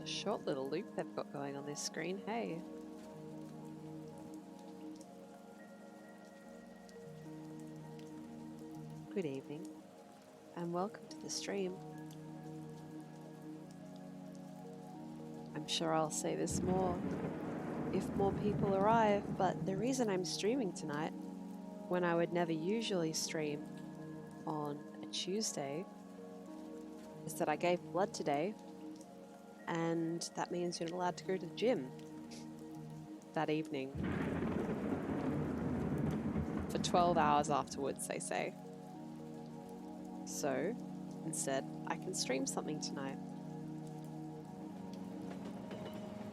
a short little loop they've got going on this screen. Hey. Good evening, and welcome to the stream. I'm sure I'll say this more if more people arrive, but the reason I'm streaming tonight, when I would never usually stream on a Tuesday, is that I gave blood today, and that means you're not allowed to go to the gym that evening for 12 hours afterwards, they say. So instead, I can stream something tonight.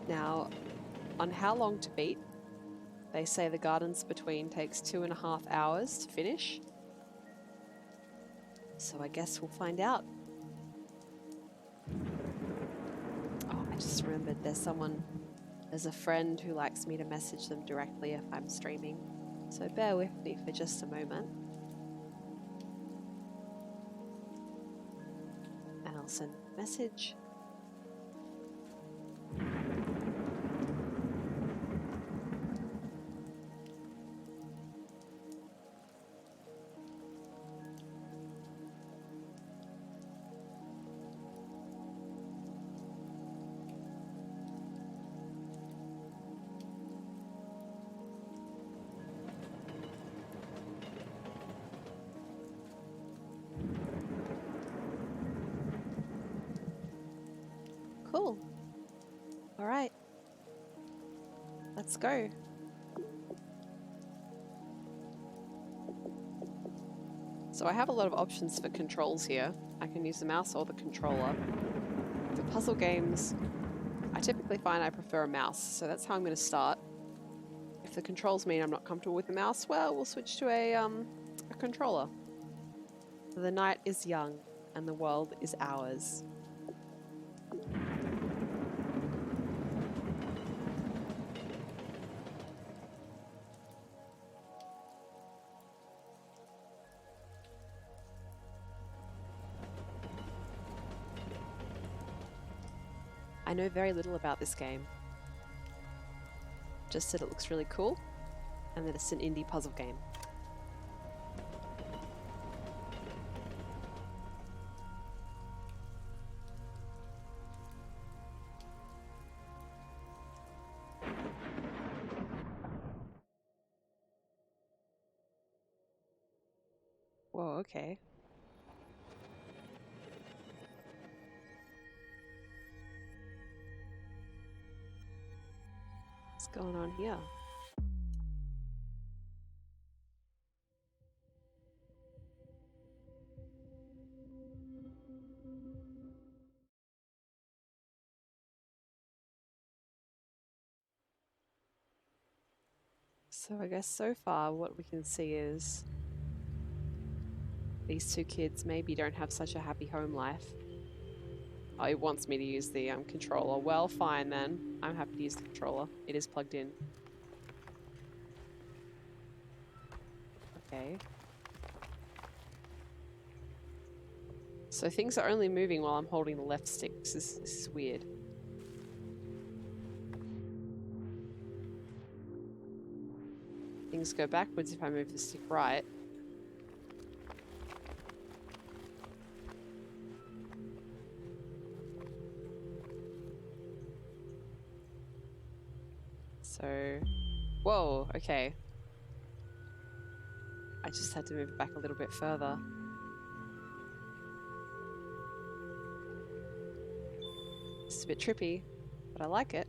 Now, on how long to beat, they say the Gardens Between takes 2.5 hours to finish. So I guess we'll find out. Oh, I just remembered there's a friend who likes me to message them directly if I'm streaming. So bear with me for just a moment. And I'll send a message. Cool. All right. Let's go. So I have a lot of options for controls here. I can use the mouse or the controller. For puzzle games, I typically find I prefer a mouse, so that's how I'm going to start. If the controls mean I'm not comfortable with the mouse, well, we'll switch to a controller. The night is young, and the world is ours. I know very little about this game. Just that it looks really cool, and that it's an indie puzzle game. Whoa, okay. What's going on here? So I guess so far what we can see is these two kids maybe don't have such a happy home life. Oh, it wants me to use the controller. Well, fine then. I'm happy to use the controller. It is plugged in. Okay. So things are only moving while I'm holding the left stick. This is weird. Things go backwards if I move the stick right. So, whoa, okay. I just had to move it back a little bit further. It's a bit trippy, but I like it.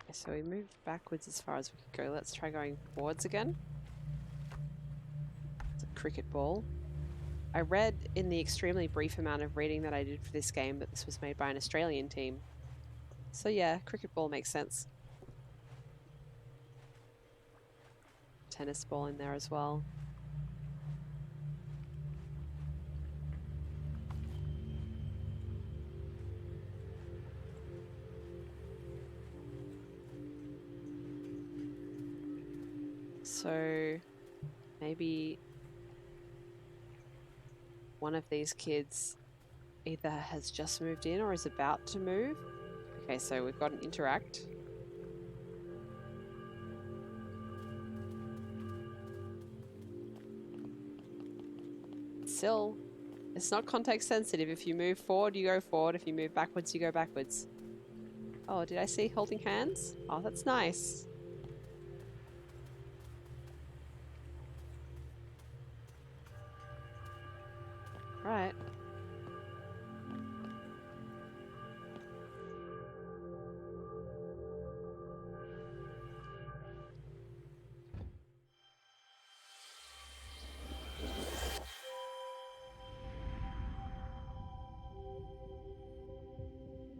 Okay, so we moved backwards as far as we could go. Let's try going forwards again. It's a cricket ball. I read in the extremely brief amount of reading that I did for this game that this was made by an Australian team. So yeah, cricket ball makes sense. Tennis ball in there as well. So maybe one of these kids either has just moved in or is about to move. Okay, so we've got an interact. Still, it's not context sensitive. If you move forward, you go forward. If you move backwards, you go backwards. Oh, did I see holding hands? Oh, that's nice. Right.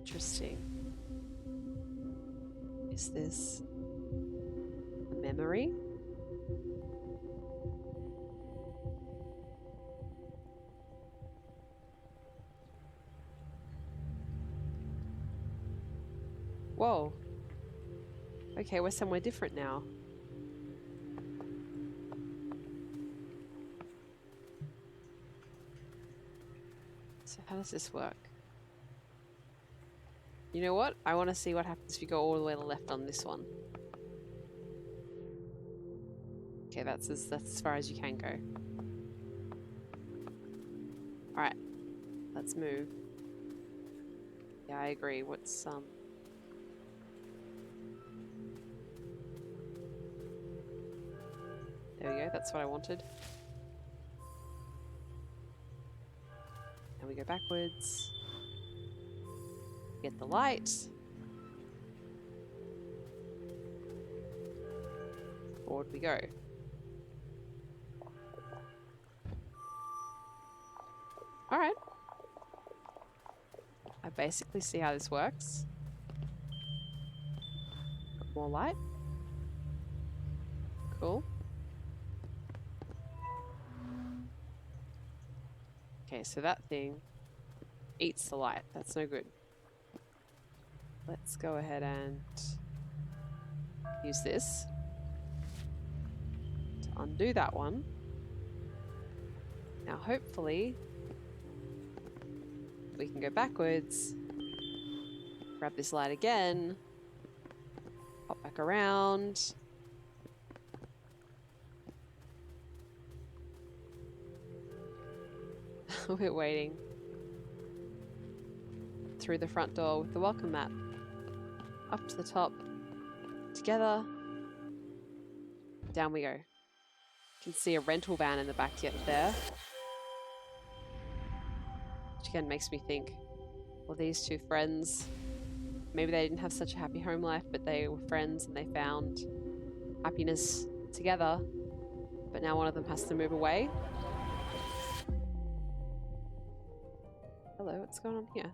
Interesting. Is this a memory? Whoa. Okay, we're somewhere different now. So how does this work? You know what? I want to see what happens if you go all the way to the left on this one. Okay, that's as far as you can go. Alright, let's move. Yeah, I agree. What's There we go, that's what I wanted. And we go backwards. Get the light. Forward we go. Alright. I basically see how this works. More light. Cool. Okay, so that thing eats the light. That's no good. Let's go ahead and use this to undo that one. Now hopefully we can go backwards, grab this light again, pop back around. We're waiting. Through the front door with the welcome mat. Up to the top. Together. Down we go. You can see a rental van in the back yet there. Which again makes me think, well, these two friends, maybe they didn't have such a happy home life, but they were friends and they found happiness together. But now one of them has to move away. Hello, what's going on here?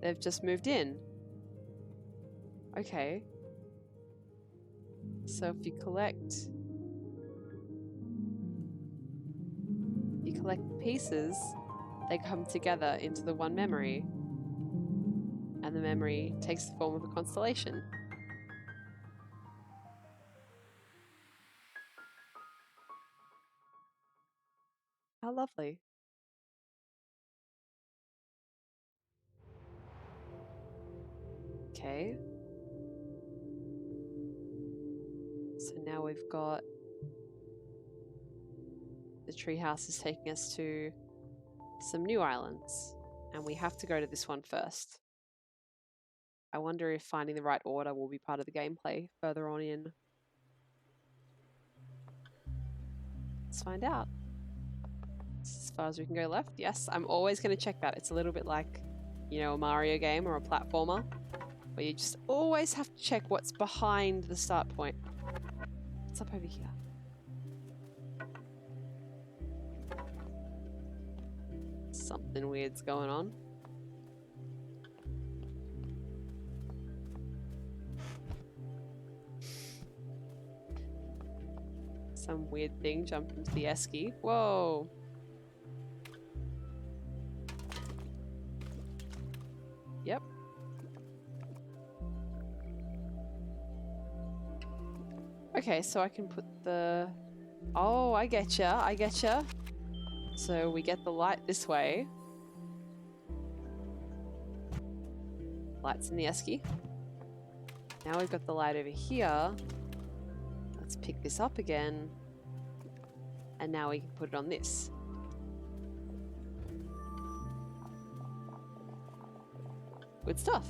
They've just moved in. Okay. So if you collect the pieces, they come together into the one memory. And the memory takes the form of a constellation. How lovely. Okay. So now we've got the treehouse is taking us to some new islands, and we have to go to this one first. I wonder if finding the right order will be part of the gameplay further on in. Let's find out. As far as we can go left, yes, I'm always going to check that. It's a little bit like, you know, a Mario game or a platformer, where you just always have to check what's behind the start point. What's up over here? Something weird's going on. Some weird thing jumped into the esky. Whoa. Yep. Okay, so I can put the Oh, I getcha, I getcha. So we get the light this way. Lights in the esky. Now we've got the light over here. Let's pick this up again. And now we can put it on this. Good stuff.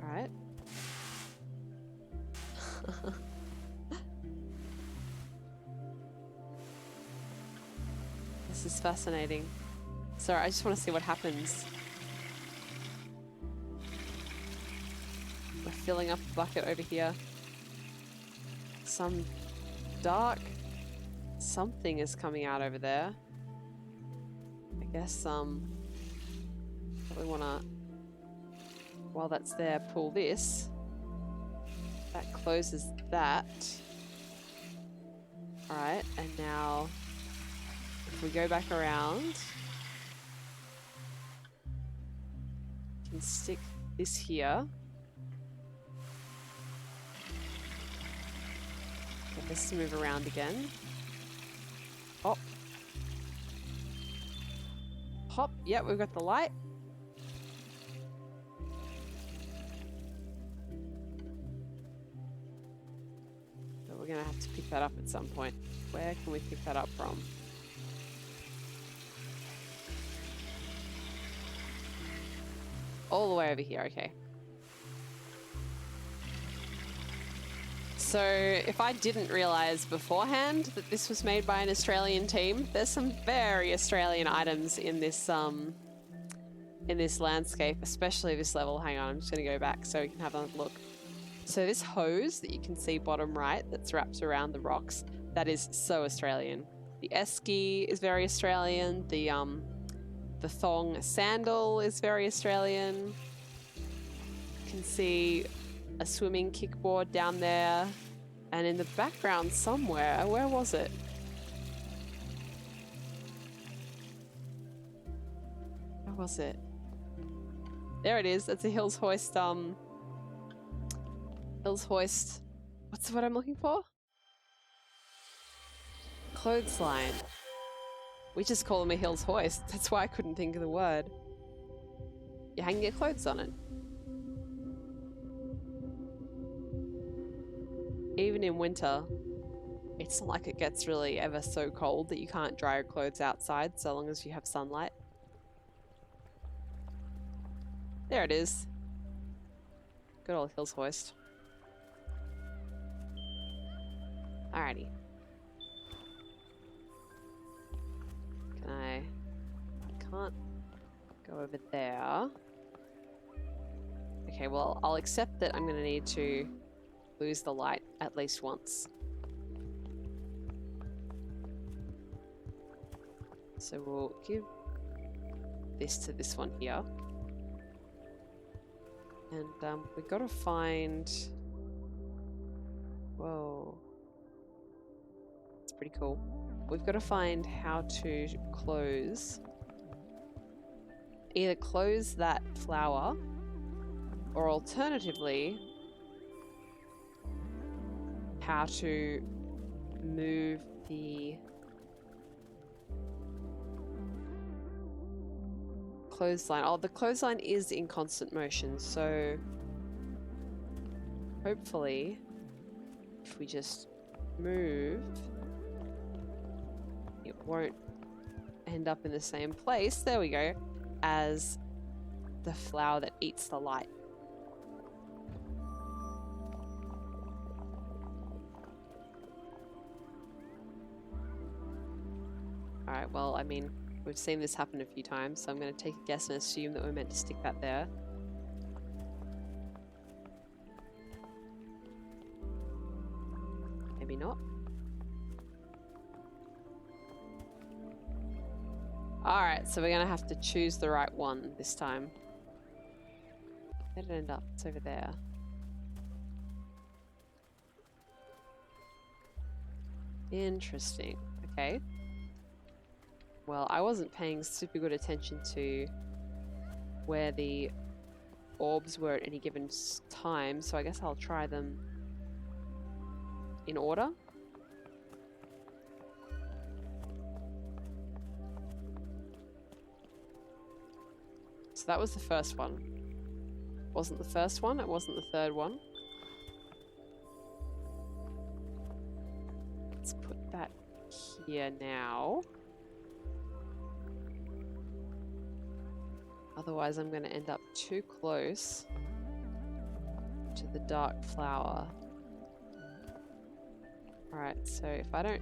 Alright. This is fascinating. Sorry, I just want to see what happens. We're filling up a bucket over here. Some dark something is coming out over there. I guess probably wanna, while that's there, pull this. That closes that. Alright, and now if we go back around, we can stick this here. Get this to move around again. Hop. Hop. Yep, we've got the light. But we're gonna have to pick that up at some point. Where can we pick that up from? All the way over here, okay. So if I didn't realise beforehand that this was made by an Australian team, there's some very Australian items in this landscape, especially this level. Hang on, I'm just gonna go back so we can have a look. So this hose that you can see bottom right that's wrapped around the rocks, that is so Australian. The esky is very Australian. The thong sandal is very Australian. You can see a swimming kickboard down there, and in the background somewhere, where was it? Where was it? There it is. It's a Hills Hoist. Hills Hoist. What's what I'm looking for? Clothesline. We just call them a Hills Hoist. That's why I couldn't think of the word. You hang your clothes on it. Even in winter, it's not like it gets really ever so cold that you can't dry your clothes outside so long as you have sunlight. There it is. Good old Hills Hoist. Alrighty. I can't go over there. Okay, well, I'll accept that I'm gonna need to lose the light at least once. So we'll give this to this one here. And we've got to find... Whoa. That's pretty cool. We've got to find how to close... Either close that flower, or alternatively, how to move the clothesline. Oh, the clothesline is in constant motion, so hopefully if we just move, it won't end up in the same place, there we go, as the flower that eats the light. Alright, well, I mean, we've seen this happen a few times, so I'm going to take a guess and assume that we're meant to stick that there. Maybe not. Alright, so we're going to have to choose the right one this time. Where did it end up? It's over there. Interesting. Okay. Well, I wasn't paying super good attention to where the orbs were at any given time, so I guess I'll try them in order. So that was the first one. It wasn't the first one, it wasn't the third one. Let's put that here now. Otherwise I'm going to end up too close to the dark flower. Alright, so if I don't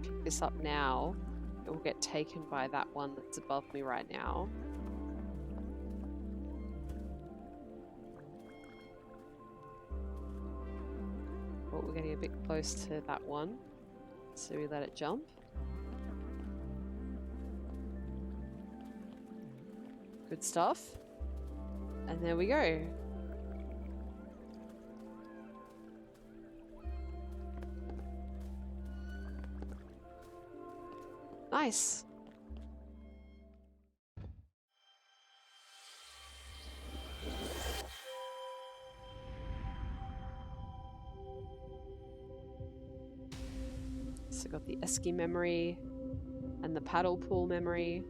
pick this up now, it will get taken by that one that's above me right now. But we're getting a bit close to that one, so we let it jump. Good stuff. And there we go. Nice. So got the esky memory and the paddle pool memory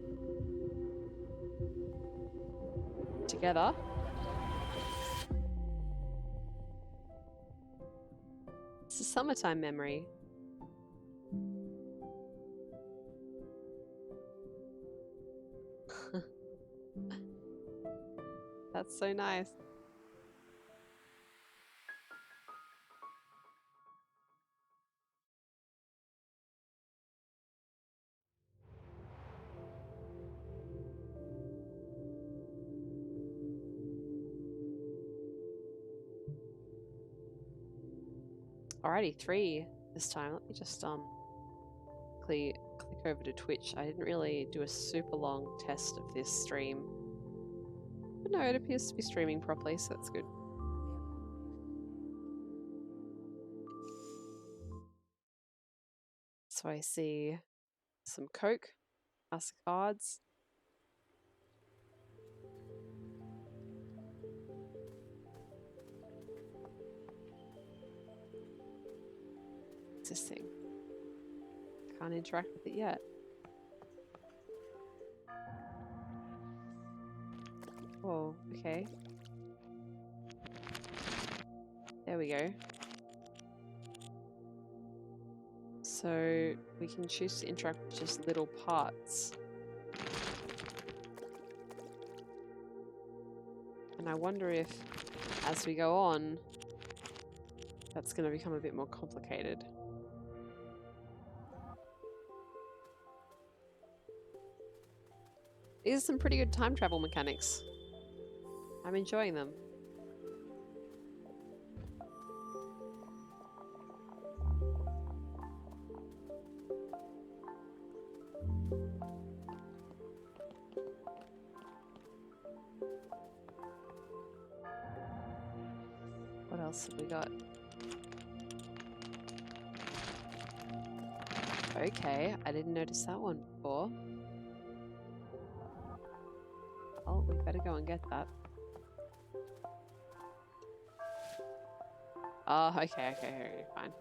together. It's a summertime memory. That's so nice. Alrighty, 3 this time. Let me just click over to Twitch. I didn't really do a super long test of this stream. But no, it appears to be streaming properly, so that's good. So I see some Coke, us cards. What's this thing? Can't interact with it yet. Oh, okay. There we go. So we can choose to interact with just little parts. And I wonder if, as we go on, that's going to become a bit more complicated. These are some pretty good time travel mechanics. I'm enjoying them. What else have we got? Okay, I didn't notice that one before. Oh, we better go and get that. Oh, okay, fine.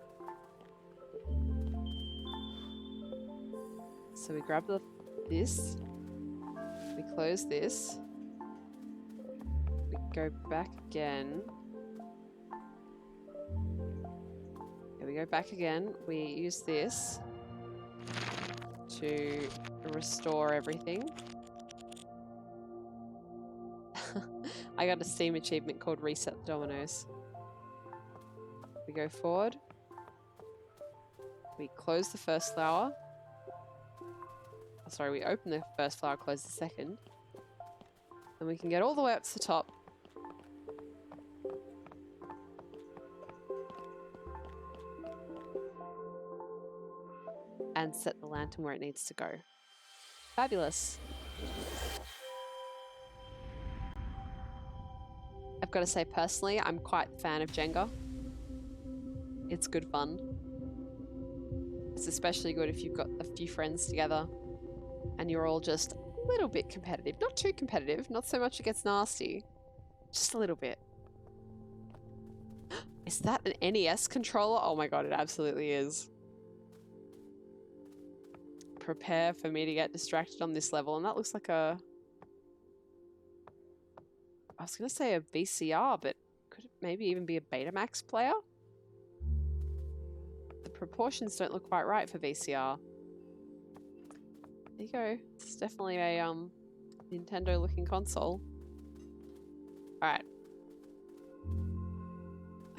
So we grab this, we close this, we go back again. Here we go back again, we use this to restore everything. I got a Steam achievement called Reset the Dominoes. We go forward. We close the first flower. Oh, sorry, we open the first flower, close the second. And we can get all the way up to the top. And set the lantern where it needs to go. Fabulous. I've got to say, personally, I'm quite a fan of Jenga. It's good fun. It's especially good if you've got a few friends together and you're all just a little bit competitive. Not too competitive, not so much it gets nasty. Just a little bit. Is that an NES controller? Oh my god, it absolutely is. Prepare for me to get distracted on this level. And that looks like a... I was going to say a VCR, but could it maybe even be a Betamax player? The proportions don't look quite right for VCR. There you go. It's definitely a Nintendo looking console. Alright.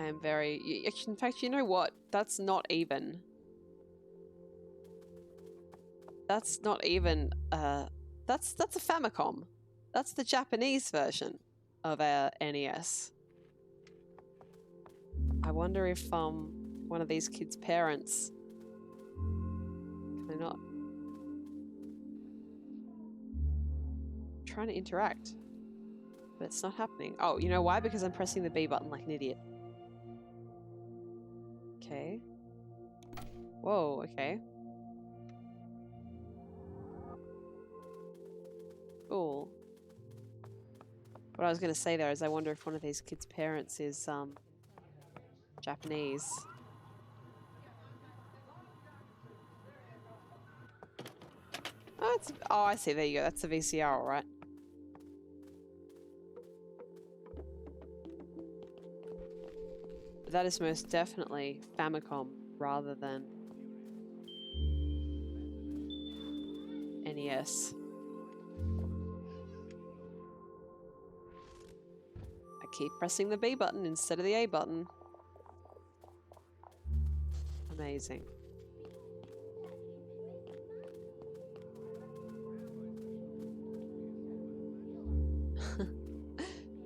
I am very... In fact, you know what? That's not even... That's not even... That's a Famicom. That's the Japanese version of our NES. I wonder if one of these kids' parents... Can I not... I'm trying to interact. But it's not happening. Oh, you know why? Because I'm pressing the B button like an idiot. Okay. Whoa, okay. Cool. What I was going to say there is I wonder if one of these kids' parents is Japanese. Oh, I see. There you go. That's a VCR, all right. That is most definitely Famicom rather than NES. I keep pressing the B button instead of the A button. Amazing.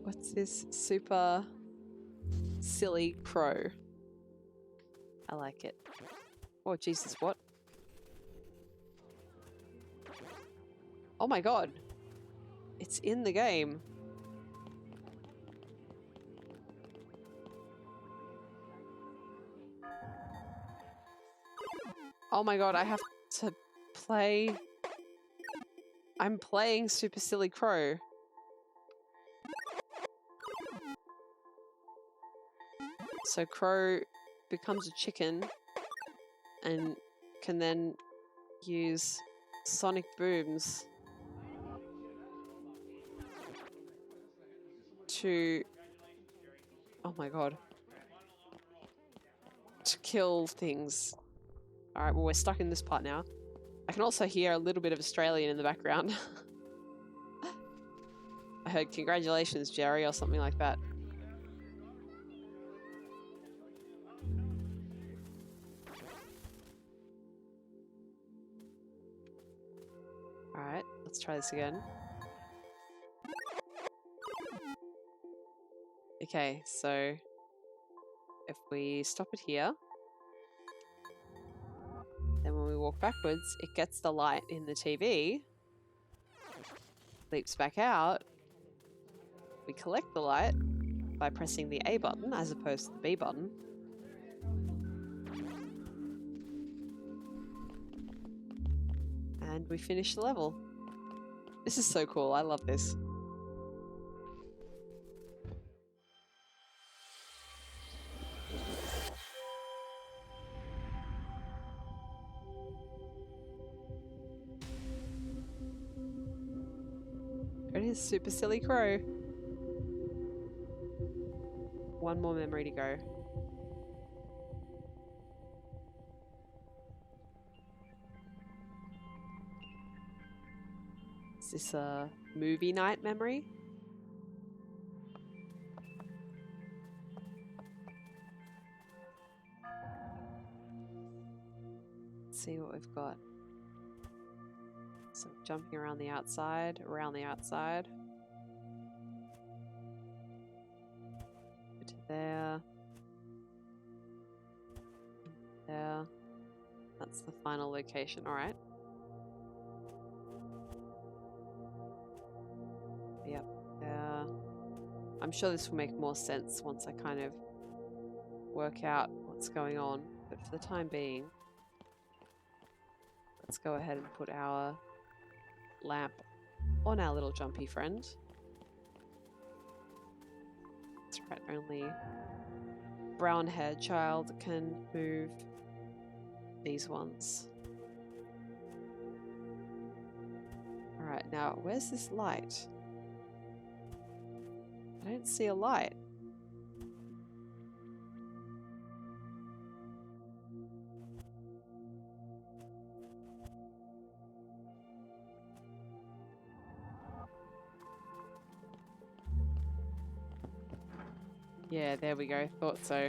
What's this? Super silly crow. I like it. Oh, Jesus, what? Oh my god. It's in the game. Oh my god, I have to play... I'm playing Super Silly Crow. So Crow becomes a chicken and can then use sonic booms to... Oh my god. To kill things. Alright, well we're stuck in this part now. I can also hear a little bit of Australian in the background. I heard congratulations, Jerry, or something like that. Alright, let's try this again. Okay, so if we stop it here, then when we walk backwards, it gets the light in the TV, leaps back out, we collect the light by pressing the A button as opposed to the B button. And we finish the level. This is so cool, I love this. It is Super Silly Crow. One more memory to go. Is this a movie night memory? Let's see what we've got. So jumping around the outside, around the outside. Go to there. There. That's the final location, alright. Yep, there. I'm sure this will make more sense once I kind of work out what's going on, but for the time being, let's go ahead and put our lamp on our little jumpy friend. That's right, only brown haired child can move these ones. Alright, now where's this light? I don't see a light. Yeah, there we go. Thought so.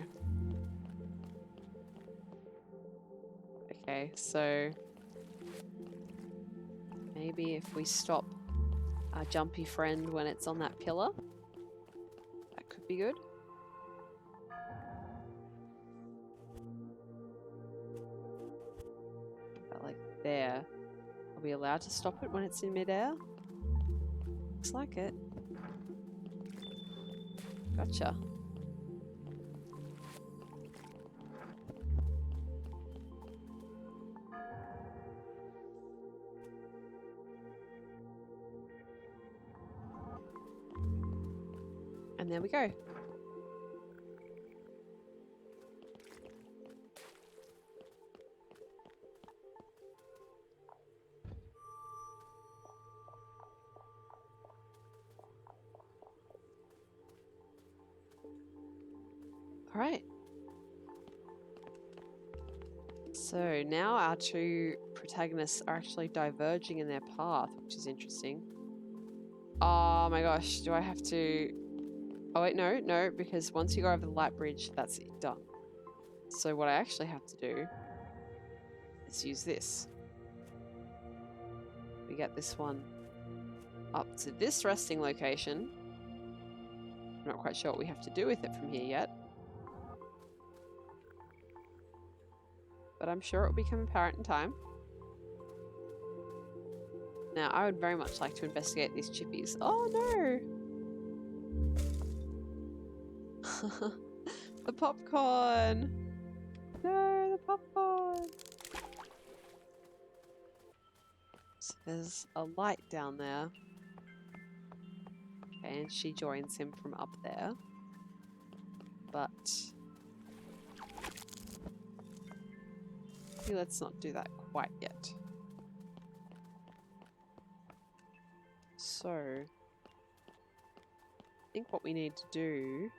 Okay, so maybe if we stop our jumpy friend when it's on that pillar, that could be good. But like there. Are we allowed to stop it when it's in midair? Looks like it. Gotcha. And there we go. All right. So now our two protagonists are actually diverging in their path, which is interesting. Oh my gosh, do I have to... Oh wait, no, because once you go over the light bridge, that's it, done. So what I actually have to do is use this. We get this one up to this resting location. I'm not quite sure what we have to do with it from here yet. But I'm sure it will become apparent in time. Now, I would very much like to investigate these chippies. Oh no! The popcorn! No, the popcorn! So there's a light down there. Okay, and she joins him from up there. But... maybe let's not do that quite yet. So... I think what we need to do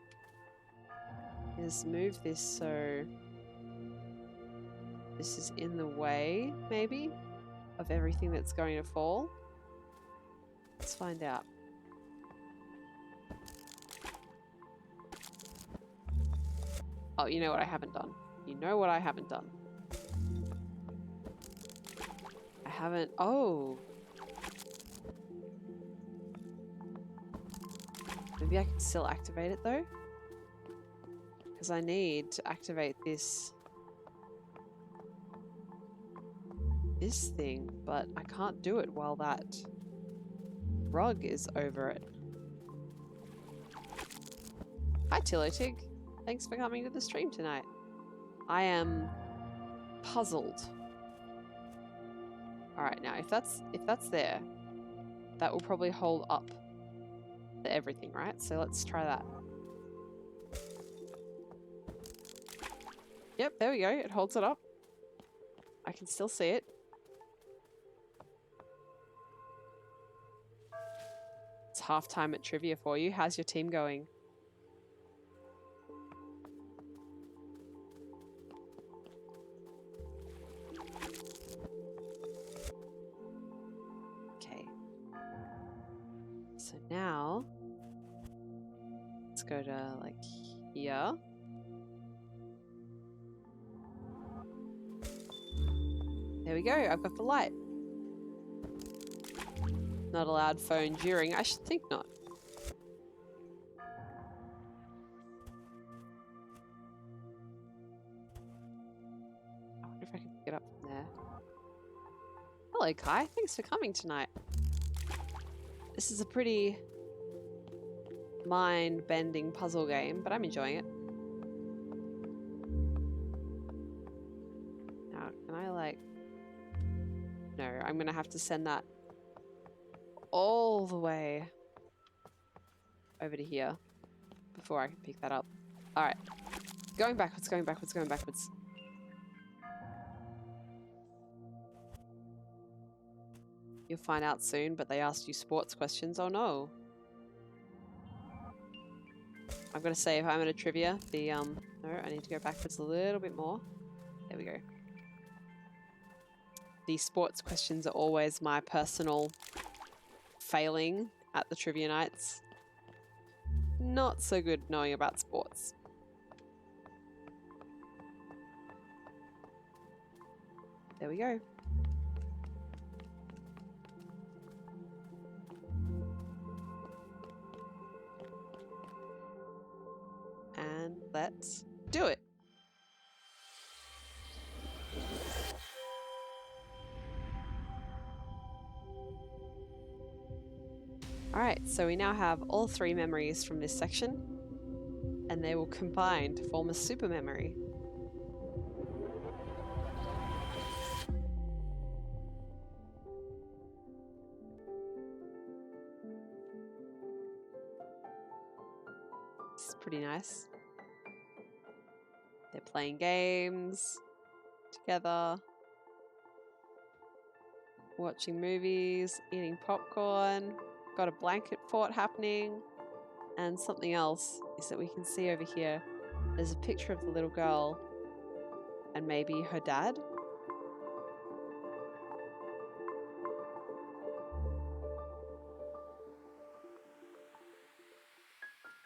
is move this so this is in the way, maybe, of everything that's going to fall. Let's find out. Oh, you know what I haven't done? You know what I haven't done? I haven't... Oh! Maybe I can still activate it though? Because I need to activate this thing, but I can't do it while that rug is over it. Hi Tillotig. Thanks for coming to the stream tonight. I am puzzled. Alright, now if that's there, that will probably hold up to everything, right? So let's try that. Yep, there we go. It holds it up. I can still see it. It's halftime at trivia for you. How's your team going? Okay. So now, let's go to like here. There we go. I've got the light. Not allowed phone during. I should think not. I wonder if I can pick it up from there. Hello, Kai. Thanks for coming tonight. This is a pretty mind-bending puzzle game, but I'm enjoying it. Now, can I like... No, I'm gonna have to send that all the way over to here before I can pick that up. Alright. Going backwards, going backwards, going backwards. You'll find out soon, but they asked you sports questions. Oh no. I'm gonna say if I'm at a trivia, no, I need to go backwards a little bit more. There we go. The sports questions are always my personal failing at the trivia nights. Not so good knowing about sports. There we go. And let's do it. Alright, so we now have all 3 memories from this section, and they will combine to form a super memory. It's pretty nice. They're playing games together, watching movies, eating popcorn, got a blanket fort happening, and something else is that we can see over here. There's a picture of the little girl and maybe her dad.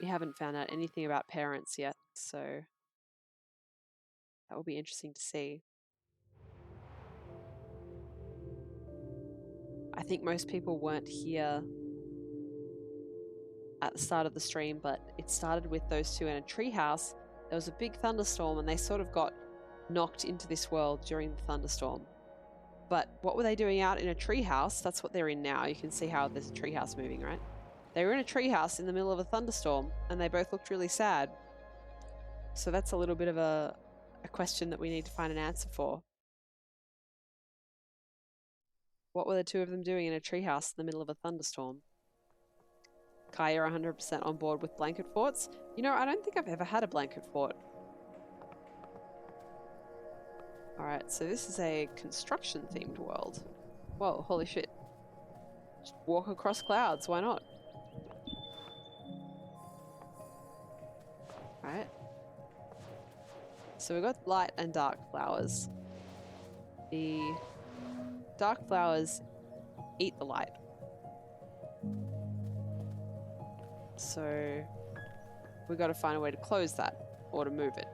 We haven't found out anything about parents yet, so that will be interesting to see. I think most people weren't here at the start of the stream, but it started with those two in a treehouse. There was a big thunderstorm and they sort of got knocked into this world during the thunderstorm. But what were they doing out in a treehouse? That's what they're in now. You can see how there's a treehouse moving, right? They were in a treehouse in the middle of a thunderstorm and they both looked really sad. So that's a little bit of a question that we need to find an answer for. What were the two of them doing in a treehouse in the middle of a thunderstorm? Kai, you're 100% on board with blanket forts. You know, I don't think I've ever had a blanket fort. Alright, so this is a construction-themed world. Whoa, holy shit. Just walk across clouds, why not? Alright. So we've got light and dark flowers. The dark flowers eat the light. So we've got to find a way to close that or to move it.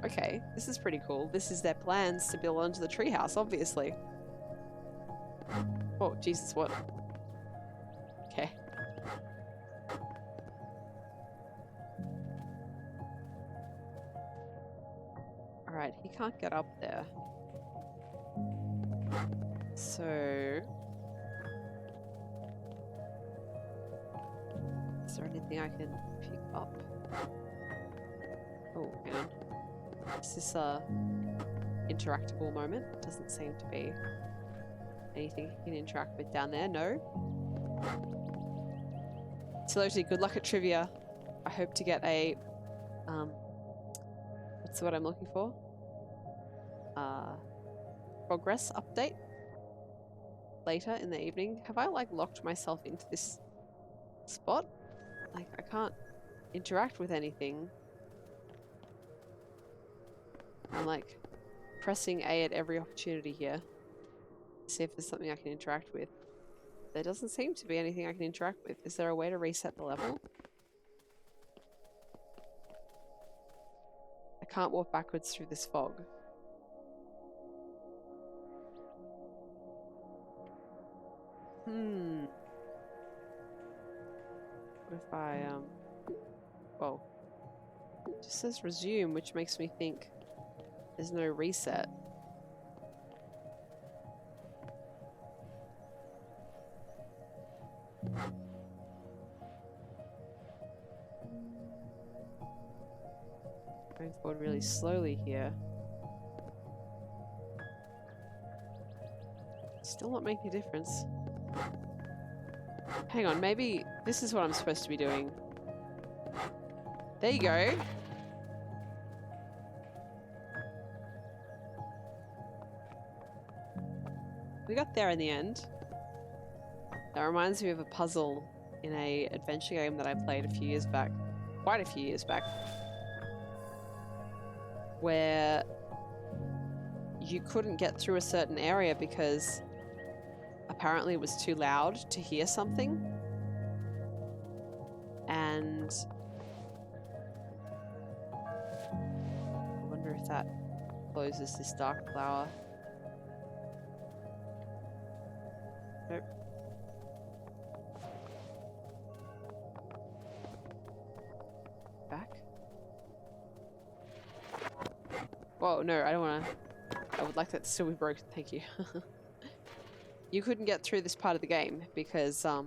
Okay, this is pretty cool. This is their plans to build onto the treehouse, obviously. Oh, Jesus, what? Okay. Alright, he can't get up there. So... is there anything I can pick up? Oh, hang on. Is this a interactable moment? Doesn't seem to be. Anything you can interact with down there? No? So Lottie, good luck at trivia. I hope to get a what's the word I'm looking for? Progress update later in the evening. Have I like locked myself into this spot? Like I can't interact with anything. I'm like pressing A at every opportunity here. See if there's something I can interact with. There doesn't seem to be anything I can interact with. Is there a way to reset the level? I can't walk backwards through this fog. What if I, well, it just says resume, which makes me think there's no reset. Going forward really slowly here. Still not making a difference. Hang on, maybe this is what I'm supposed to be doing. There you go. we got there in the end. That reminds me of a puzzle in a adventure game that I played a few years back. Quite a few years back. Where you couldn't get through a certain area because apparently it was too loud to hear something. And I wonder if that closes this dark flower. Nope. Back. Whoa, no, I don't want to. I would like that to still be broken, thank you. You couldn't get through this part of the game because the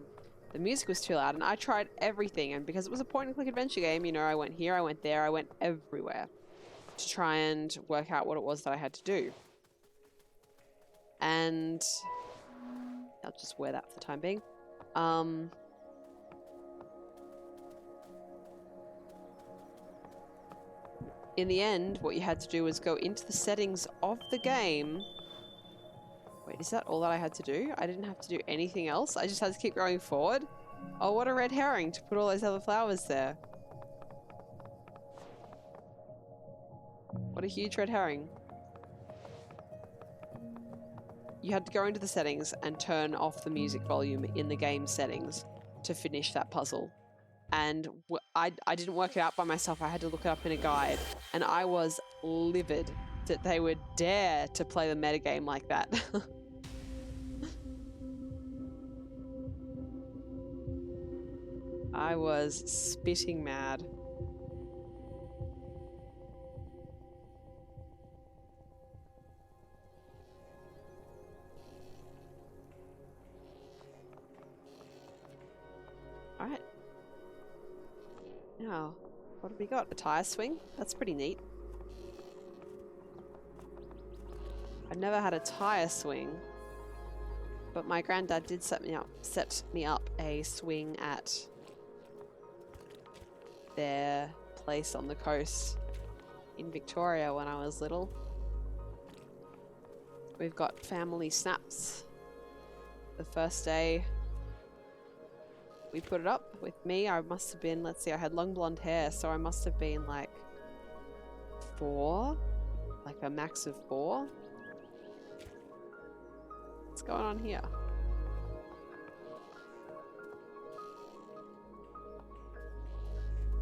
music was too loud, and I tried everything, and because it was a point-and-click adventure game, you know, I went here, I went there, I went everywhere to try and work out what it was that I had to do. And I'll just wear that for the time being. In the end, what you had to do was go into the settings of the game. Wait, is that all that I had to do? I didn't have to do anything else? I just had to keep going forward? Oh, what a red herring to put all those other flowers there. What a huge red herring. You had to go into the settings and turn off the music volume in the game settings to finish that puzzle. And I didn't work it out by myself. I had to look it up in a guide. And I was livid that they would dare to play the metagame like that. I was spitting mad. Alright. Now, what have we got? A tire swing? That's pretty neat. I've never had a tire swing, but my granddad did set me up a swing at their place on the coast in Victoria when I was little. We've got family snaps. The first day we put it up with me, I must have been, let's see, I had long blonde hair, so I must have been like 4, like a max of 4. What's going on here?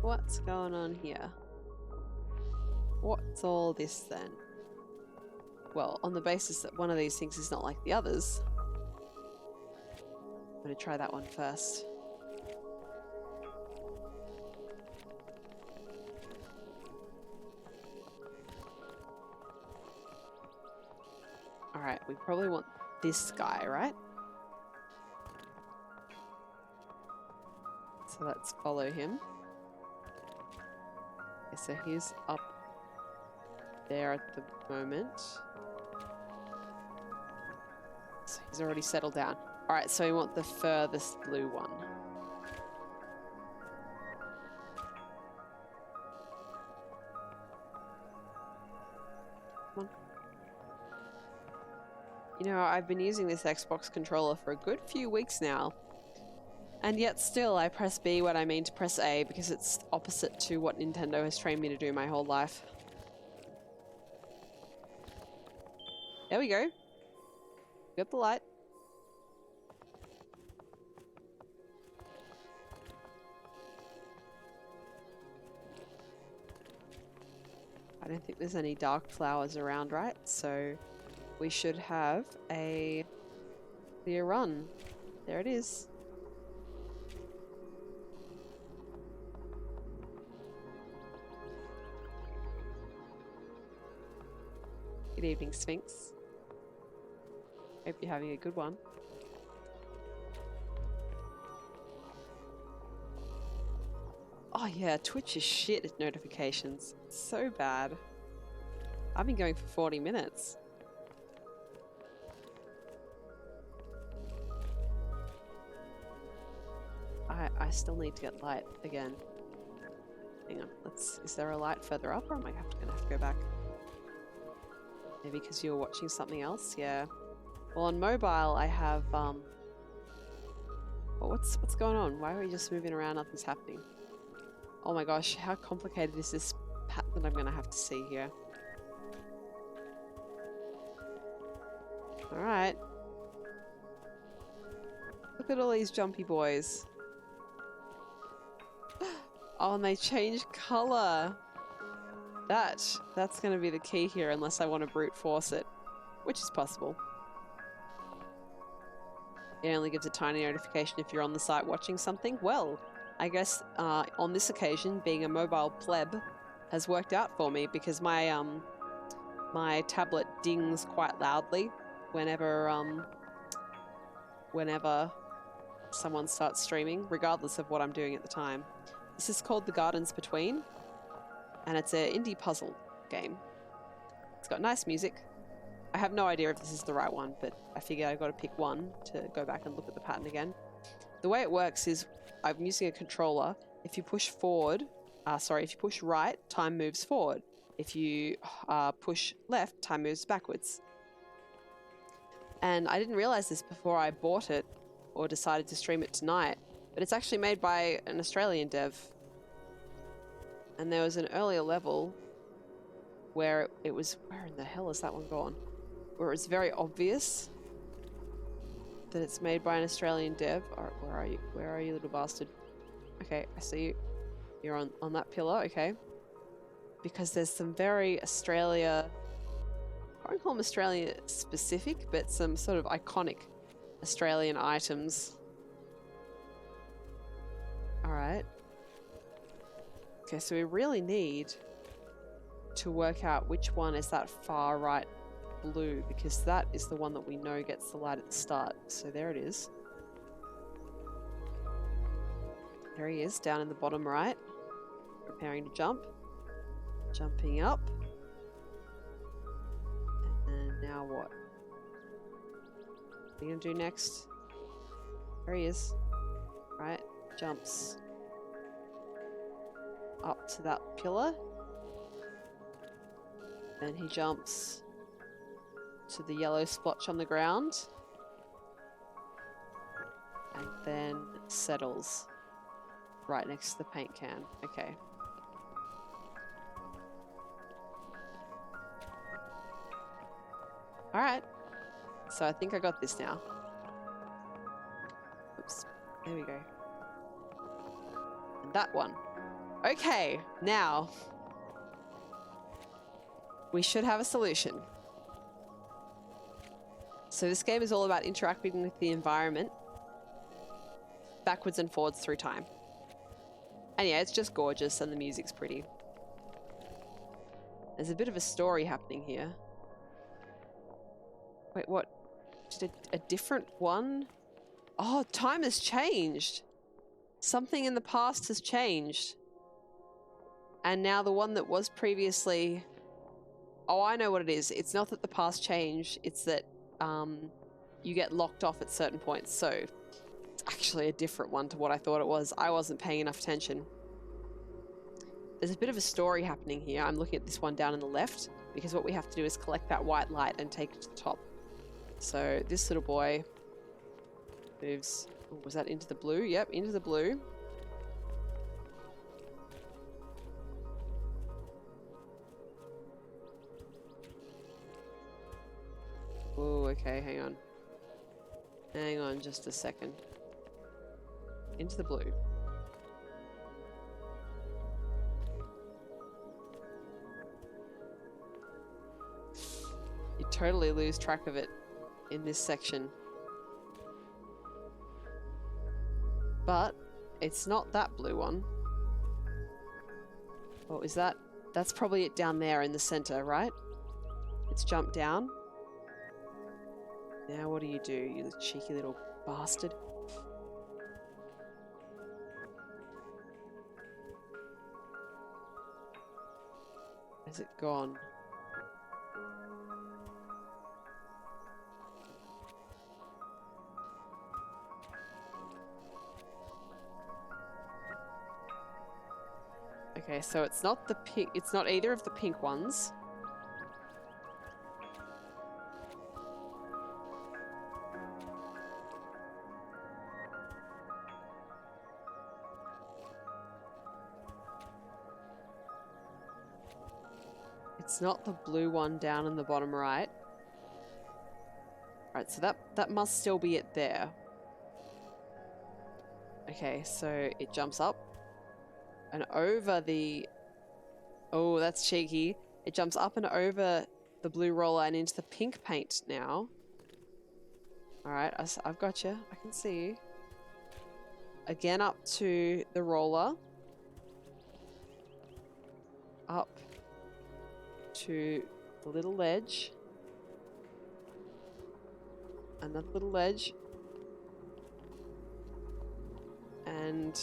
What's going on here? What's all this then? Well, on the basis that one of these things is not like the others, I'm going to try that one first. Alright, we probably want this guy, right? So let's follow him. Okay, so he's up there at the moment. So he's already settled down. Alright, so we want the furthest blue one. Come on. You know, I've been using this Xbox controller for a good few weeks now. And yet still I press B when I mean to press A because it's opposite to what Nintendo has trained me to do my whole life. There we go. Got the light. I don't think there's any dark flowers around, right? So we should have a clear run. There it is. Good evening, Sphinx. Hope you're having a good one. Oh yeah, Twitch is shit at notifications. It's so bad. I've been going for 40 minutes. I still need to get light again. Hang on, is there a light further up, or am I gonna have to go back? Maybe because you were watching something else? Yeah. Well, on mobile, I have, well, what's going on? Why are we just moving around? Nothing's happening. Oh my gosh, how complicated is this pattern that I'm going to have to see here? Alright. Look at all these jumpy boys. Oh, and they change colour. That's going to be the key here unless I want to brute force it, which is possible. It only gives a tiny notification if you're on the site watching something. Well, I guess on this occasion, being a mobile pleb has worked out for me because my my tablet dings quite loudly whenever someone starts streaming, regardless of what I'm doing at the time. This is called The Gardens Between, and it's an indie puzzle game. It's got nice music. I have no idea if this is the right one, but I figured I've got to pick one to go back and look at the pattern again. The way it works is I'm using a controller. If you push if you push right, time moves forward. If you push left, time moves backwards. And I didn't realize this before I bought it or decided to stream it tonight, but it's actually made by an Australian dev. And there was an earlier level where it was, where in the hell is that one gone? Where it's very obvious that it's made by an Australian dev. Alright, where are you? Where are you, little bastard? Okay, I see you. You're on that pillar, okay. Because there's some very Australia, I won't call them Australia specific, but some sort of iconic Australian items. Alright. Okay, so we really need to work out which one is that far right blue, because that is the one that we know gets the light at the start. So there it is. There he is, down in the bottom right, preparing to jump. Jumping up. And then now what? What are you gonna do next? There he is. Right, jumps up to that pillar. Then he jumps to the yellow splotch on the ground. And then settles right next to the paint can. Okay. Alright. So I think I got this now. Oops. There we go. And that one. Okay, now we should have a solution. So this game is all about interacting with the environment backwards and forwards through time. And yeah, it's just gorgeous and the music's pretty. There's a bit of a story happening here. Wait, what? Did a different one? Oh, time has changed. Something in the past has changed. And now the one that was previously... Oh, I know what it is. It's not that the past changed. It's that you get locked off at certain points. So it's actually a different one to what I thought it was. I wasn't paying enough attention. There's a bit of a story happening here. I'm looking at this one down on the left because what we have to do is collect that white light and take it to the top. So this little boy moves... Oh, was that into the blue? Yep, into the blue. Oh, okay, hang on. Hang on just a second. Into the blue. You totally lose track of it in this section. But it's not that blue one. Oh, is that? That's probably it down there in the center, right? It's jumped down. Now what do, you cheeky little bastard? Where's it gone? Okay, so it's not the pink, it's not either of the pink ones. It's not the blue one down in the bottom right. Alright, so that must still be it there. Okay, so it jumps up and over the... Oh, that's cheeky. It jumps up and over the blue roller and into the pink paint now. Alright, I've got you. I can see you. Again up to the roller. Up to the little ledge. Another little ledge. And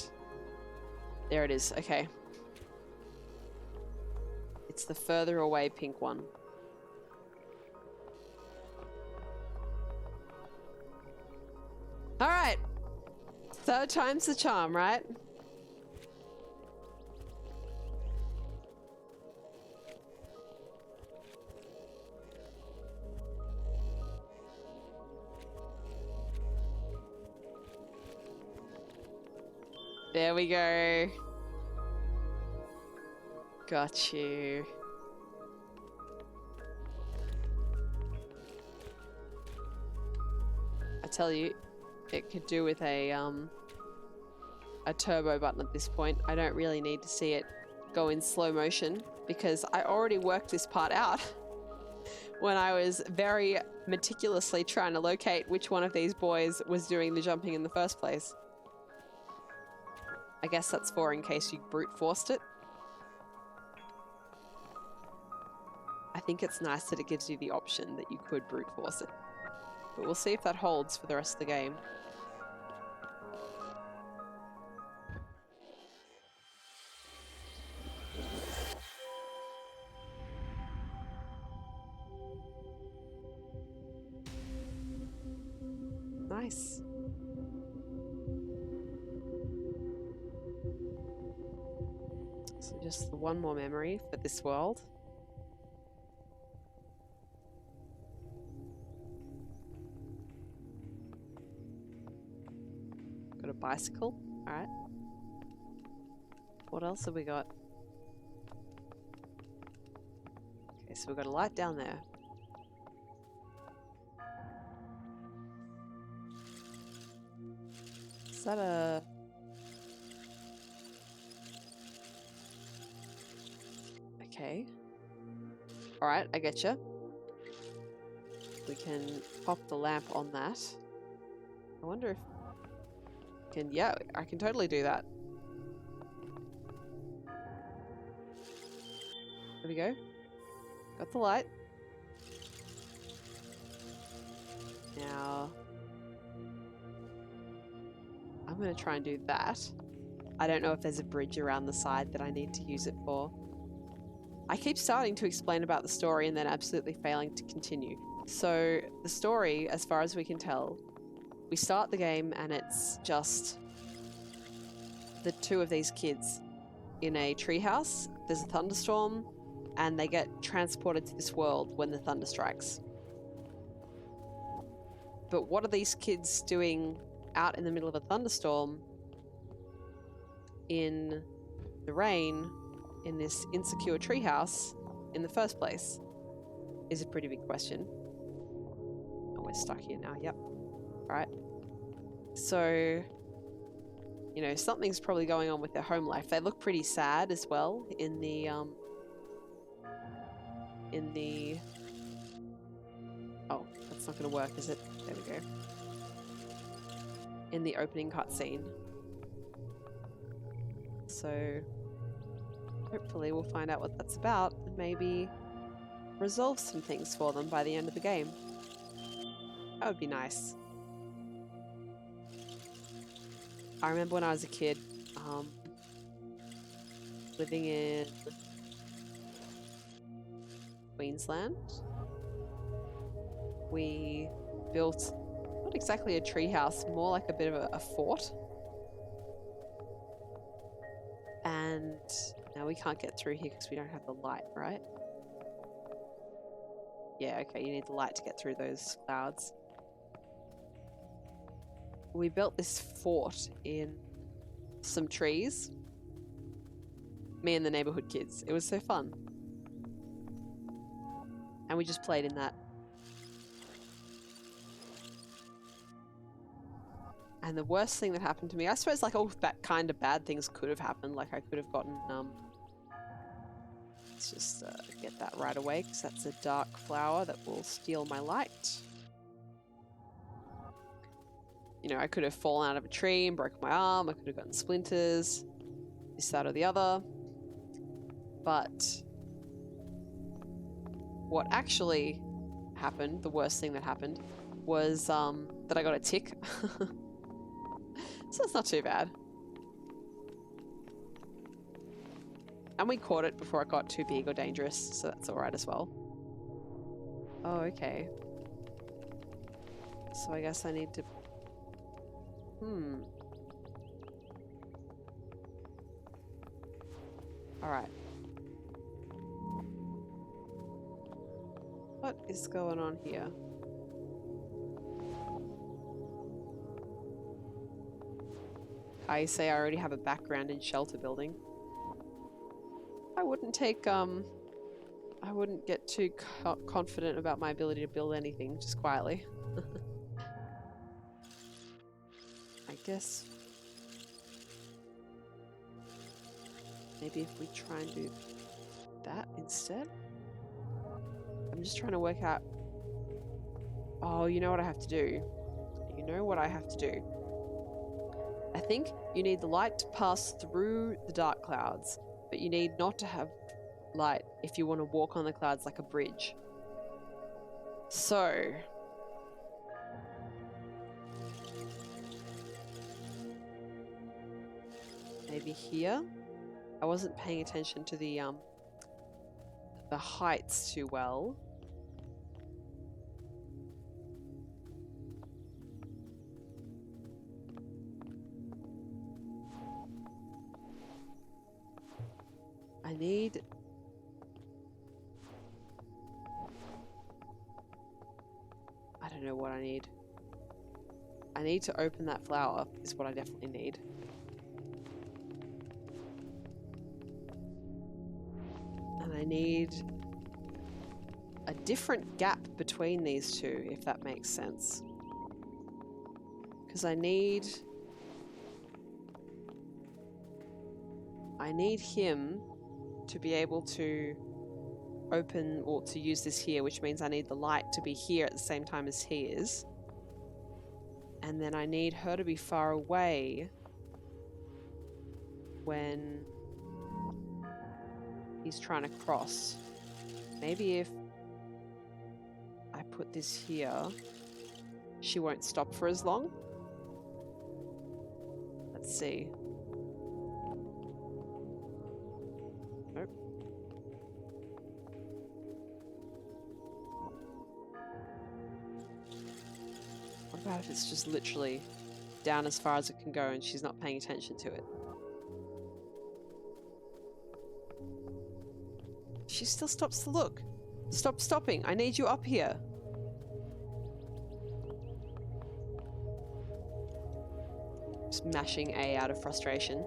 there it is. Okay. It's the further away pink one. All right. Third time's the charm, right? There we go. Got you. I tell you, it could do with a turbo button at this point. I don't really need to see it go in slow motion because I already worked this part out when I was very meticulously trying to locate which one of these boys was doing the jumping in the first place. I guess that's for in case you brute forced it. I think it's nice that it gives you the option that you could brute force it. But we'll see if that holds for the rest of the game. Nice. So just the one more memory for this world. Got a bicycle. Alright. What else have we got? Okay, so we've got a light down there. Is that a... Okay. Alright, I get you. We can pop the lamp on that. I wonder if... Yeah, I can totally do that. There we go. Got the light. Now... I'm going to try and do that. I don't know if there's a bridge around the side that I need to use it for. I keep starting to explain about the story and then absolutely failing to continue. So, the story, as far as we can tell, we start the game and it's just the two of these kids in a treehouse. There's a thunderstorm and they get transported to this world when the thunder strikes. But what are these kids doing out in the middle of a thunderstorm in the rain in this insecure treehouse in the first place is a pretty big question. And we're stuck here now. Yep. Alright. So, you know, something's probably going on with their home life. They look pretty sad as well in the oh, that's not gonna work, is it? There we go. In the opening cutscene. So hopefully we'll find out what that's about and maybe resolve some things for them by the end of the game. That would be nice. I remember when I was a kid, living in Queensland, we built not exactly a treehouse, more like a bit of a fort. And now we can't get through here because we don't have the light, right? Yeah, okay, you need the light to get through those clouds. We built this fort in some trees. Me and the neighborhood kids. It was so fun. And we just played in that. And the worst thing that happened to me, I suppose like all that kind of bad things could have happened. Like I could have gotten, let's just get that right away because that's a dark flower that will steal my light. You know, I could have fallen out of a tree and broken my arm. I could have gotten splinters, this, that, or the other. But what actually happened, the worst thing that happened, was that I got a tick. So it's not too bad. And we caught it before it got too big or dangerous, so that's alright as well. Oh, okay. So I guess I need to... Alright. What is going on here? I say I already have a background in shelter building. I wouldn't take, I wouldn't get too confident about my ability to build anything, just quietly. I guess... maybe if we try and do that instead? I'm just trying to work out... Oh, you know what I have to do? You know what I have to do? I think you need the light to pass through the dark clouds, but you need not to have light if you want to walk on the clouds like a bridge. So... maybe here? I wasn't paying attention to the heights too well. I need... I don't know what I need. I need to open that flower is what I definitely need. And I need a different gap between these two, if that makes sense. Because I need him to be able to open or to use this here, which means I need the light to be here at the same time as he is. And then I need her to be far away when he's trying to cross. Maybe if I put this here, she won't stop for as long. Let's see. Nope. What about if it's just literally down as far as it can go and she's not paying attention to it? She still stops to look. Stop stopping. I need you up here. Just mashing A out of frustration.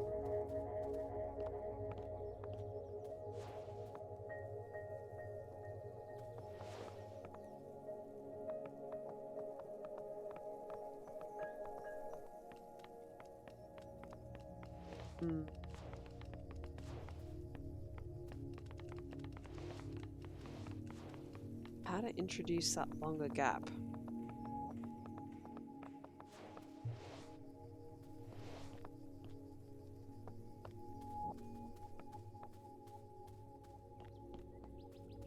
How to introduce that longer gap?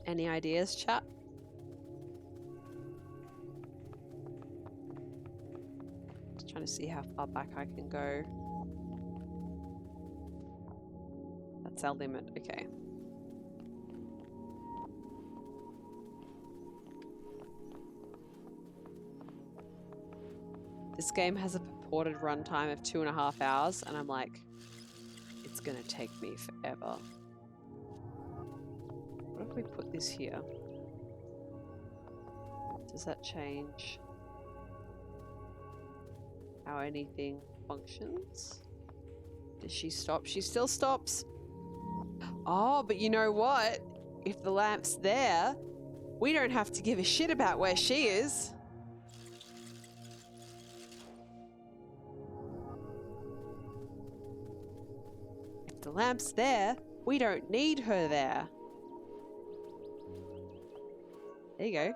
Any ideas, chat? Just trying to see how far back I can go. That's our limit, okay. This game has a purported runtime of 2.5 hours, and I'm like, it's gonna take me forever. What if we put this here? Does that change how anything functions? Does she stop? She still stops. Oh, but you know what? If the lamp's there, We don't have to give a shit about where she is. If the lamp's there, we don't need her there. There you go.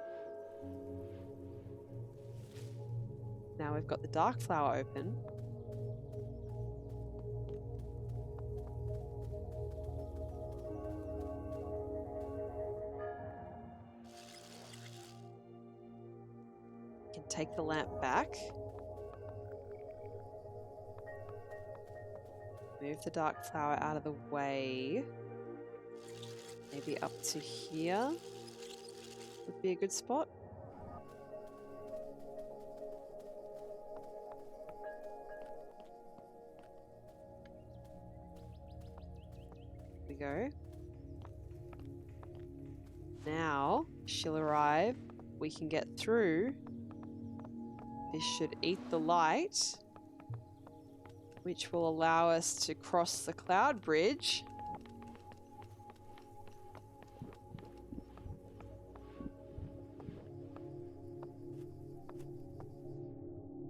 Now we've got the dark flower open. Can take the lamp back. Move the dark flower out of the way. Maybe up to here would be a good spot. There we go. Now she'll arrive. We can get through. This should eat the light, which will allow us to cross the cloud bridge.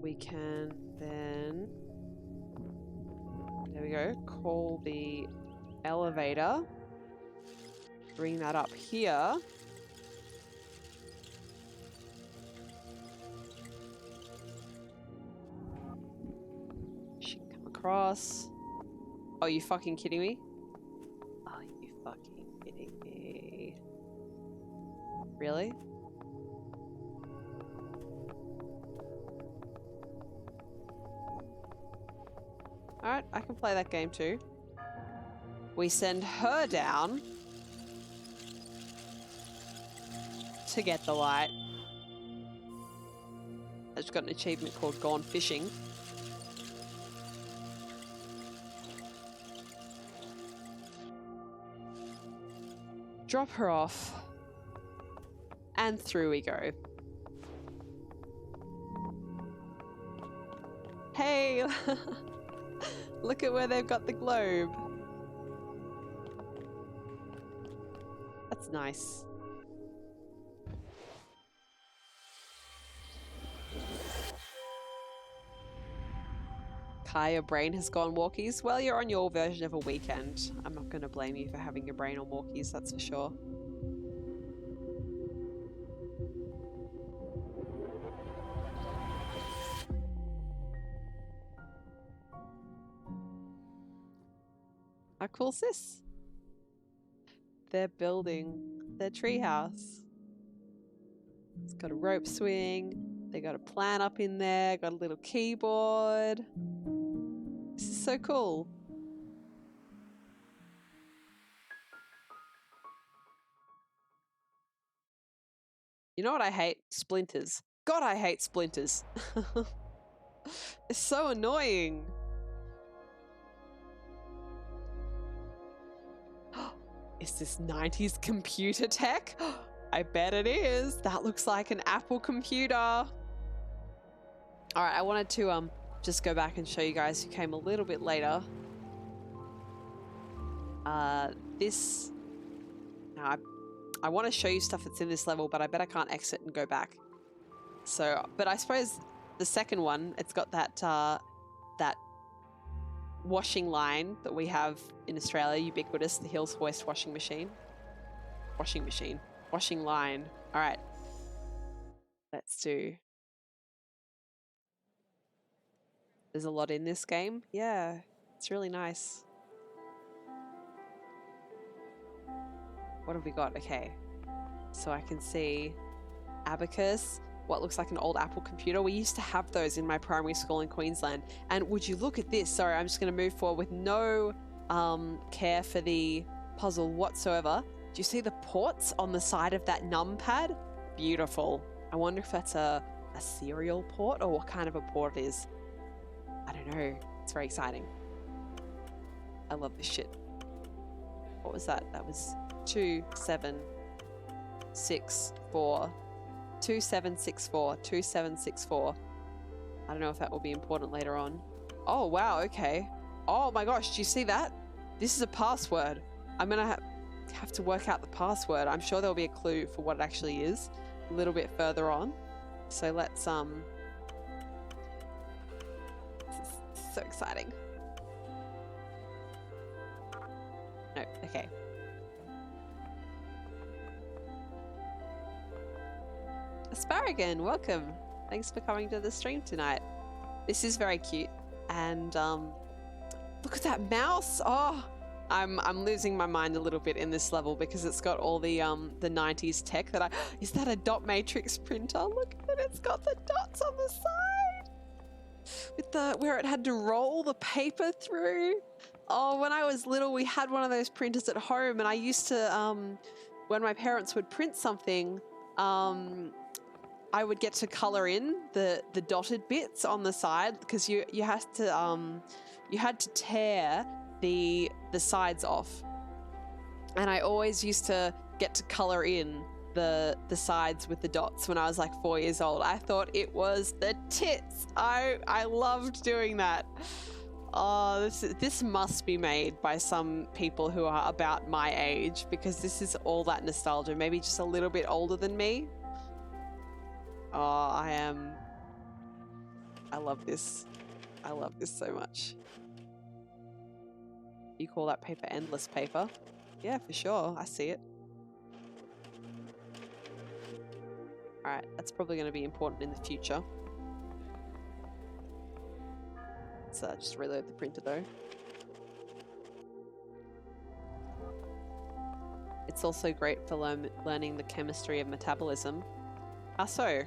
We can then, there we go, call the elevator, bring that up here. She can come across. Oh, you fucking kidding me? Are you fucking kidding me? Really? Alright, I can play that game too. We send her down to get the light. I've just got an achievement called Gone Fishing. Drop her off. And through we go. Hey! Look at where they've got the globe. That's nice. Kai, your brain has gone walkies. Well, you're on your version of a weekend. I'm not going to blame you for having your brain on walkies, that's for sure. How cool is this? They're building their treehouse. It's got a rope swing. They got a plant up in there. Got a little keyboard. This is so cool. You know what I hate? Splinters. God, I hate splinters. It's so annoying. Is this 90s computer tech? I bet it is. That looks like an Apple computer. All right, I wanted to just go back and show you guys who came a little bit later. This... Now, I want to show you stuff that's in this level, but I bet I can't exit and go back. So, but I suppose the second one, it's got that that washing line that we have in Australia, ubiquitous, the Hills Hoist washing machine. Washing line. All right. Let's do... There's a lot in this game. Yeah, it's really nice. What have we got? Okay. So I can see abacus, what looks like an old Apple computer. We used to have those in my primary school in Queensland. And would you look at this? Sorry, I'm just going to move forward with no care for the puzzle whatsoever. Do you see the ports on the side of that numpad? Beautiful. I wonder if that's a serial port or what kind of a port it is. I don't know. It's very exciting. I love this shit. What was that? That was 2764. 2764. 2764. I don't know if that will be important later on. Oh, wow. Okay. Oh my gosh. Do you see that? This is a password. I'm going to have... have to work out the password. I'm sure there'll be a clue for what it actually is a little bit further on. So let's this is so exciting. No, okay. Asparagan, welcome. Thanks for coming to the stream tonight. This is very cute. And look at that mouse. Oh, I'm losing my mind a little bit in this level because it's got all the 90s tech that is that a dot matrix printer? Look at it, it's got the dots on the side with the where it had to roll the paper through. Oh, when I was little, we had one of those printers at home, and I used to when my parents would print something, I would get to color in the dotted bits on the side because you had to tear the sides off, and I always used to get to color in the sides with the dots when I was like 4 years old. I thought it was the tits. I loved doing that. Oh, this must be made by some people who are about my age, because this is all that nostalgia. Maybe just a little bit older than me. Oh, I love this. I love this so much. You call that paper endless paper? Yeah, for sure. I see it. Alright, that's probably going to be important in the future. Let's just reload the printer though. It's also great for learning the chemistry of metabolism. How so?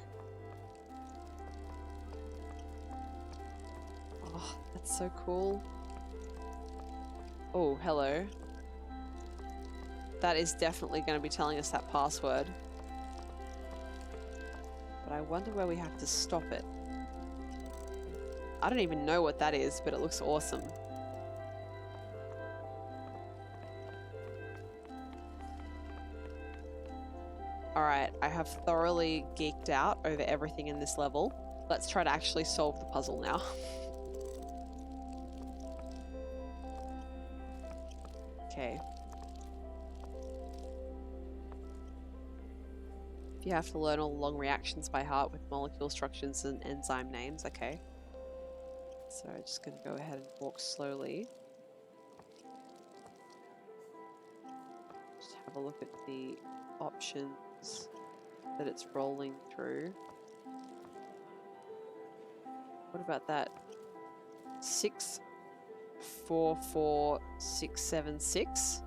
Oh, that's so cool. Oh, hello. That is definitely going to be telling us that password. But I wonder where we have to stop it. I don't even know what that is, but it looks awesome. Alright, I have thoroughly geeked out over everything in this level. Let's try to actually solve the puzzle now. Okay. You have to learn all long reactions by heart with molecule structures and enzyme names. Okay. So I'm just going to go ahead and walk slowly. Just have a look at the options that it's rolling through. What about that? 644676?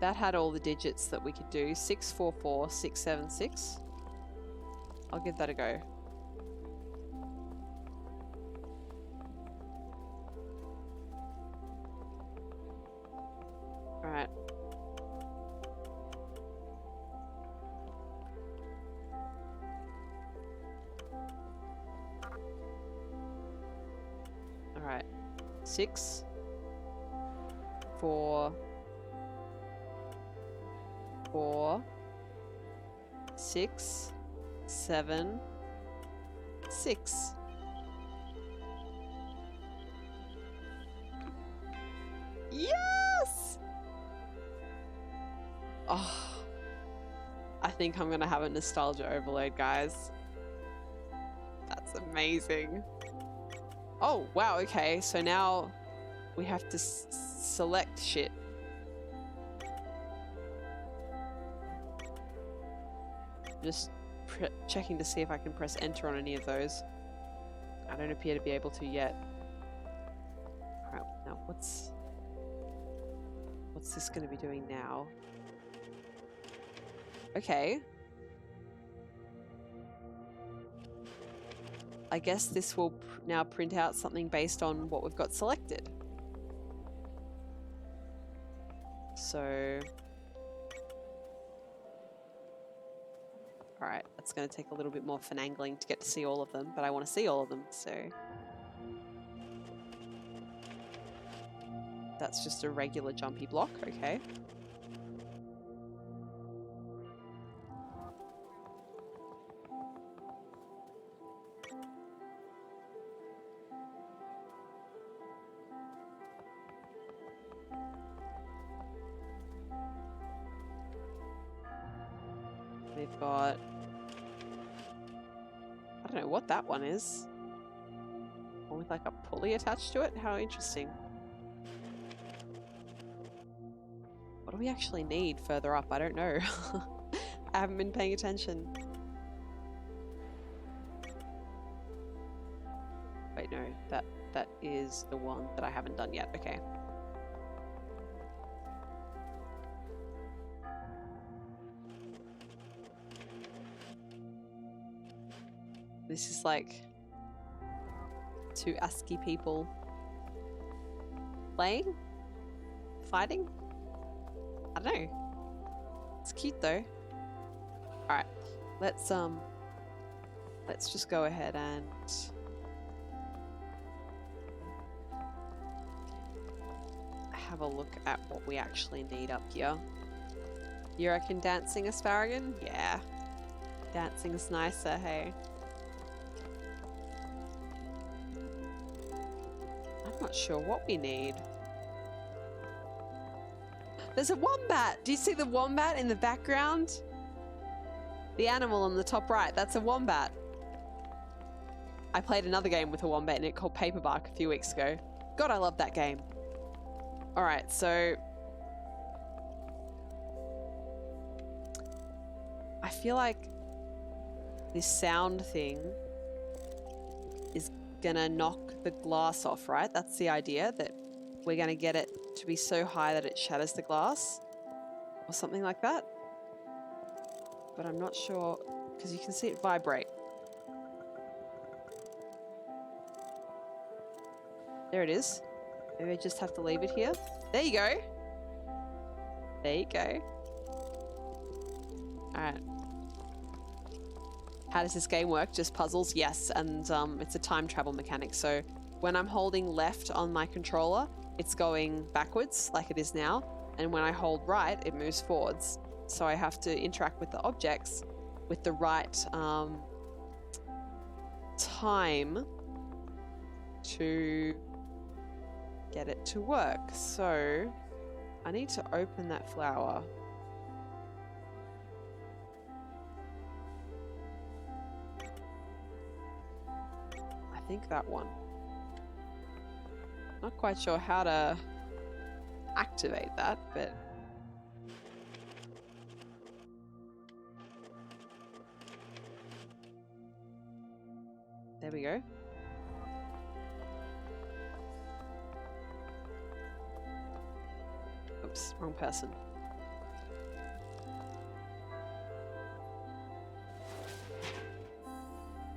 That had all the digits that we could do. 644676. I'll give that a go. Alright. Alright. 6 4 4 6 7 6. Yes! Oh, I think I'm gonna have a nostalgia overload, guys. That's amazing. Oh, wow, okay, so now we have to select shit. Just checking to see if I can press enter on any of those. I don't appear to be able to yet. Alright, now what's this going to be doing now? Okay. I guess this will now print out something based on what we've got selected. So... Alright, that's going to take a little bit more finagling to get to see all of them, but I want to see all of them, so... That's just a regular jumpy block, okay. We've got... I don't know what that one is. One with like a pulley attached to it? How interesting. What do we actually need further up? I don't know. I haven't been paying attention. Wait, no. That is the one that I haven't done yet. Okay. This is like two ASCII people playing? Fighting? I don't know. It's cute though. Alright. Let's just go ahead and have a look at what we actually need up here. You reckon dancing asparagus? Yeah. Dancing's nicer, hey. I'm not sure what we need. There's a wombat! Do you see the wombat in the background? The animal on the top right, that's a wombat. I played another game with a wombat in it called Paperbark a few weeks ago. God, I love that game. Alright, so... I feel like this sound thing is gonna knock the glass off, right? That's the idea, that we're gonna get it to be so high that it shatters the glass or something like that. But I'm not sure, because you can see it vibrate. There it is. Maybe I just have to leave it here. There you go. There you go. Alright. How does this game work? Just puzzles? Yes, and it's a time travel mechanic. So when I'm holding left on my controller, it's going backwards like it is now. And when I hold right, it moves forwards. So I have to interact with the objects with the right time to get it to work. So I need to open that flower. I think that one. Not quite sure how to activate that, but there we go. Oops, wrong person.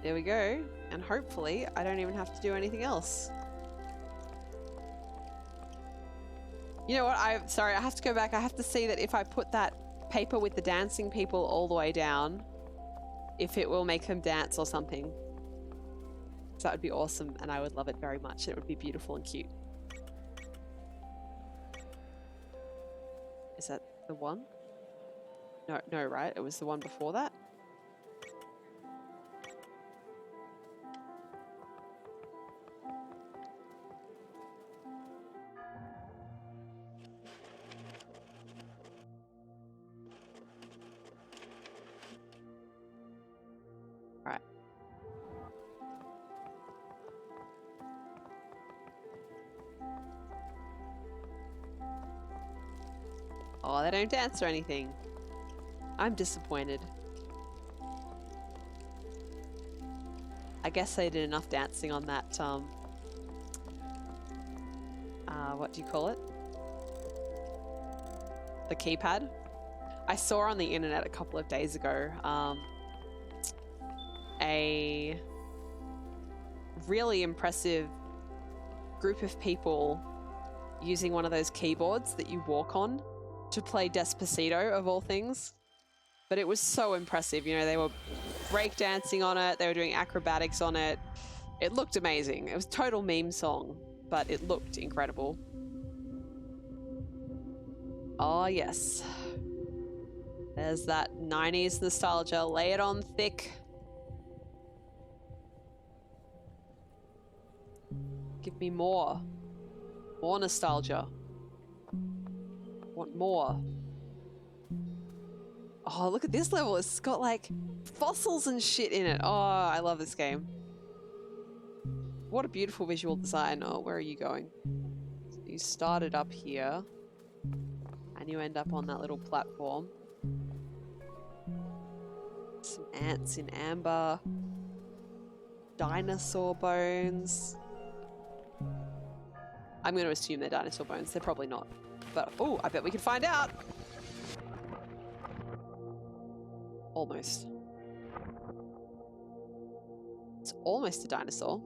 There we go. And hopefully I don't even have to do anything else. You know what? Sorry, I have to go back. I have to see that if I put that paper with the dancing people all the way down, if it will make them dance or something. So that would be awesome, and I would love it very much. It would be beautiful and cute. Is that the one? No, right? It was the one before that? Right. Oh, they don't dance or anything. I'm disappointed. I guess they did enough dancing on that, what do you call it? The keypad. I saw on the internet a couple of days ago, a really impressive group of people using one of those keyboards that you walk on to play Despacito, of all things. But it was so impressive. You know, they were breakdancing on it. They were doing acrobatics on it. It looked amazing. It was a total meme song, but it looked incredible. Oh, yes. There's that 90s nostalgia. Lay it on thick. Give me more. More nostalgia. Want more. Oh, look at this level. It's got like fossils and shit in it. Oh, I love this game. What a beautiful visual design. Oh, where are you going? You started up here and you end up on that little platform. Some ants in amber. Dinosaur bones. I'm going to assume they're dinosaur bones. They're probably not. But, oh, I bet we can find out. Almost. It's almost a dinosaur.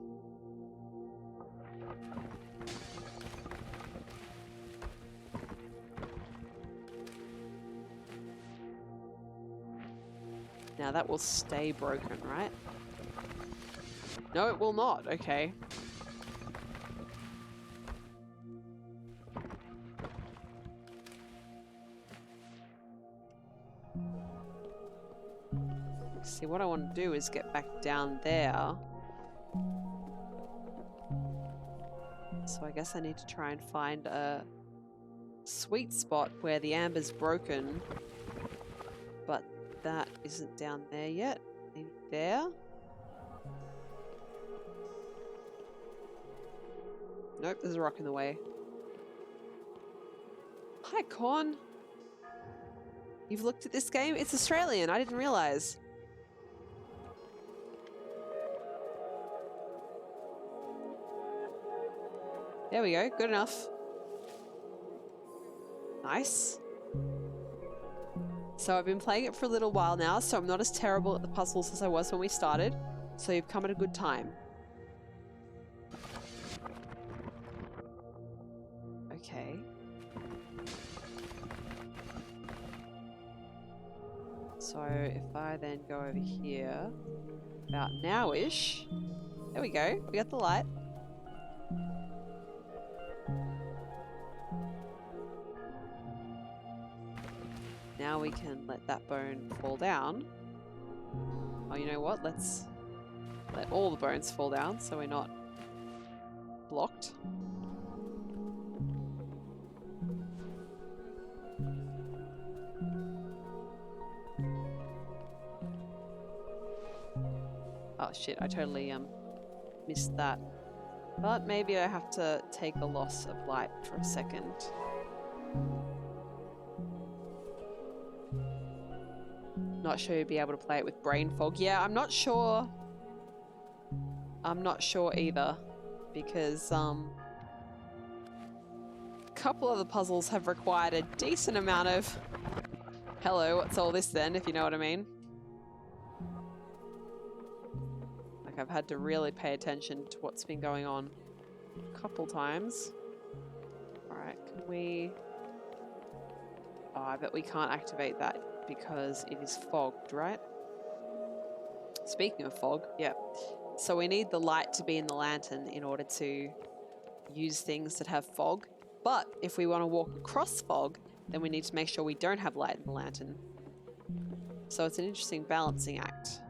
Now that will stay broken, right? No, it will not. Okay. See, what I want to do is get back down there. So I guess I need to try and find a sweet spot where the amber's broken, but that isn't down there yet. Maybe there? Nope, there's a rock in the way. Hi, Con. You've looked at this game? It's Australian. I didn't realise. There we go. Good enough. Nice. So I've been playing it for a little while now, so I'm not as terrible at the puzzles as I was when we started. So you've come at a good time. Okay. So if I then go over here, about now-ish. There we go. We got the light. Now we can let that bone fall down. Oh, you know what? Let's let all the bones fall down so we're not blocked. Oh shit, I totally missed that. But maybe I have to take a loss of light for a second. Not sure you'd be able to play it with brain fog. Yeah, I'm not sure. I'm not sure either, because a couple of the puzzles have required a decent amount of hello, what's all this then, if you know what I mean. Like, I've had to really pay attention to what's been going on a couple times. Alright, can we... Oh, I bet we can't activate that because it is fogged, right? Speaking of fog, yeah. So we need the light to be in the lantern in order to use things that have fog. But if we want to walk across fog, then we need to make sure we don't have light in the lantern. So it's an interesting balancing act.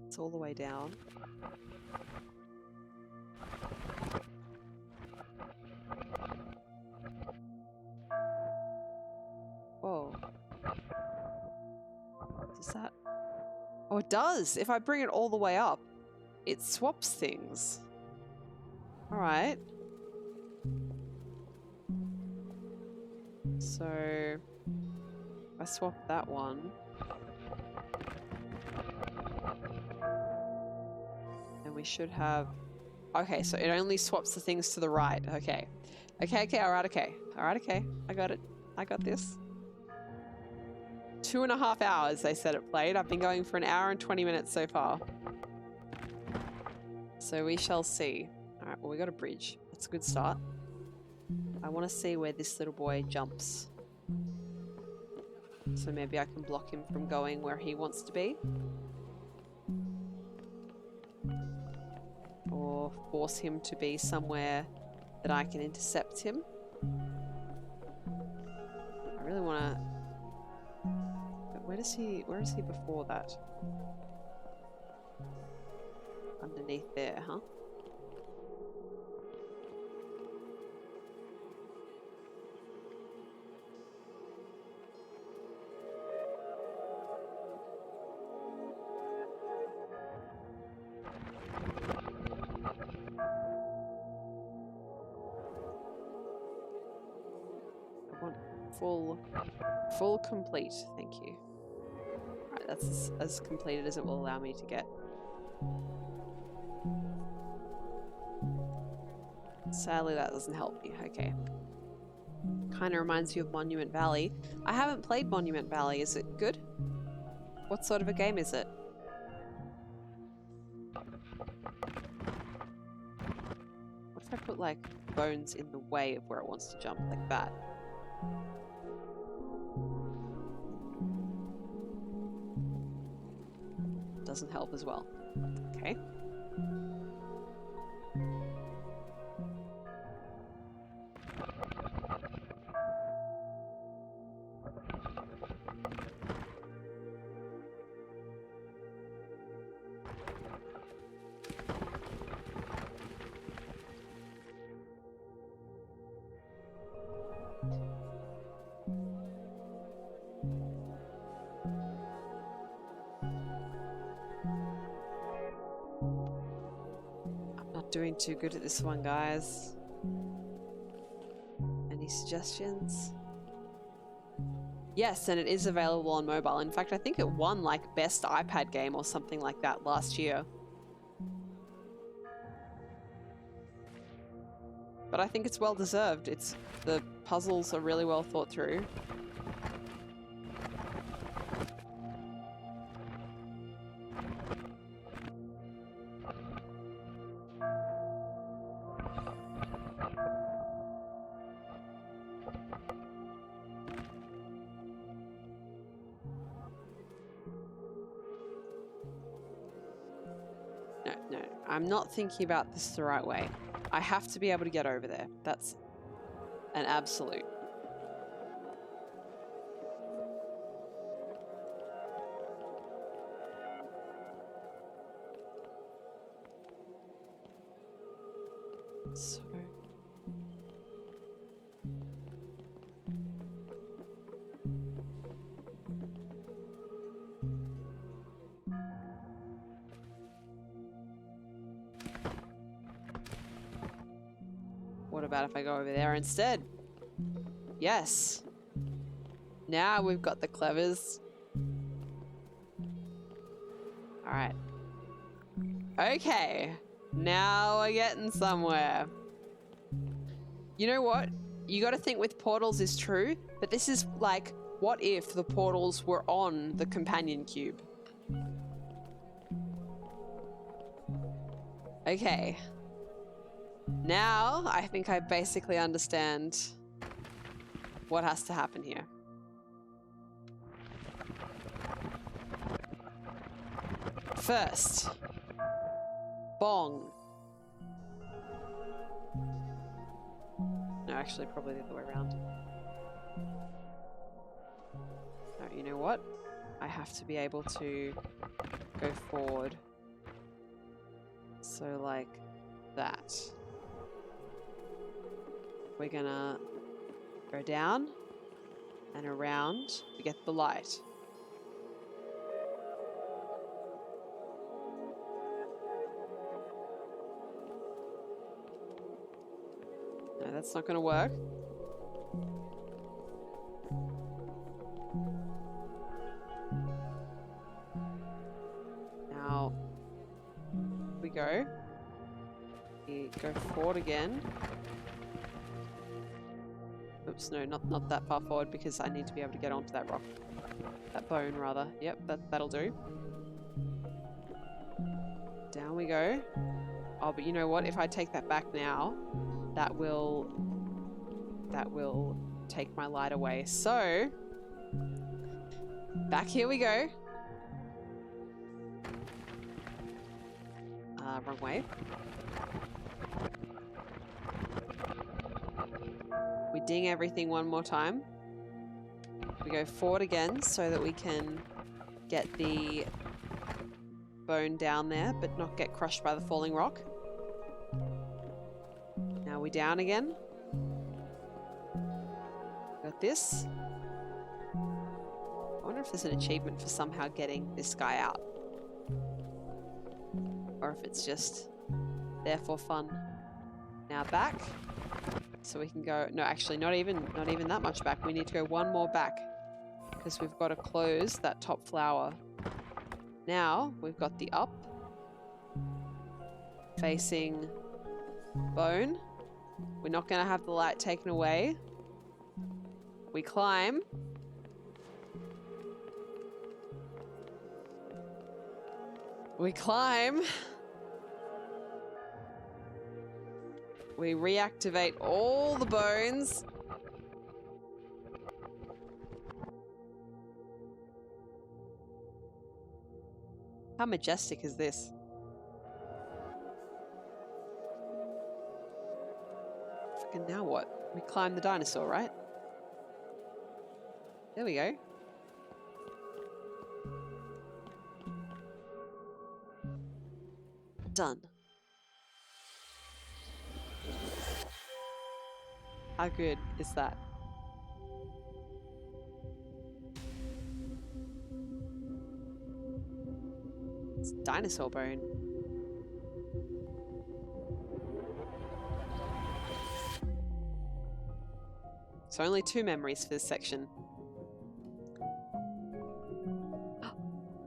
It's all the way down. Whoa. Does that... Oh, it does! If I bring it all the way up, it swaps things. Alright. So... I swap that one. And we should have... Okay, so it only swaps the things to the right. Okay. Okay, alright, okay. Alright, okay. I got it. I got this. 2.5 hours, they said it played. I've been going for 1 hour and 20 minutes so far. So we shall see. Alright, well, we got a bridge. That's a good start. I want to see where this little boy jumps. So maybe I can block him from going where he wants to be. Or force him to be somewhere that I can intercept him. I really want to... But where is he before that? Underneath there, huh? I want full complete. Thank you. Alright, that's as completed as it will allow me to get. Sadly, that doesn't help me. Okay. Kind of reminds you of Monument Valley. I haven't played Monument Valley. Is it good? What sort of a game is it? What if I put, like, bones in the way of where it wants to jump, like that? Doesn't help as well. Okay. Doing too good at this one, guys. Any suggestions? Yes, and it is available on mobile. In fact, I think it won like best iPad game or something like that last year. But I think it's well deserved. The puzzles are really well thought through. No, I'm not thinking about this the right way. I have to be able to get over there. That's an absolute. So... What about if I go over there instead? Yes. Now we've got the clevers. Alright. Okay. Now we're getting somewhere. You know what? You gotta think with portals is true, but this is like, what if the portals were on the companion cube? Okay. Now, I think I basically understand what has to happen here. First, bong. No, actually, probably the other way around. No, you know what? I have to be able to go forward. So, like that. We're gonna go down and around to get the light. No, that's not gonna work. Now we go. We go forward again. Oops, no, not that far forward because I need to be able to get onto that rock. That bone, rather. Yep, that'll do. Down we go. Oh, but you know what? If I take that back now, that will take my light away. So, back here we go. Wrong way. We ding everything one more time. We go forward again so that we can get the bone down there, but not get crushed by the falling rock. Now we down again. Got this. I wonder if there's an achievement for somehow getting this guy out. Or if it's just there for fun. Now back. So we can go, no, actually not even that much back. We need to go one more back because we've got to close that top flower. Now we've got the up facing bone. We're not going to have the light taken away. We climb. We climb. We reactivate all the bones. How majestic is this? Fucking now what? We climb the dinosaur, right? There we go. Done. How good is that? It's dinosaur bone. So only 2 memories for this section.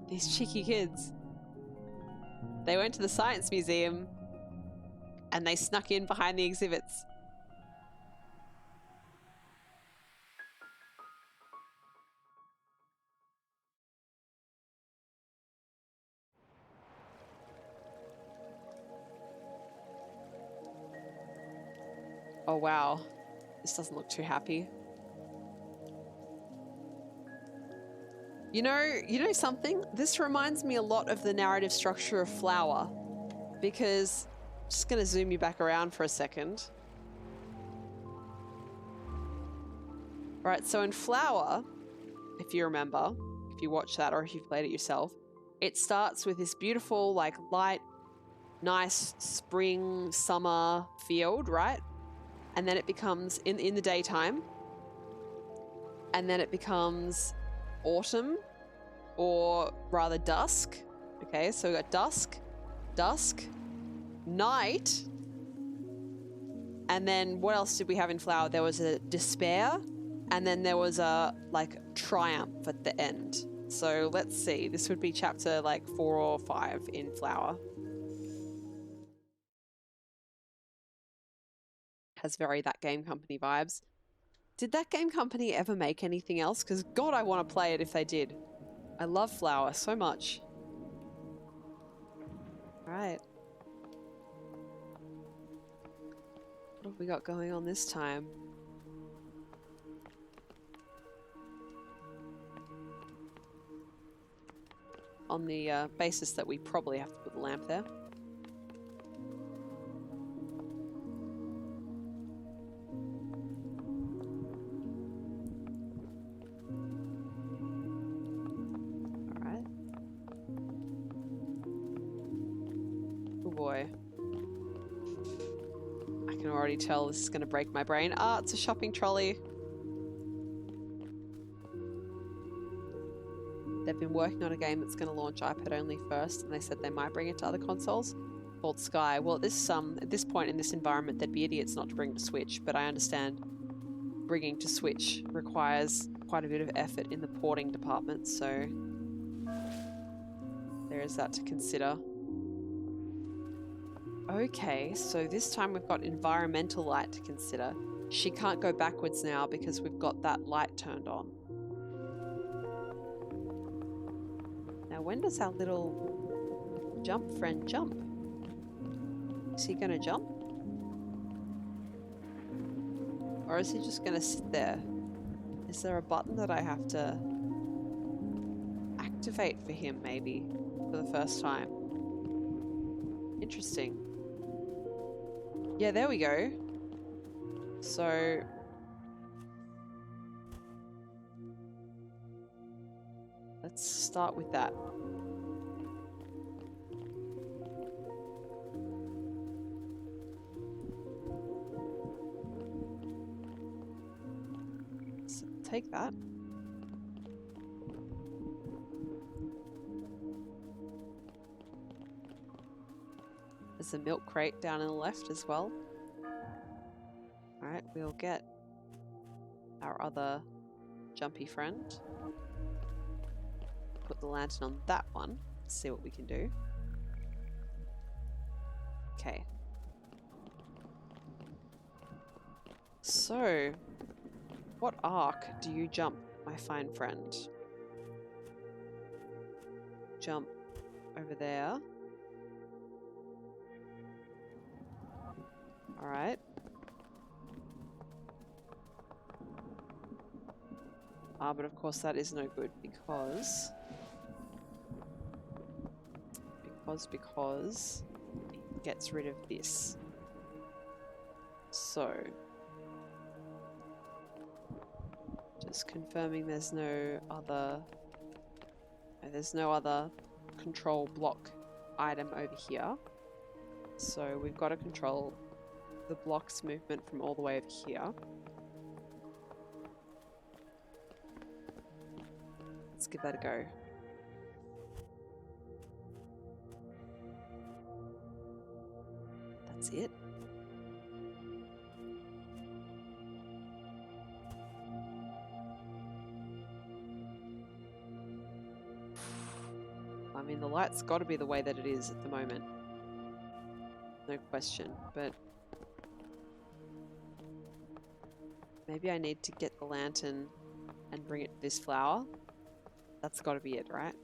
These cheeky kids. They went to the science museum and they snuck in behind the exhibits. Oh wow, this doesn't look too happy. You know something? This reminds me a lot of the narrative structure of Flower, because I'm just gonna zoom you back around for a second. Right, so in Flower, if you remember, if you watch that or if you've played it yourself, it starts with this beautiful, like, light, nice spring, summer field, right? And then it becomes in the daytime, and then it becomes autumn, or rather dusk. Okay, so we got dusk, night, and then what else did we have in Flower? There was a despair, and then there was a, like, triumph at the end. So let's see, this would be chapter like 4 or 5 in Flower. Has very That Game Company vibes. Did That Game Company ever make anything else? Because God, I want to play it if they did. I love Flower so much. Alright. What have we got going on this time? On the basis that we probably have to put the lamp there. Alright. Oh boy. I can already tell this is going to break my brain. Ah, it's a shopping trolley. They've been working on a game that's going to launch iPad only first, and they said they might bring it to other consoles, called Sky. Well, at this point in this environment, they'd be idiots not to bring to Switch, but I understand bringing to Switch requires quite a bit of effort in the porting department, so there is that to consider. Okay, so this time we've got environmental light to consider. She can't go backwards now because we've got that light turned on. Now, when does our little jump friend jump? Is he going to jump? Or is he just going to sit there? Is there a button that I have to activate for him, maybe, for the first time? Interesting. Yeah, there we go. So... let's start with that. So take that. There's a milk crate down on the left as well. Alright, we'll get our other jumpy friend. Put the lantern on that one. See what we can do. Okay. So, what arc do you jump, my fine friend? Jump over there. Alright. But of course that is no good because it gets rid of this. So, just confirming there's no other control block item over here. So we've got to control the block's movement from all the way over here. Let's give that a go. That's it. I mean, the light's got to be the way that it is at the moment. No question, but maybe I need to get the lantern and bring it to this flower. That's got to be it, right?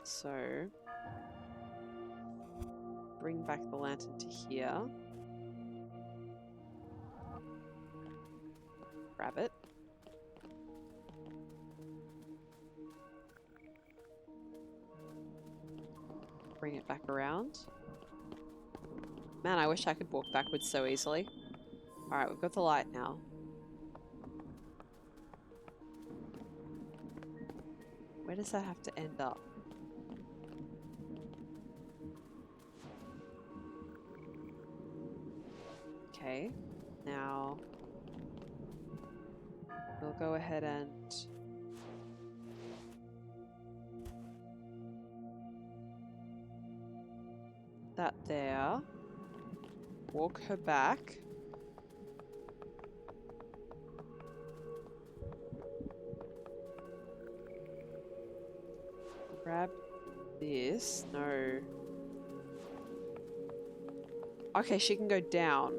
So, bring back the lantern to here. Grab it. Bring it back around. Man, I wish I could walk backwards so easily. Alright, we've got the light now. Where does that have to end up? Okay, now we'll go ahead and that there. Walk her back. Grab this. No. Okay, she can go down.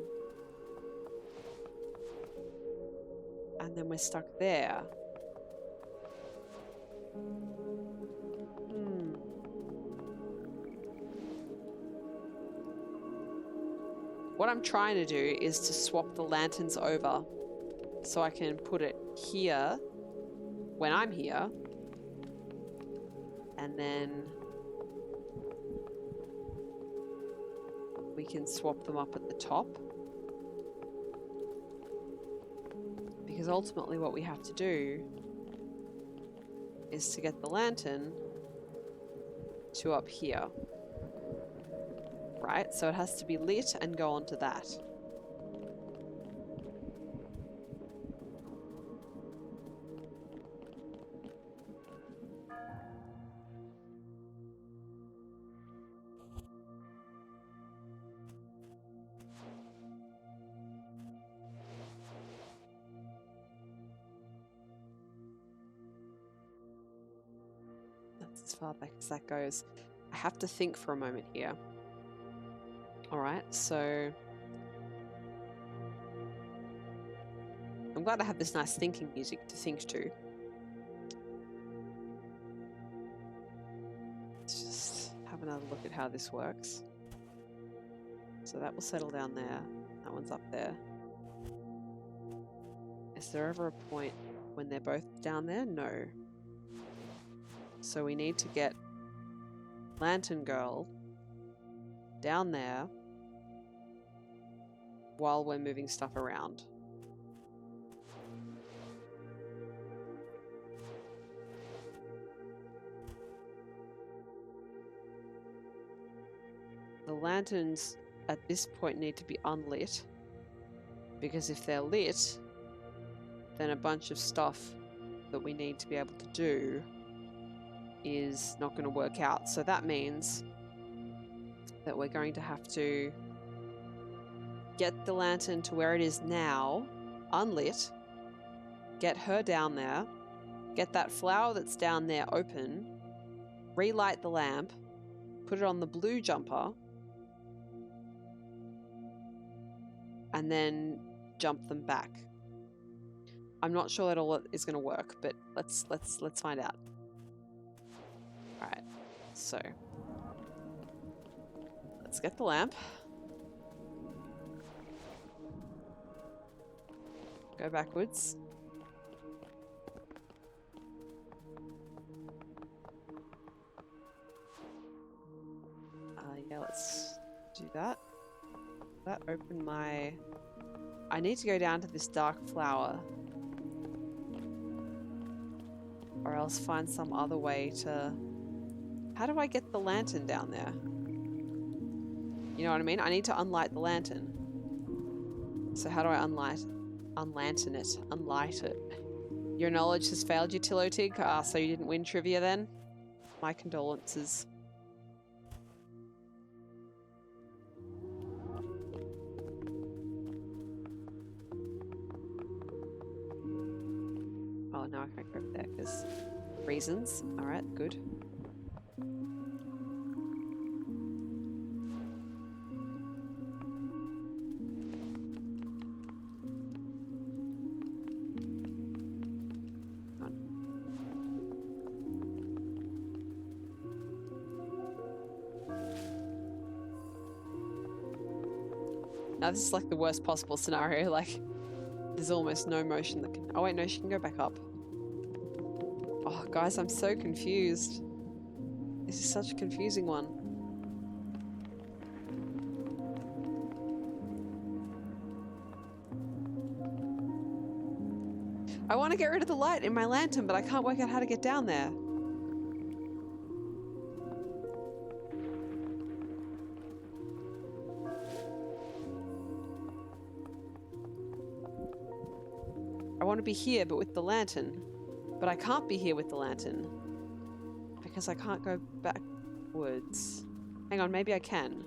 And then we're stuck there. What I'm trying to do is to swap the lanterns over so I can put it here when I'm here. And then we can swap them up at the top. Because ultimately what we have to do is to get the lantern to up here. Right? So it has to be lit and go onto that. That's as far back as that goes. I have to think for a moment here. Alright, so I'm glad I have this nice thinking music to think to. Let's just have another look at how this works. So that will settle down there. That one's up there. Is there ever a point when they're both down there? No. So we need to get Lantern Girl down there while we're moving stuff around. The lanterns at this point need to be unlit, because if they're lit, then a bunch of stuff that we need to be able to do is not going to work out. So that means that we're going to have to get the lantern to where it is now, unlit, get her down there, get that flower that's down there open, relight the lamp, put it on the blue jumper, and then jump them back. I'm not sure that all is going to work, but let's find out. All right, so let's get the lamp. Go backwards. Yeah, let's do that. That opened my... I need to go down to this dark flower. Or else find some other way to... How do I get the lantern down there? You know what I mean? I need to unlight the lantern. So how do I unlantern it? Unlight it. Your knowledge has failed you, Tillotig. So you didn't win trivia then? My condolences. Oh, no, I can't go there because reasons. Alright, good. Now this is like the worst possible scenario, like there's almost no motion that can... Oh wait, no, she can go back up. Oh guys, I'm so confused. This is such a confusing one. I want to get rid of the light in my lantern, but I can't work out how to get down there. I want to be here, but with the lantern. But I can't be here with the lantern. Because I can't go backwards. Hang on, maybe I can.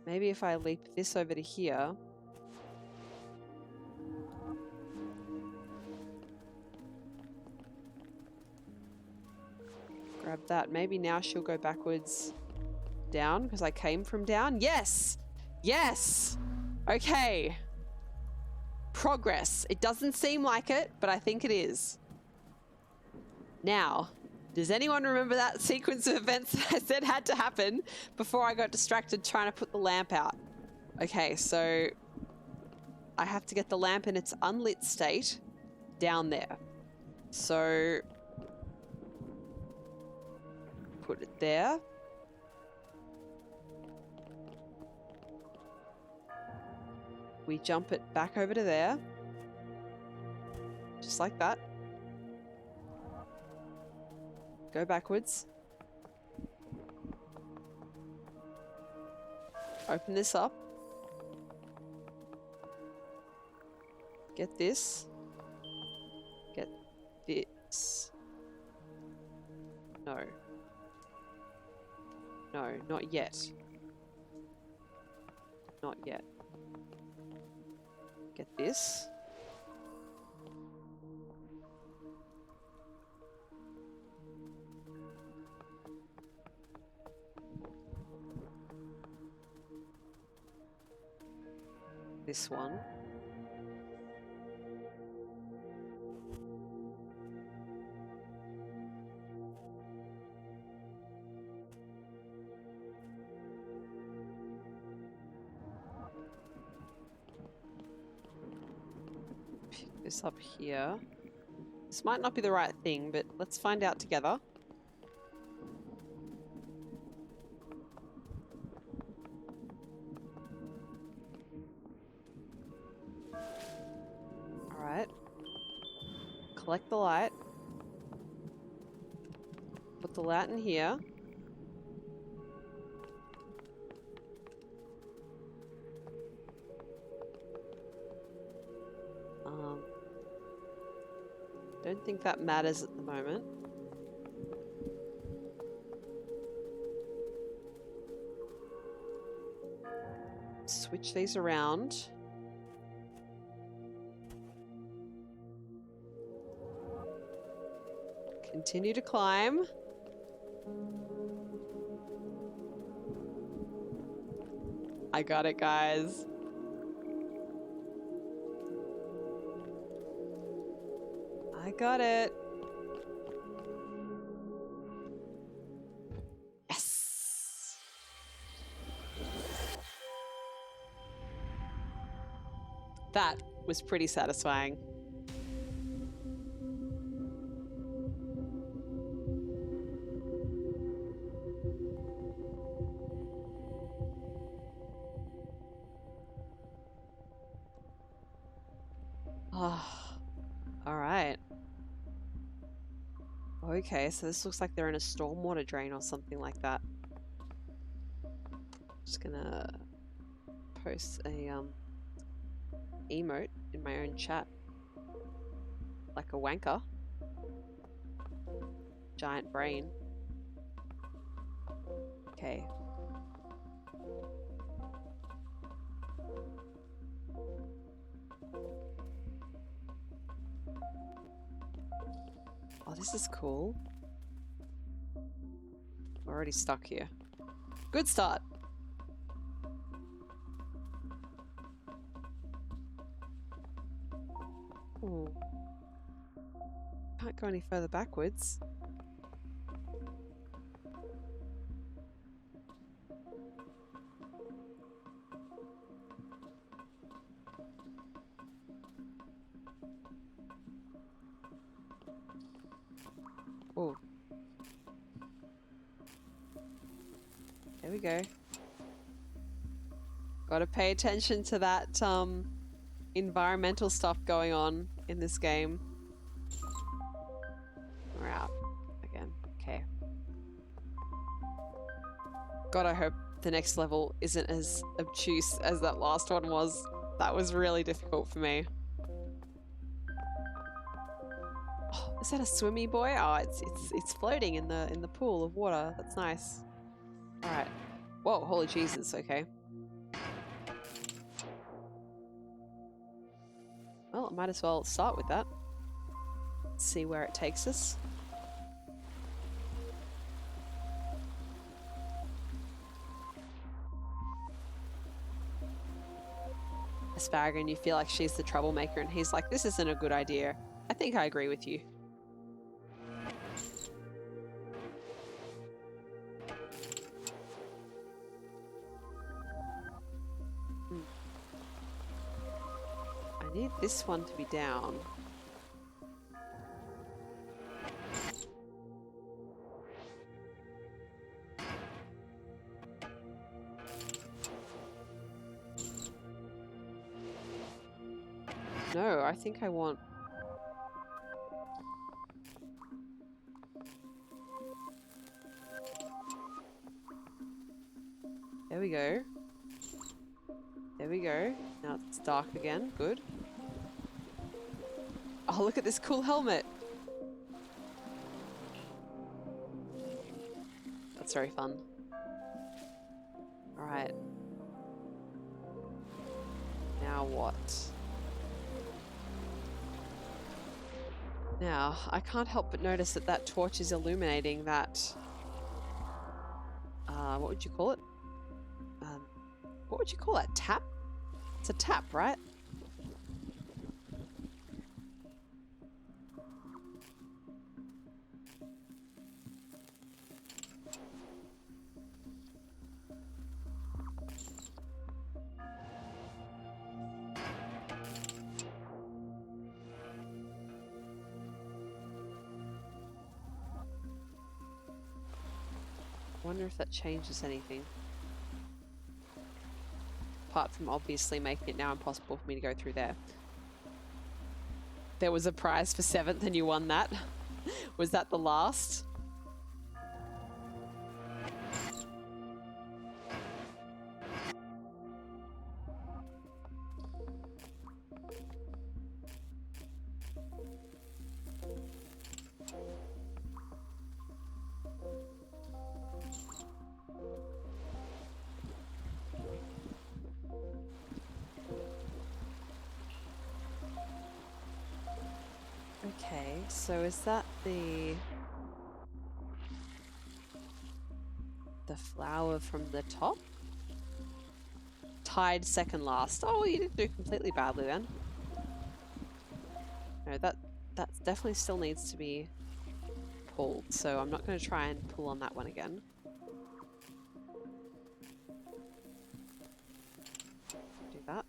Maybe if I leap this over to here... Grab that. Maybe now she'll go backwards down because I came from down. Yes! Yes! Okay. Progress. It doesn't seem like it, but I think it is. Now, does anyone remember that sequence of events that I said had to happen before I got distracted trying to put the lamp out? Okay, so I have to get the lamp in its unlit state down there. So put it there. We jump it back over to there. Just like that. Go backwards. Open this up. Get this. Get this. No. No, not yet. Not yet. Get this. This one. This up here. This might not be the right thing, but let's find out together. Alright. Collect the light. Put the lantern here. Don't think that matters at the moment. Let's switch these around. Continue to climb. I got it, guys. I got it. Yes. That was pretty satisfying. Oh, all right. Okay, so this looks like they're in a stormwater drain or something like that. Just gonna post a emote in my own chat. Like a wanker. Giant brain. Okay. Oh, this is cool. We're already stuck here. Good start. Ooh. Can't go any further backwards. Oh. There we go. Gotta pay attention to that environmental stuff going on in this game. We're out again. Okay. God, I hope the next level isn't as obtuse as that last one was. That was really difficult for me. Oh, is that a swimmy boy? Oh, it's floating in the pool of water. That's nice. All right. Whoa, holy Jesus. Okay. Well, I might as well start with that. See where it takes us. Asparagus, and you feel like she's the troublemaker, and he's like, this isn't a good idea. I think I agree with you. I need this one to be down. No, I think I want... There we go. There we go. Now it's dark again. Good. Oh, look at this cool helmet. That's very fun. All right. Now what? Now, I can't help but notice that that torch is illuminating that... what would you call it? What would you call that? Tap? It's a tap, right? I wonder if that changes anything. Apart from obviously making it now impossible for me to go through there. There was a prize for 7th and you won that. Was that the last? so is that the flower from the top? Tied second last. Oh, you didn't do completely badly then. No, that definitely still needs to be pulled, so I'm not going to try and pull on that one again. Do that.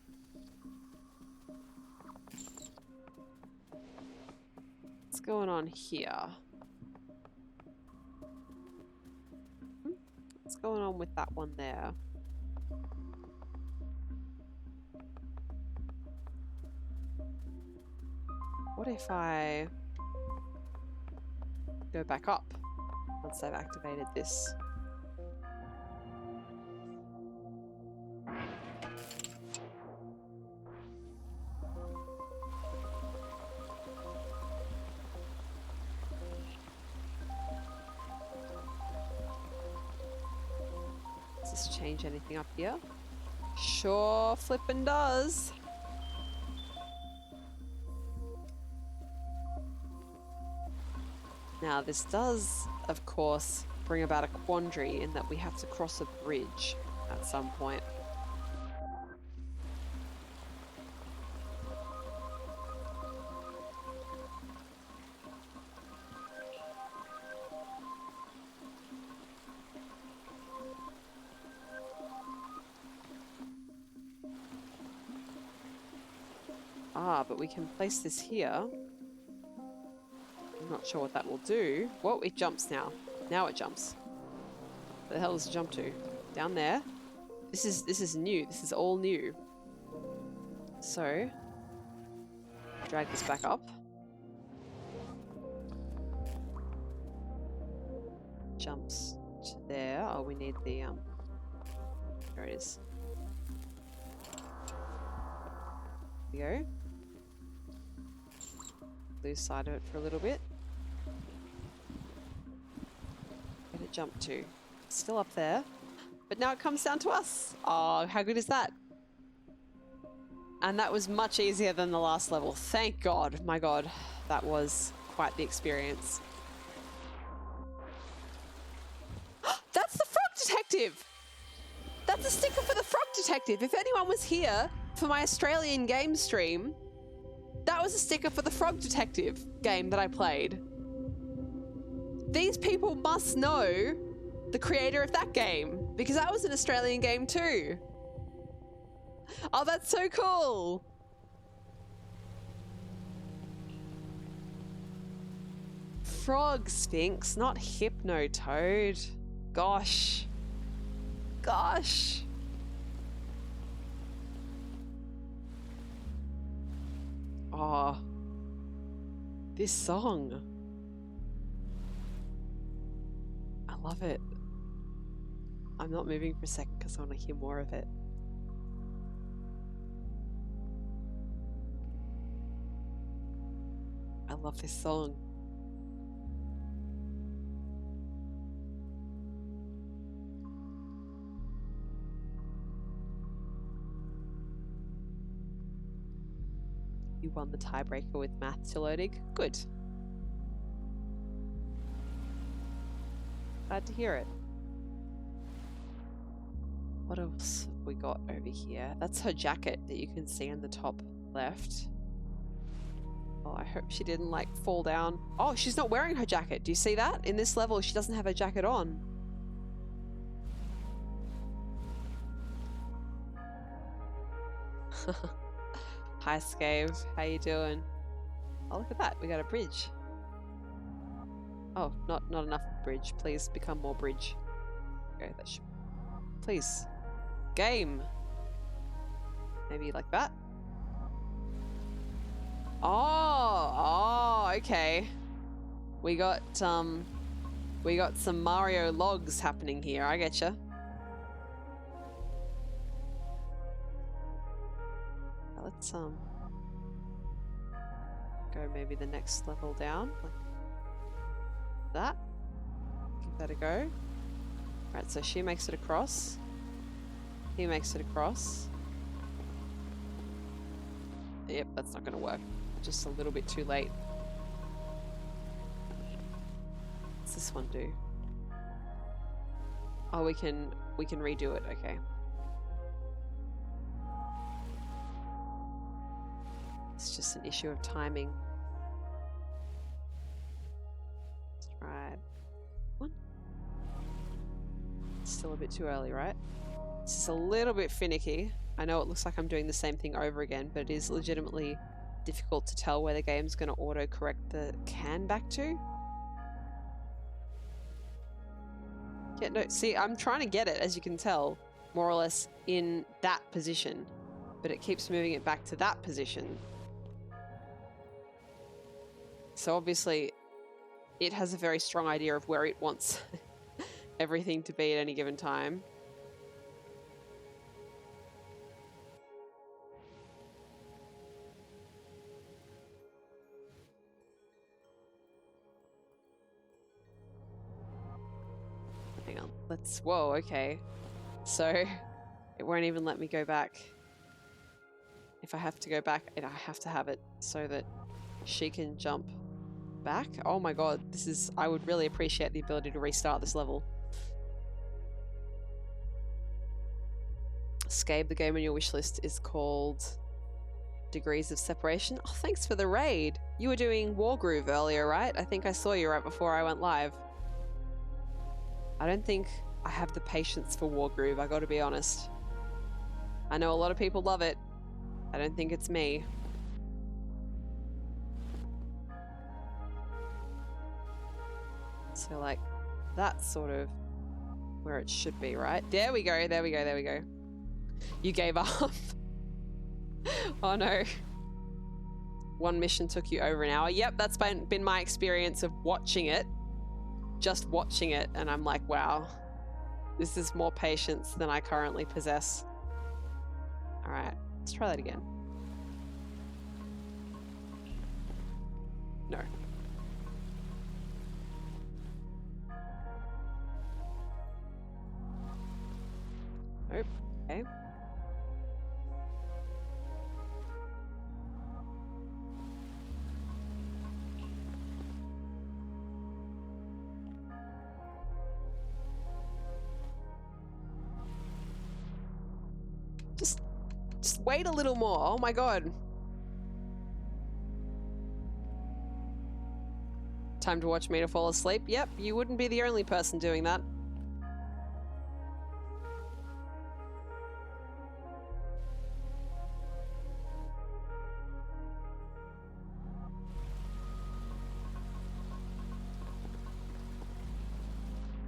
What's going on here? What's going on with that one there? What if I go back up once I've activated this? Does this change anything up here? Sure flippin' does. Now this does, of course, bring about a quandary in that we have to cross a bridge at some point. Ah, but we can place this here. I'm not sure what that will do. Whoa, it jumps now. Now it jumps. Where the hell does it jump to? Down there? This is new. This is all new. So, drag this back up. Jumps to there. Oh, we need the there it is. There we go. Lose sight of it for a little bit. Where did it jump to? It's still up there. But now it comes down to us. Oh, how good is that? And that was much easier than the last level. Thank God. My God. That was quite the experience. That's the frog detective! That's a sticker for the frog detective. If anyone was here for my Australian game stream, that was a sticker for the frog detective game that I played. These people must know the creator of that game, because that was an Australian game too. Oh, that's so cool. Frog Sphinx, not Hypnotoad. Gosh. Gosh. Oh. This song. I love it. I'm not moving for a second because I want to hear more of it. I love this song. You won the tiebreaker with math still loading. Good. Glad to hear it. What else have we got over here? That's her jacket that you can see in the top left. Oh, I hope she didn't like fall down. Oh, she's not wearing her jacket. Do you see that? In this level, she doesn't have her jacket on. Hi, Scave. How you doing? Oh, look at that. We got a bridge. Oh, not enough bridge. Please become more bridge. Okay, that should... Please. Game. Maybe like that. Oh, okay. We got some Mario logs happening here. I getcha. Let's go maybe the next level down, like that. Give that a go. Right, so she makes it across. He makes it across. Yep, that's not gonna work. Just a little bit too late. What's this one do? Oh, we can redo it. Okay. It's just an issue of timing. Let's try one. Still a bit too early, right? This is a little bit finicky. I know it looks like I'm doing the same thing over again, but it is legitimately difficult to tell where the game's going to auto-correct the can back to. Yeah, no, see, I'm trying to get it, as you can tell, more or less in that position, but it keeps moving it back to that position. So obviously, it has a very strong idea of where it wants everything to be at any given time. Hang on, let's, whoa, okay. So it won't even let me go back. If I have to go back, I have to have it so that she can jump back. Oh my god, this is, I would really appreciate the ability to restart this level. Scabe, the game on your wish list is called Degrees of Separation. Oh, thanks for the raid. You were doing Wargroove earlier, right? I think I saw you right before I went live. I don't think I have the patience for Wargroove, I gotta be honest. I know a lot of people love it. I don't think it's me. So like, that's sort of where it should be, right? There we go, there we go, there we go. You gave up. Oh no. One mission took you over an hour. Yep, that's been my experience of watching it. Just watching it, and I'm like, wow. This is more patience than I currently possess. All right, let's try that again. No. Nope. Okay. Just wait a little more. Oh my god. Time to watch me to fall asleep. Yep, you wouldn't be the only person doing that.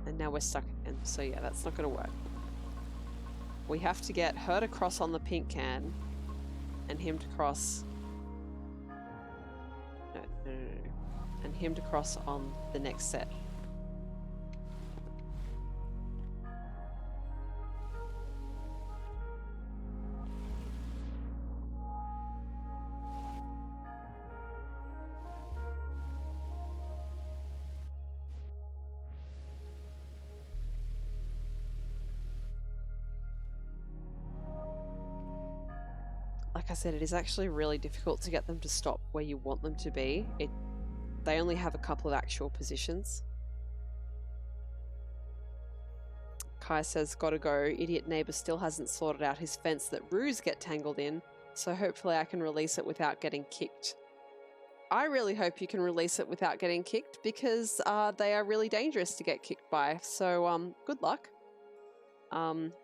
And now we're stuck again. So yeah, that's not going to work. We have to get her to cross on the pink can and him to cross... No. And him to cross on the next set. Like I said, it is actually really difficult to get them to stop where you want them to be. They only have a couple of actual positions. Kai says, gotta go. Idiot neighbor still hasn't sorted out his fence that roos get tangled in, so hopefully I can release it without getting kicked. I really hope you can release it without getting kicked, because they are really dangerous to get kicked by. So good luck.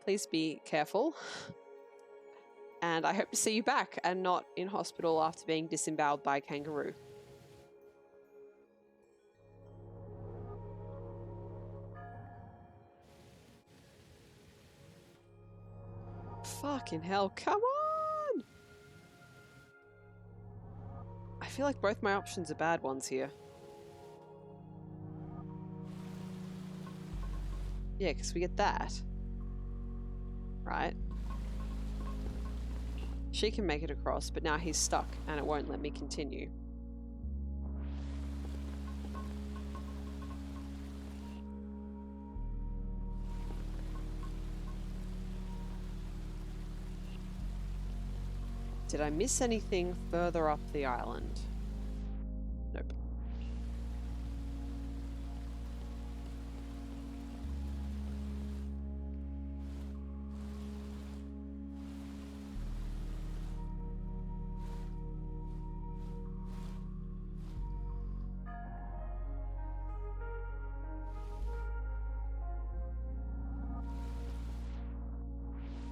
Please be careful. And I hope to see you back and not in hospital after being disemboweled by a kangaroo. Fucking hell, come on! I feel like both my options are bad ones here. Yeah, because we get that. Right? She can make it across, but now he's stuck and it won't let me continue. Did I miss anything further up the island? Nope.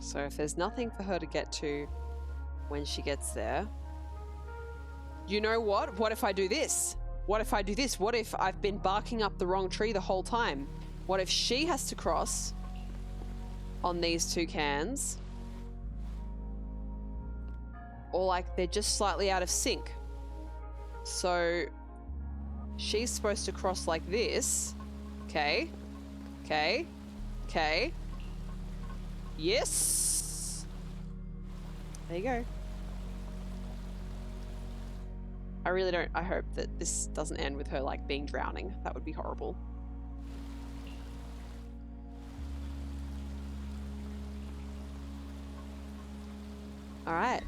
So if there's nothing for her to get to when she gets there... You know what? What if I do this? What if I do this? What if I've been barking up the wrong tree the whole time? What if she has to cross on these two cans? Or like they're just slightly out of sync. So she's supposed to cross like this. Okay. Okay. Okay. Yes. There you go. I really don't... I hope that this doesn't end with her, like, being drowning. That would be horrible. All right.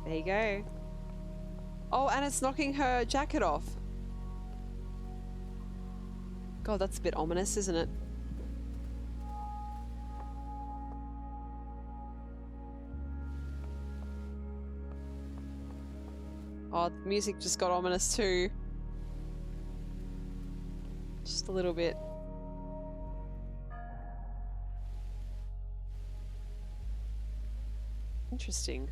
There you go. Oh, and it's knocking her jacket off. God, that's a bit ominous, isn't it? Oh, the music just got ominous too. Just a little bit. Interesting.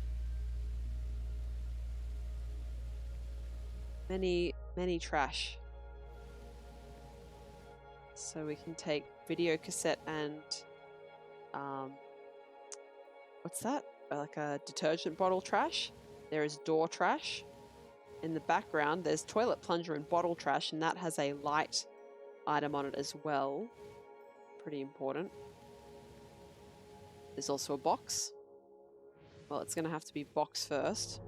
Many trash. So we can take video cassette and what's that? Like a detergent bottle trash. There is door trash. In the background, there's toilet plunger and bottle trash, and that has a light item on it as well. Pretty important. There's also a box. Well, it's going to have to be box first.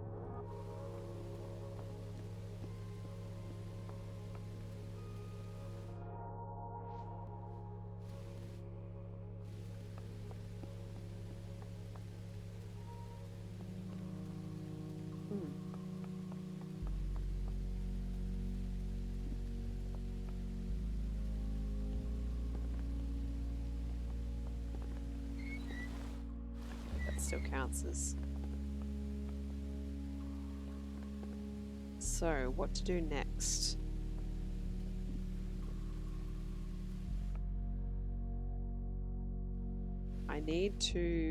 Still counts as... So, what to do next? I need to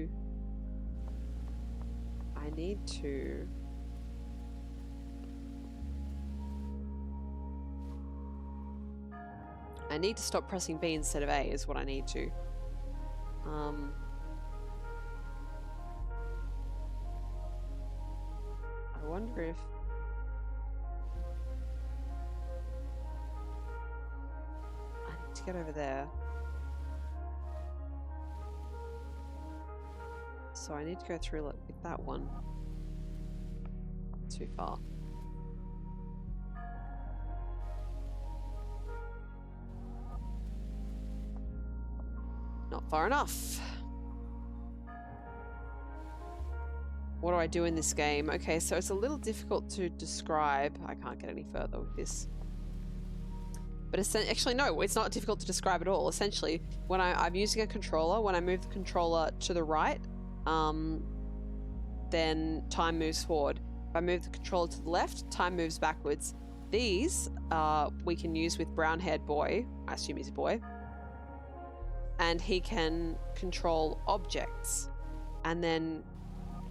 stop pressing B instead of A is what I need to. I wonder if... I need to get over there. So I need to go through with that one. Too far. Not far enough. What do I do in this game? Okay, so it's a little difficult to describe. I can't get any further with this. But actually, no, it's not difficult to describe at all. Essentially, when I'm using a controller, when I move the controller to the right, then time moves forward. If I move the controller to the left, time moves backwards. These we can use with brown-haired boy. I assume he's a boy. And he can control objects. And then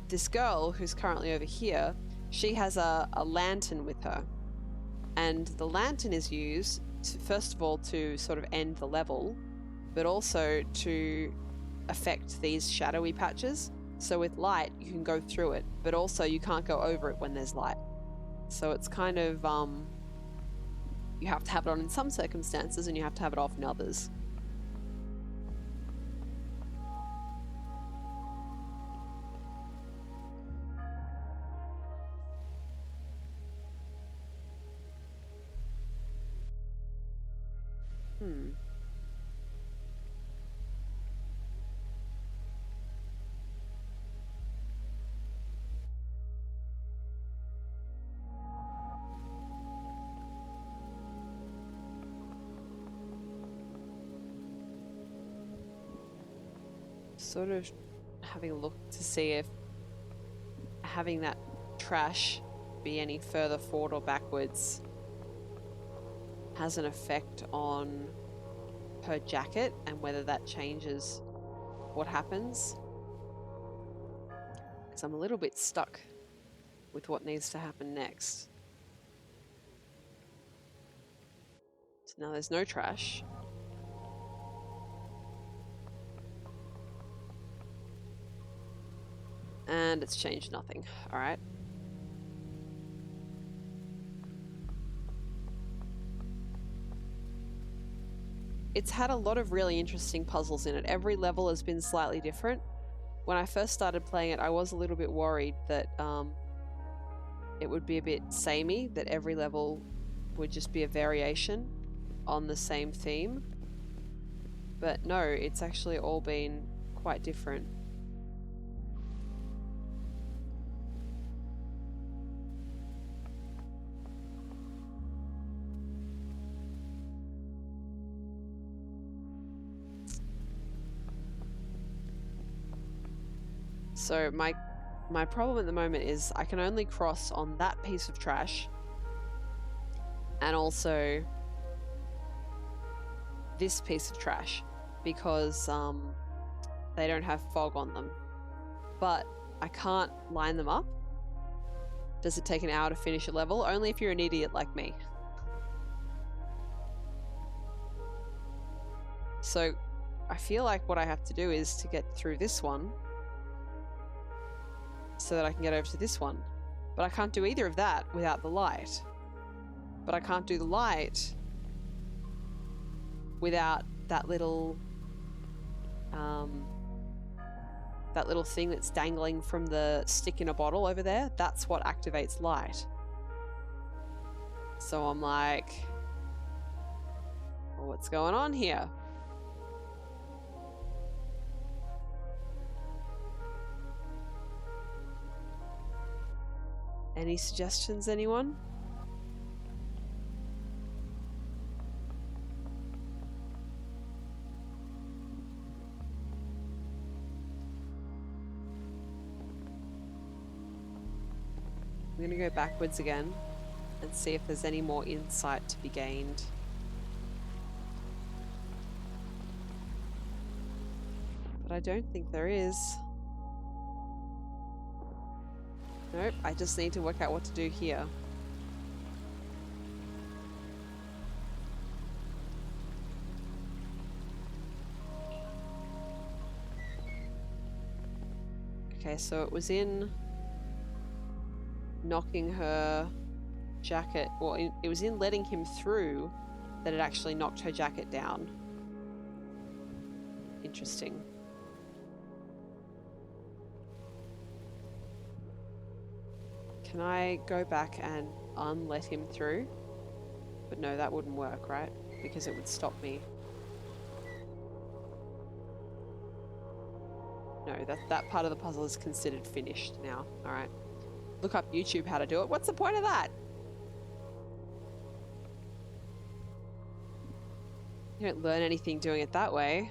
this girl who's currently over here, she has a lantern with her. And the lantern is used, first of all, to sort of end the level, but also to affect these shadowy patches. So with light, you can go through it, but also you can't go over it when there's light. So it's kind of, you have to have it on in some circumstances and you have to have it off in others. sort of having a look to see if having that trash be any further forward or backwards has an effect on her jacket and whether that changes what happens. Because I'm a little bit stuck with what needs to happen next. So now there's no trash. And it's changed nothing. All right. It's had a lot of really interesting puzzles in it. Every level has been slightly different. When I first started playing it, I was a little bit worried that it would be a bit samey, that every level would just be a variation on the same theme. But no, it's actually all been quite different. So my problem at the moment is I can only cross on that piece of trash and also this piece of trash because they don't have fog on them. But I can't line them up. Does it take an hour to finish a level? Only if you're an idiot like me. So I feel like what I have to do is to get through this one so that I can get over to this one. But I can't do either of that without the light. But I can't do the light without that little thing that's dangling from the stick in a bottle over there. That's what activates light. So I'm like, well, what's going on here? Any suggestions, anyone? I'm going to go backwards again and see if there's any more insight to be gained. But I don't think there is. Nope, I just need to work out what to do here. Okay, so it was in knocking her jacket, or it was in letting him through that it actually knocked her jacket down. Interesting. Can I go back and unlet him through? But no, that wouldn't work, right? Because it would stop me. No, that part of the puzzle is considered finished now. All right. Look up YouTube how to do it. What's the point of that? You don't learn anything doing it that way.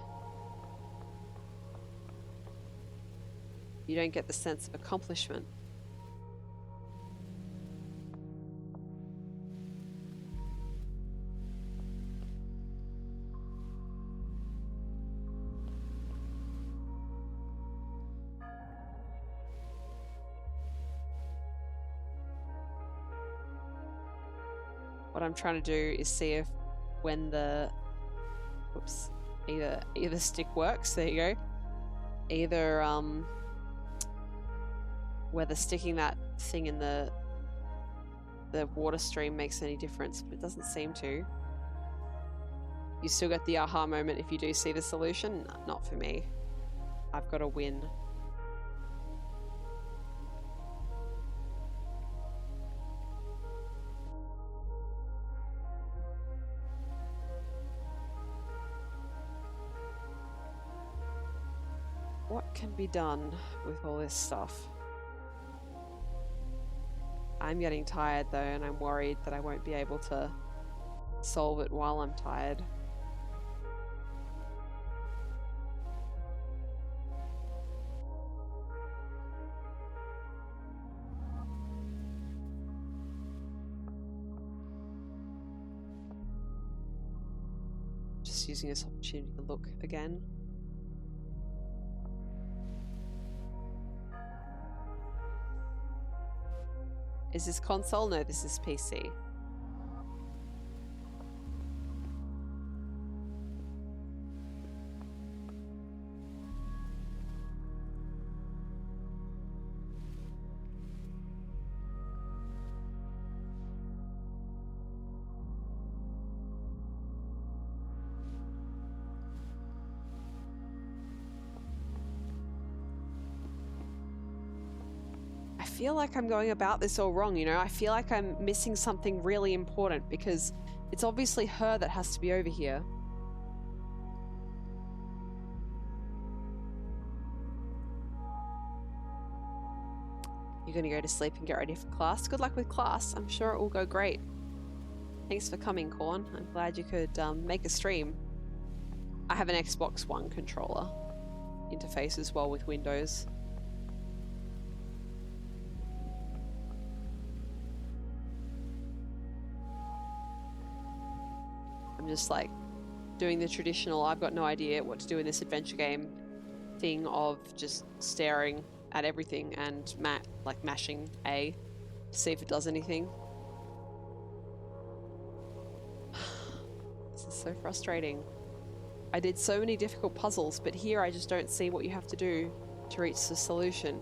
You don't get the sense of accomplishment. What I'm trying to do is see if when the either stick works, there you go. Either whether sticking that thing in the water stream makes any difference, but it doesn't seem to. You still get the aha moment if you do see the solution? Not for me. I've got to win. What can be done with all this stuff? I'm getting tired though, and I'm worried that I won't be able to solve it while I'm tired. Just using this opportunity to look again. Is this console? No, this is PC. I feel like I'm going about this all wrong, you know? I feel like I'm missing something really important because it's obviously her that has to be over here. You're gonna go to sleep and get ready for class? Good luck with class. I'm sure it will go great. Thanks for coming, Corn. I'm glad you could make a stream. I have an Xbox One controller. Interface as well with Windows. I'm just like doing the traditional, I've got no idea what to do in this adventure game thing of just staring at everything and mashing A to see if it does anything. This is so frustrating. I did so many difficult puzzles, but here I just don't see what you have to do to reach the solution.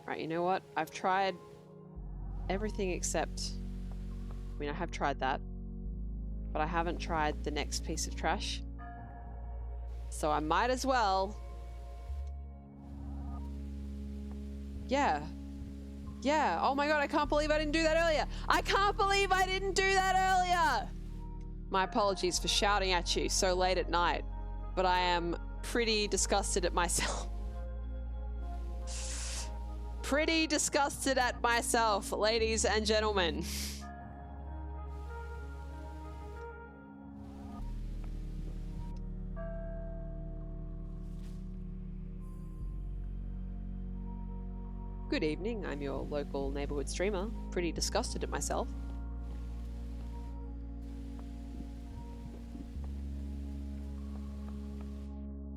Right, you know what? I've tried everything except... I mean, I have tried that, but I haven't tried the next piece of trash. So I might as well... Yeah. Yeah. Oh my god, I can't believe I didn't do that earlier. I can't believe I didn't do that earlier! My apologies for shouting at you so late at night, but I am pretty disgusted at myself. Pretty disgusted at myself, ladies and gentlemen. Good evening, I'm your local neighborhood streamer. Pretty disgusted at myself.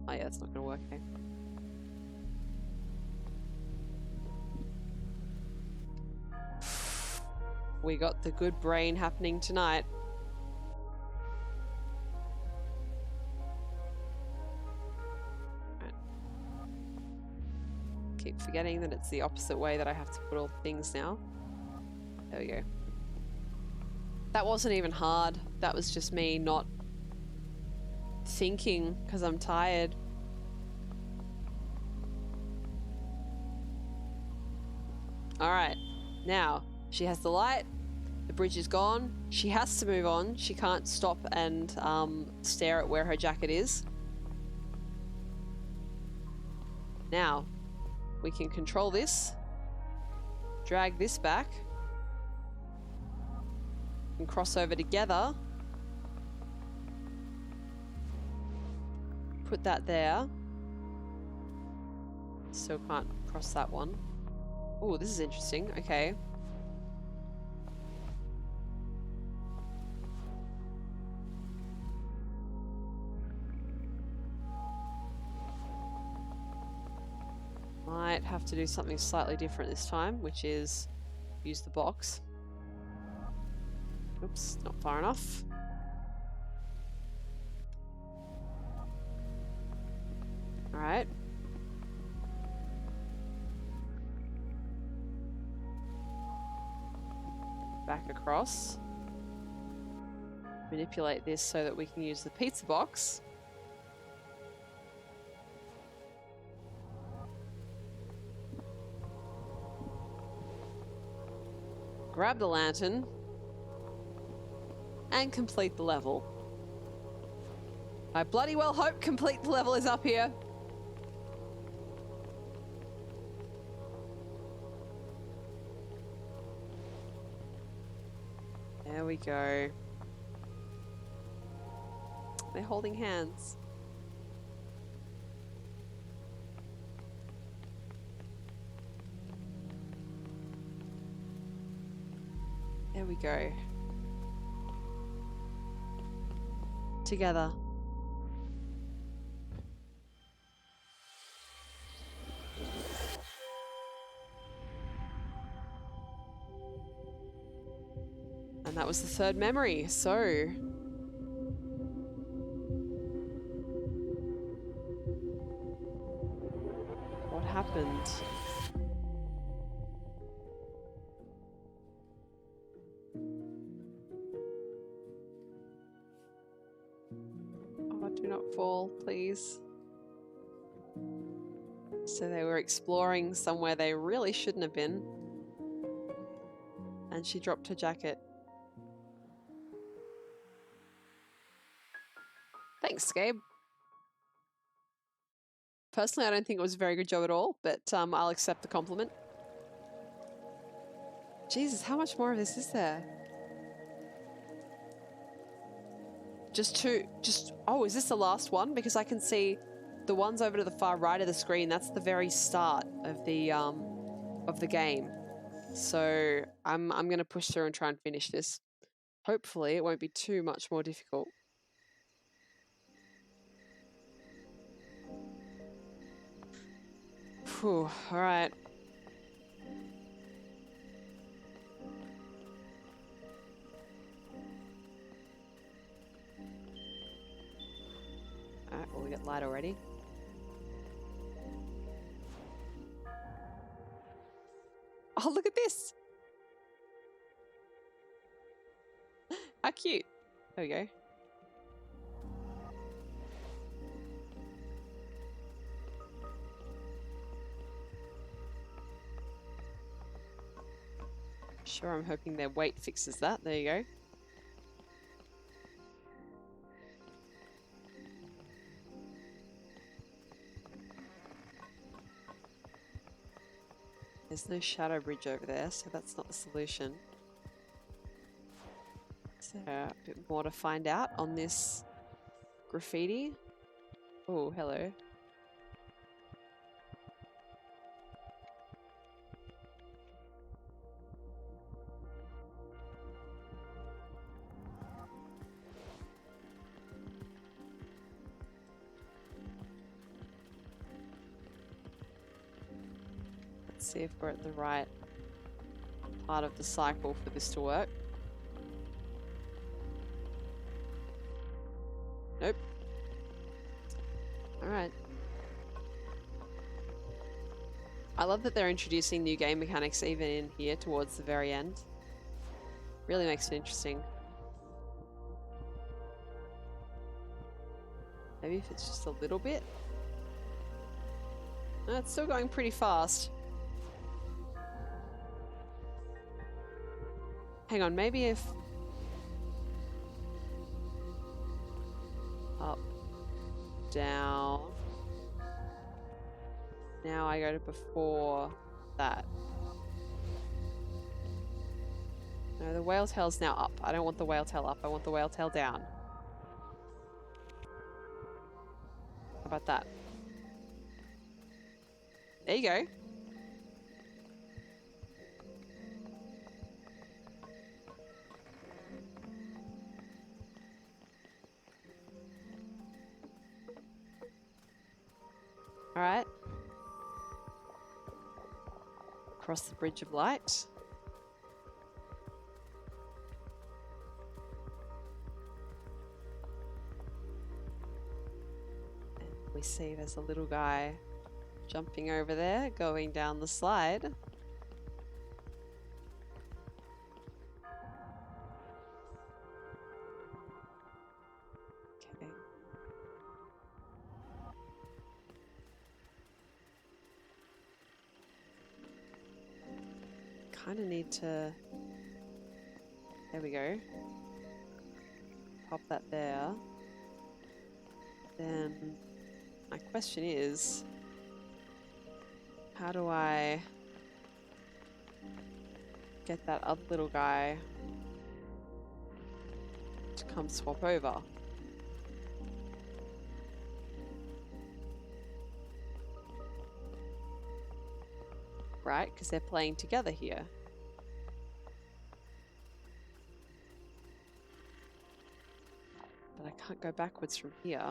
Oh yeah, that's not gonna work, okay. We got the good brain happening tonight. Right. Keep forgetting that it's the opposite way that I have to put all things now. There we go. That wasn't even hard. That was just me not thinking because I'm tired. Alright, now she has the light, the bridge is gone, she has to move on, she can't stop and stare at where her jacket is. Now, we can control this, drag this back, and cross over together. Put that there. Still can't cross that one. Oh, this is interesting. Okay. Might have to do something slightly different this time, which is use the box. Oops, not far enough. All right. Back across. Manipulate this so that we can use the pizza box. Grab the lantern and complete the level. I bloody well hope complete the level is up here. There we go. They're holding hands. There we go. Together. And that was the third memory, so... what happened? Oh, do not fall, please. So they were exploring somewhere they really shouldn't have been. And she dropped her jacket. Thanks, Gabe. Personally, I don't think it was a very good job at all, but I'll accept the compliment. Jesus, how much more of this is there? Just two, oh, is this the last one? Because I can see the ones over to the far right of the screen. That's the very start of the game. So I'm going to push through and try and finish this. Hopefully it won't be too much more difficult. Whew, all right. All right, well, we got light already. Oh, look at this. How cute. There we go. Sure, I'm hoping their weight fixes that. There you go. There's no shadow bridge over there, so that's not the solution. Is there a bit more to find out on this graffiti? Oh, hello. Let's see if we're at the right part of the cycle for this to work. Nope. Alright. I love that they're introducing new game mechanics even in here towards the very end. Really makes it interesting. Maybe if it's just a little bit. No, it's still going pretty fast. Hang on, maybe if... up, down. Now I go to before that. No, the whale tail's now up. I don't want the whale tail up. I want the whale tail down. How about that? There you go. All right. Cross the bridge of light. And we see there's a little guy jumping over there, going down the slide. Okay. Kind of need to... There we go. Pop that there. Then my question is, how do I get that other little guy to come swap over. Right? Because they're playing together here. But I can't go backwards from here.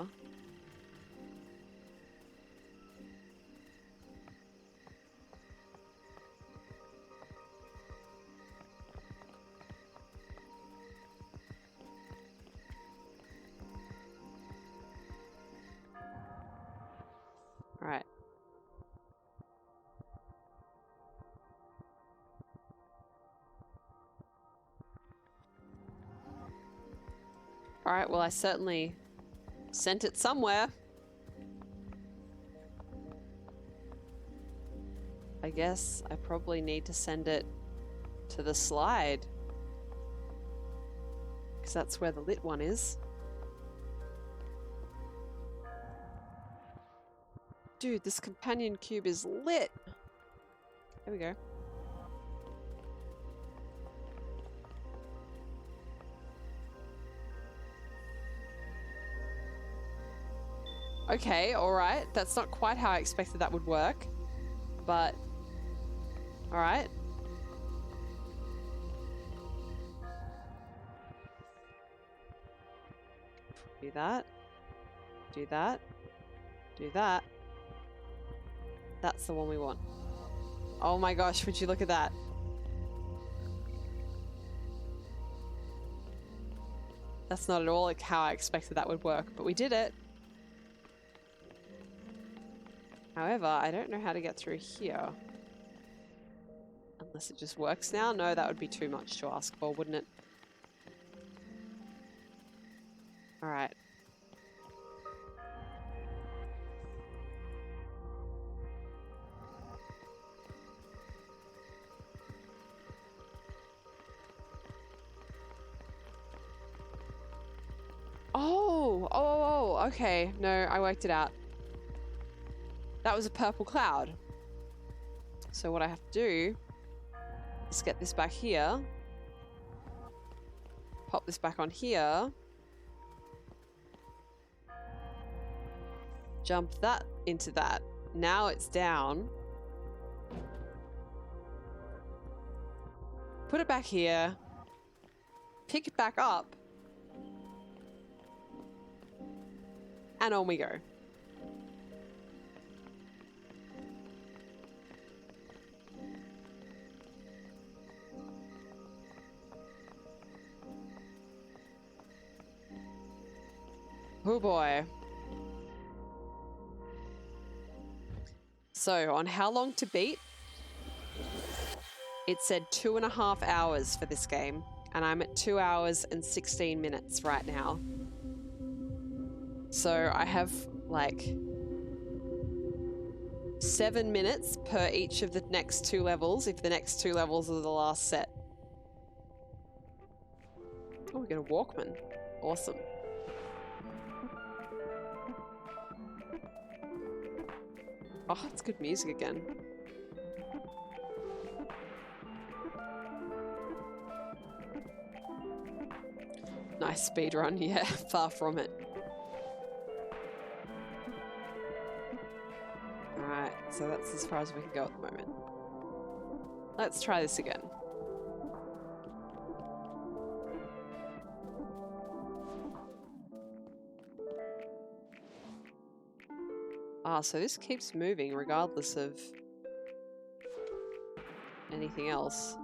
Right. Alright, well I certainly sent it somewhere. I guess I probably need to send it to the slide. Because that's where the lit one is. Dude, this companion cube is lit! There we go. Okay, alright. That's not quite how I expected that would work. But, alright. Do that. Do that. Do that. That's the one we want. Oh my gosh, would you look at that? That's not at all like how I expected that would work, but we did it. However, I don't know how to get through here. Unless it just works now? No, that would be too much to ask for, wouldn't it? Alright. Oh, okay. No, I worked it out. That was a purple cloud. So what I have to do is get this back here. Pop this back on here. Jump that into that. Now it's down. Put it back here. Pick it back up. And on we go. Oh boy. So, on how long to beat? It said 2.5 hours for this game, and I'm at 2 hours and 16 minutes right now. So I have like 7 minutes per each of the next 2 levels, if the next 2 levels are the last set. Oh, we got a Walkman. Awesome. Oh, it's good music again. Nice speed run, yeah, far from it. Alright, so that's as far as we can go at the moment. Let's try this again. Ah, so this keeps moving regardless of anything else.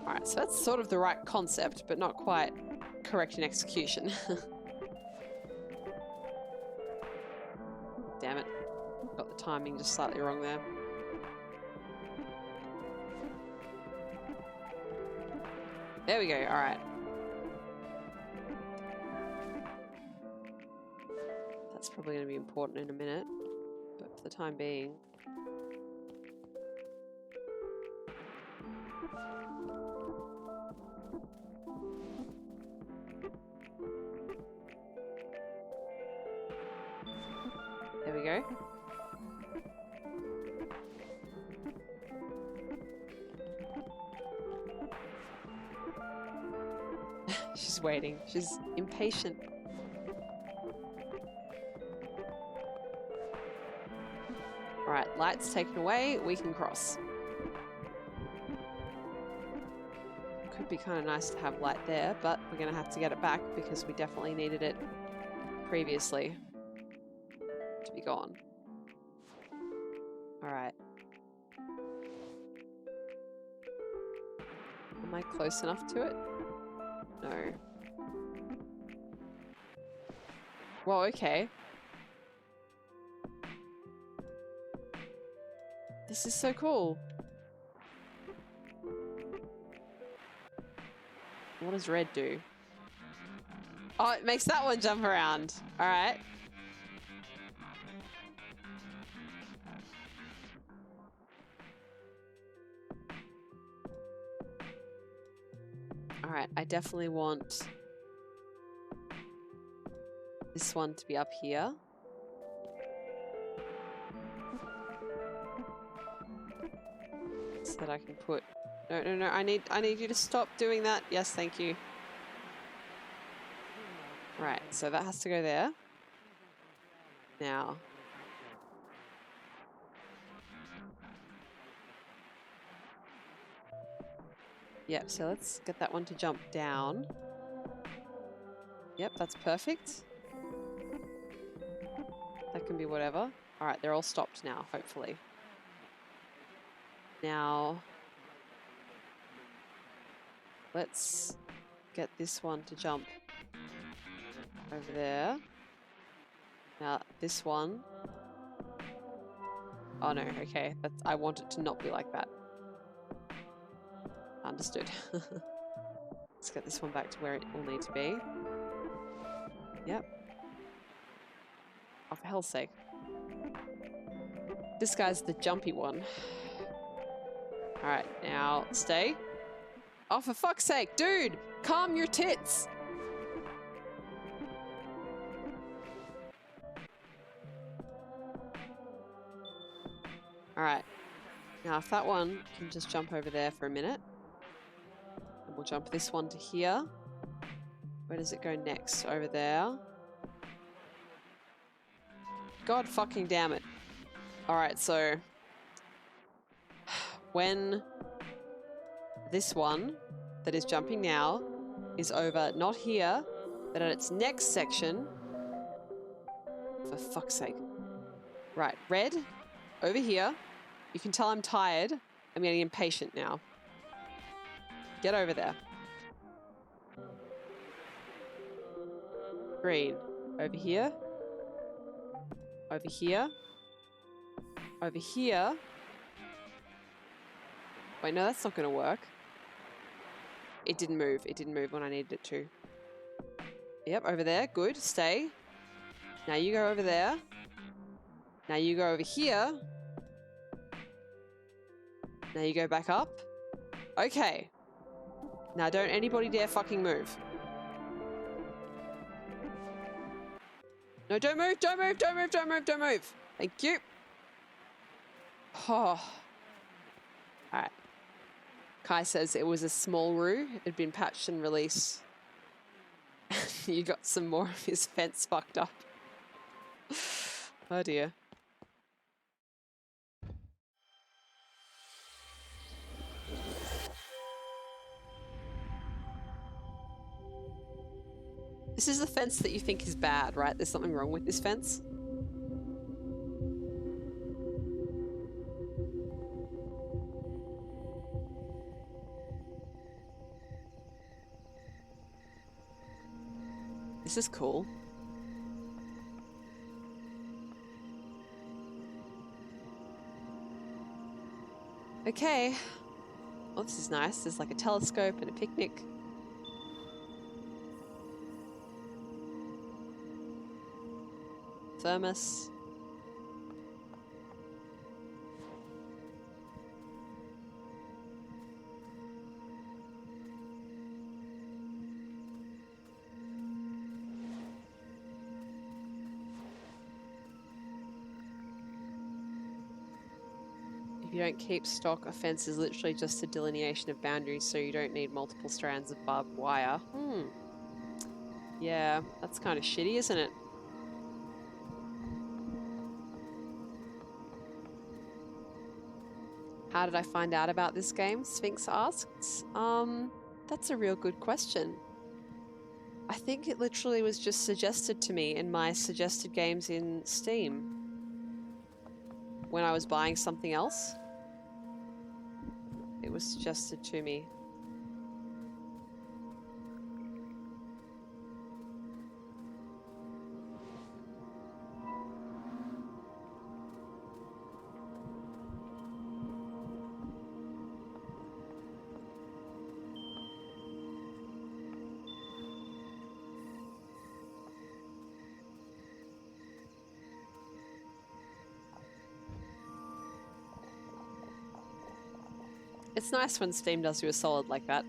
Alright, so that's sort of the right concept, but not quite correct in execution. Damn it. Got the timing just slightly wrong there. There we go, alright. That's probably going to be important in a minute, but for the time being... She's waiting. She's impatient. Alright, light's taken away. We can cross. Could be kind of nice to have light there, but we're going to have to get it back because we definitely needed it previously to be gone. Alright. Am I close enough to it? No. Well, okay. This is so cool. What does red do? Oh, it makes that one jump around. All right. All right, I definitely want this one to be up here. So that I can put... No, no, no, I need you to stop doing that. Yes, thank you. Right, so that has to go there. Now. Yep, so let's get that one to jump down. Yep, that's perfect. That can be whatever. All right, they're all stopped now, hopefully. Now, let's get this one to jump over there. Now, this one. Oh no, okay. I want it to not be like that. Understood. Let's get this one back to where it will need to be. Yep. Oh, for hell's sake. This guy's the jumpy one. Alright, now stay. Oh, for fuck's sake, dude! Calm your tits! Alright. Now, if that one can just jump over there for a minute. And we'll jump this one to here. Where does it go next? Over there. God fucking damn it. Alright, so... when this one that is jumping now is over, not here, but at its next section... For fuck's sake. Right, red, over here. You can tell I'm tired. I'm getting impatient now. Get over there. Green, over here. Over here. Over here. Wait, no, that's not going to work. It didn't move. It didn't move when I needed it to. Yep, over there. Good. Stay. Now you go over there. Now you go over here. Now you go back up. Okay. Now don't anybody dare fucking move. No, don't move, don't move, don't move, don't move, don't move. Thank you. Oh. Alright. Kai says it was a small roo. It had been patched and released. You got some more of his fence fucked up. Oh dear. This is the fence that you think is bad, right? There's something wrong with this fence. This is cool. Okay. Well, this is nice. There's like a telescope and a picnic. Thermos. If you don't keep stock, a fence is literally just a delineation of boundaries, so you don't need multiple strands of barbed wire. Yeah, that's kind of shitty, isn't it? How did I find out about this game? Sphinx asks. That's a real good question. I think it literally was just suggested to me in my suggested games in Steam when I was buying something else. It was suggested to me. It's nice when Steam does you a solid like that.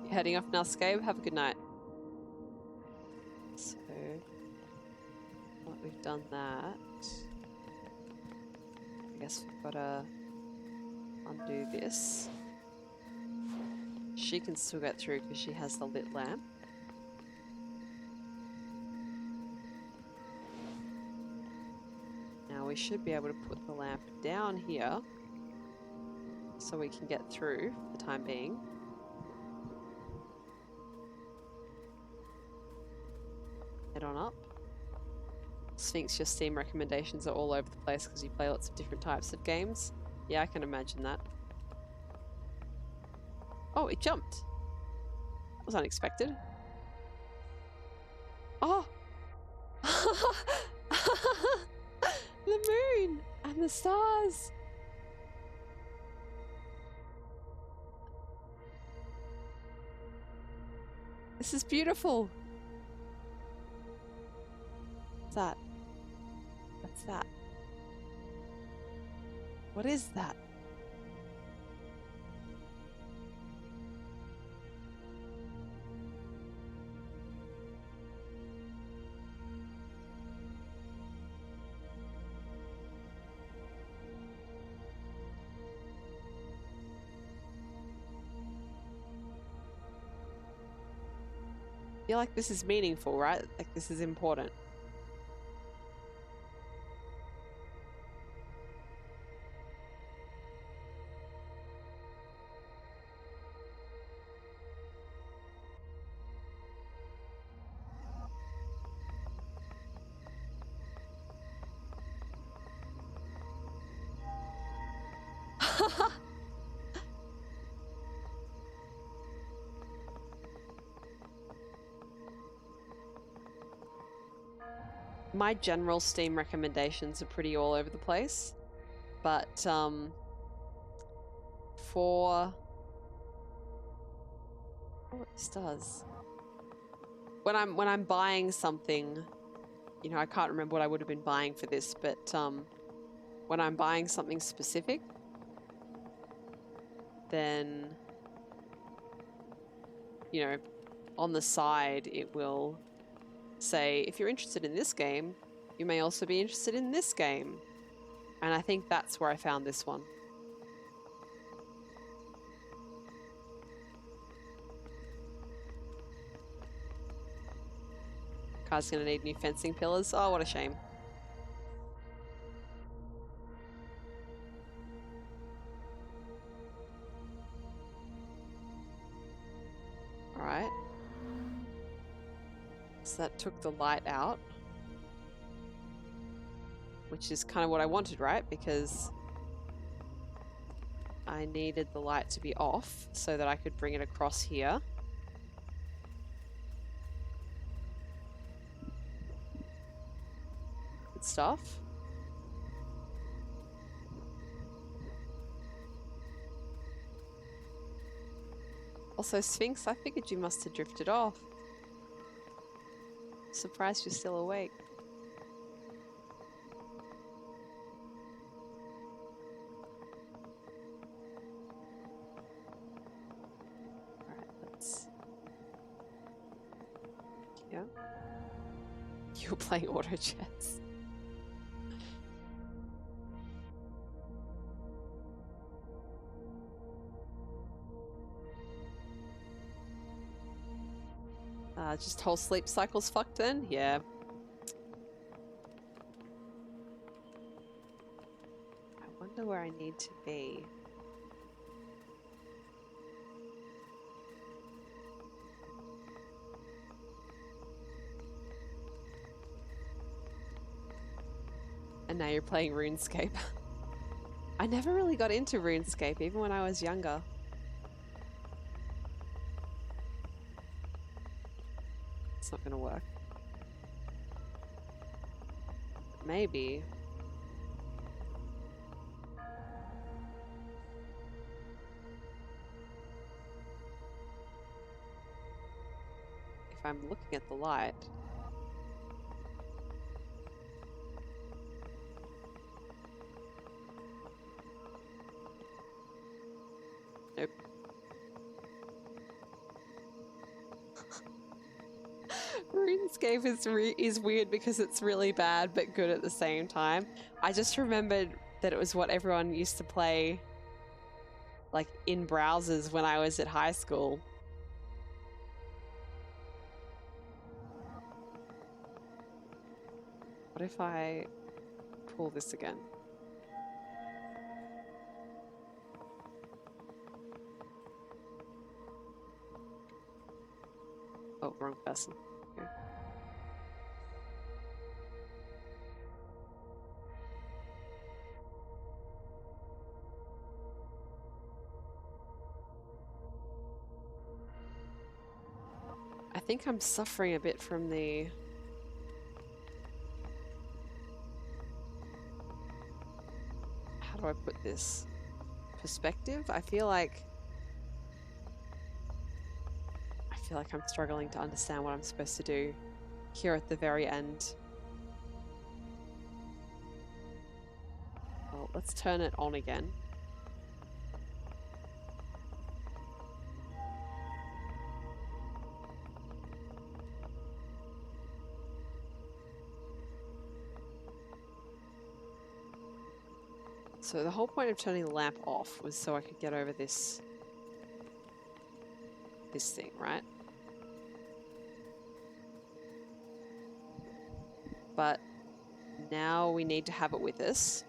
You're heading off now, Scabe. Have a good night. So, we've done that. I guess we've got to undo this. She can still get through because she has the lit lamp. Now we should be able to put the lamp down here so we can get through for the time being. Head on up. Sphinx, your Steam recommendations are all over the place because you play lots of different types of games. Yeah, I can imagine that. Oh, it jumped. That was unexpected. Oh! The moon and the stars. This is beautiful. What's that? What's that? What is that? I feel like this is meaningful, right? Like this is important. My general Steam recommendations are pretty all over the place, but for what this does when I'm buying something, you know, I can't remember what I would have been buying for this, but when I'm buying something specific, then you know, on the side it will say, if you're interested in this game, you may also be interested in this game. And I think that's where I found this one. Car's gonna need new fencing pillars. Oh, what a shame. All right. So that took the light out, which is kind of what I wanted, right? Because I needed the light to be off so that I could bring it across here. Good stuff. Also, Sphinx, I figured you must have drifted off. Surprised you're still awake. Yeah. You're playing auto chess. Just whole sleep cycle's fucked then? Yeah. I wonder where I need to be. And now you're playing RuneScape. I never really got into RuneScape, even when I was younger. It's not gonna work. Maybe. If I'm looking at the light. Nope. RuneScape is weird because it's really bad but good at the same time. I just remembered that it was what everyone used to play like in browsers when I was at high school. What if I pull this again? Oh, wrong person. Okay. I think I'm suffering a bit from the... How do I put this? Perspective? I feel like I'm struggling to understand what I'm supposed to do here at the very end. Well, let's turn it on again. So the whole point of turning the lamp off was so I could get over this thing, right? But now we need to have it with us.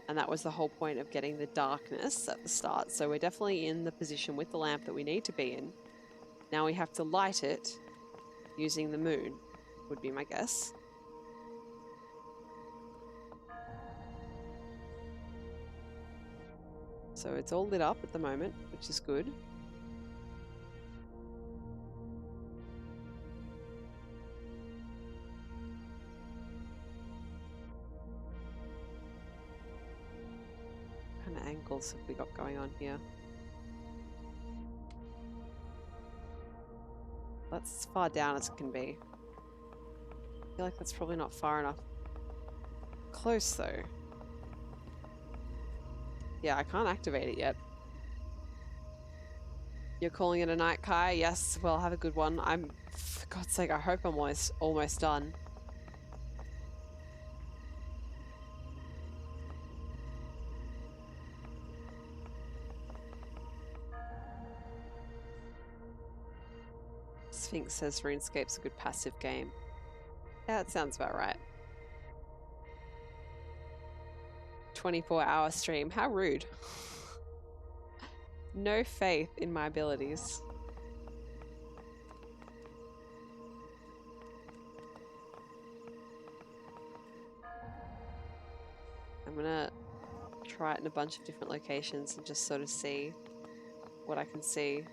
And that was the whole point of getting the darkness at the start. So we're definitely in the position with the lamp that we need to be in. Now we have to light it using the moon, would be my guess. So it's all lit up at the moment, which is good. What kind of angles have we got going on here? That's as far down as it can be. I feel like that's probably not far enough. Close though. Yeah, I can't activate it yet. You're calling it a night, Kai? Yes, well, have a good one. For God's sake, I hope I'm almost done. Sphinx says RuneScape's a good passive game. Yeah, that sounds about right. 24-hour stream. How rude. No faith in my abilities. I'm gonna try it in a bunch of different locations and just sort of see what I can see.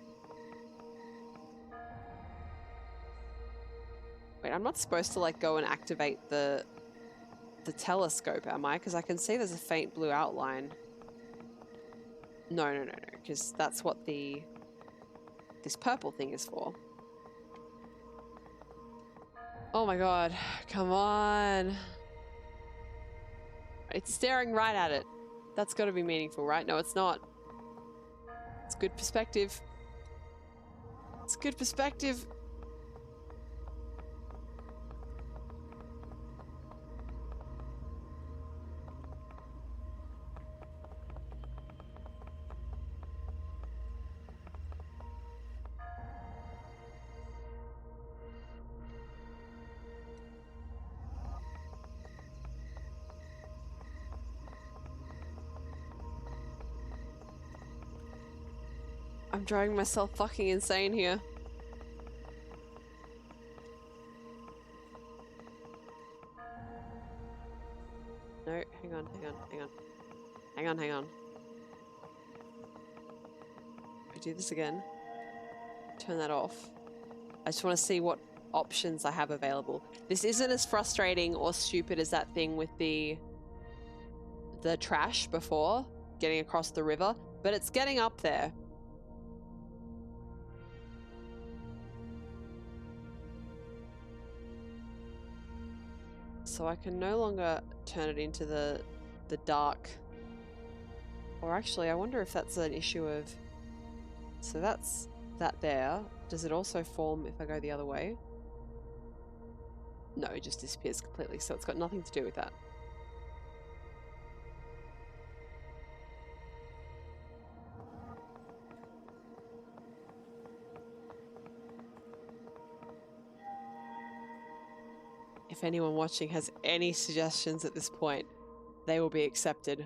Wait, I'm not supposed to like go and activate the telescope, am I? Because I can see there's a faint blue outline. No, because that's what this purple thing is for. Oh my god, come on. It's staring right at it. That's got to be meaningful, right? No, it's not. It's good perspective. It's good perspective. I'm driving myself fucking insane here. No, hang on. Hang on. I do this again. Turn that off. I just want to see what options I have available. This isn't as frustrating or stupid as that thing with the trash before, getting across the river, but it's getting up there. So I can no longer turn it into the dark. Or actually, I wonder if that's an issue of... So that's that there. Does it also form if I go the other way? No, it just disappears completely, so it's got nothing to do with that. If anyone watching has any suggestions at this point, they will be accepted.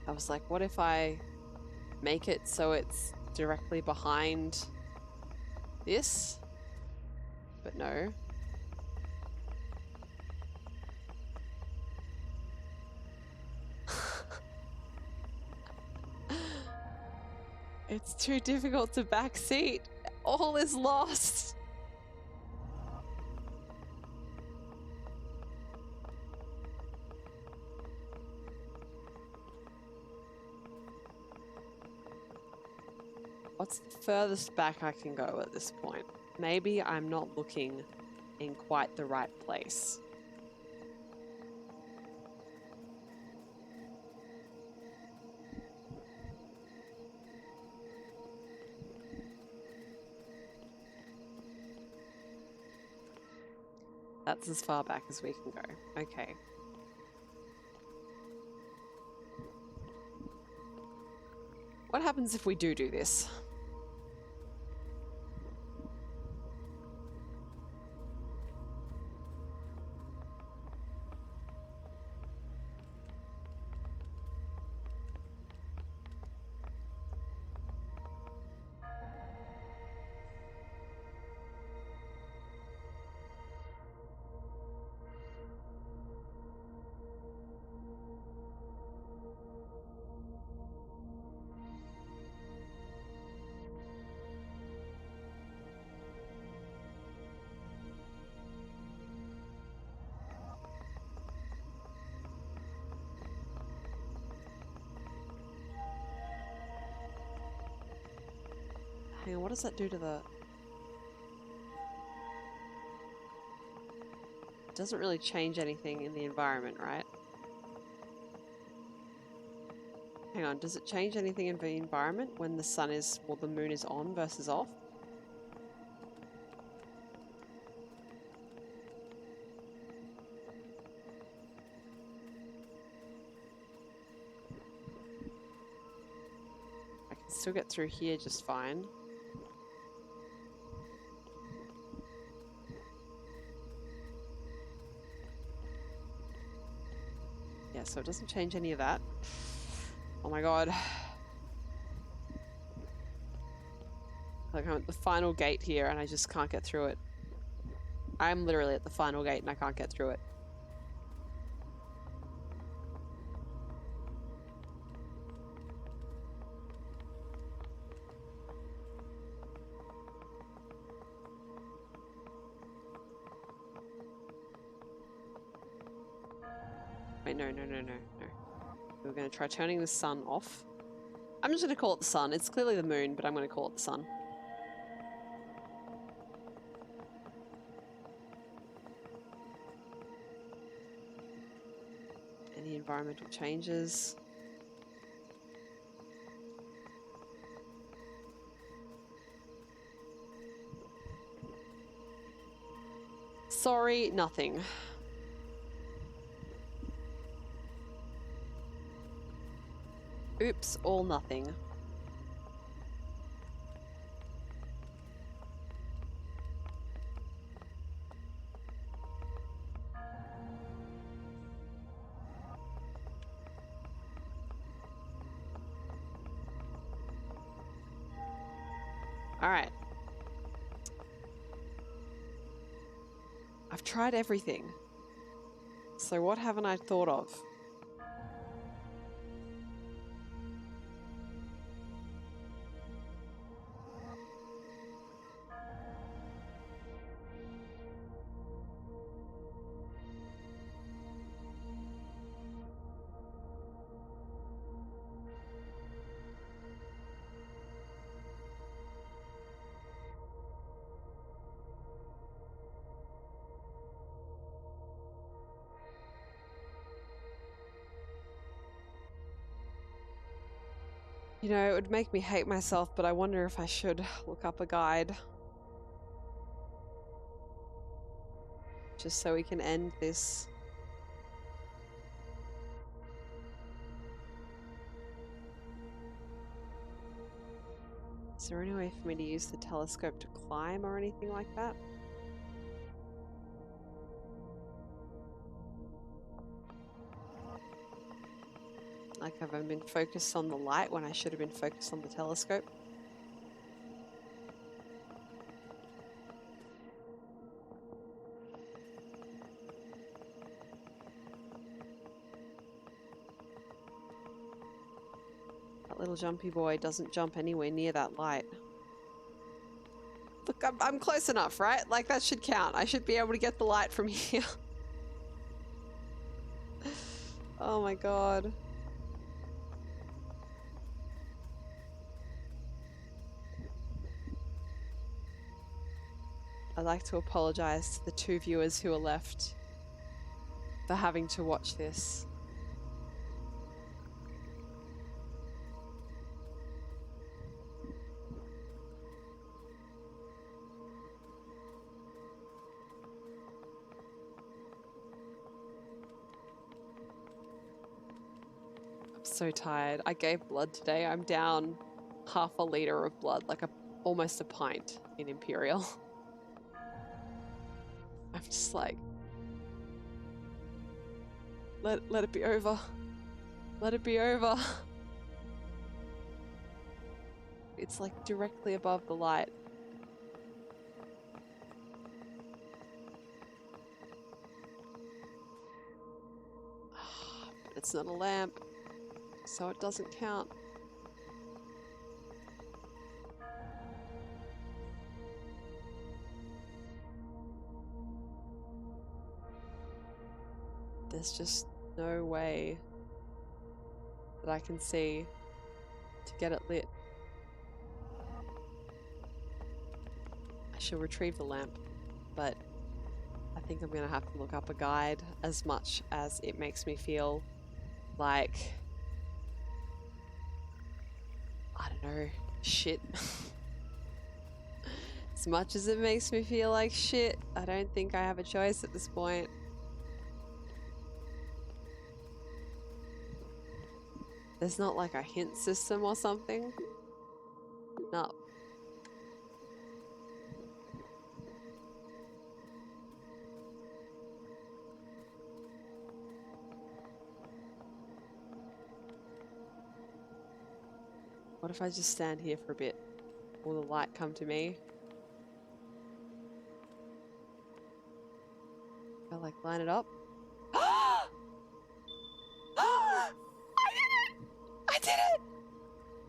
I was like, what if I make it so it's directly behind this? But no. It's too difficult to backseat. All is lost. What's the furthest back I can go at this point? Maybe I'm not looking in quite the right place. That's as far back as we can go. Okay. What happens if we do this? Hang on, what does that do to the... It doesn't really change anything in the environment, right? Hang on, does it change anything in the environment when the sun is, well, the moon is on versus off? I can still get through here just fine. Yeah, so it doesn't change any of that. Oh my god. Like I'm at the final gate here and I just can't get through it. I'm literally at the final gate and I can't get through it. Wait, no. We're going to try turning the sun off. I'm just going to call it the sun. It's clearly the moon, but I'm going to call it the sun. Any environmental changes? Sorry, nothing. Oops, all nothing. Alright. I've tried everything. So what haven't I thought of? You know, it would make me hate myself, but I wonder if I should look up a guide. Just so we can end this. Is there any way for me to use the telescope to climb or anything like that? Like, have I been focused on the light when I should have been focused on the telescope? That little jumpy boy doesn't jump anywhere near that light. Look, I'm close enough, right? Like, that should count. I should be able to get the light from here. Oh my god. I'd like to apologize to the 2 viewers who are left for having to watch this. I'm so tired. I gave blood today. I'm down half a liter of blood, like almost a pint in Imperial. I'm just like, let it be over. Let it be over. It's like directly above the light. But it's not a lamp, so it doesn't count. There's just no way that I can see to get it lit. I shall retrieve the lamp, but I think I'm gonna have to look up a guide, as much as it makes me feel like, I don't know, shit. As much as it makes me feel like shit, I don't think I have a choice at this point. There's not like a hint system or something? No. What if I just stand here for a bit? Will the light come to me? I like line it up. I did it!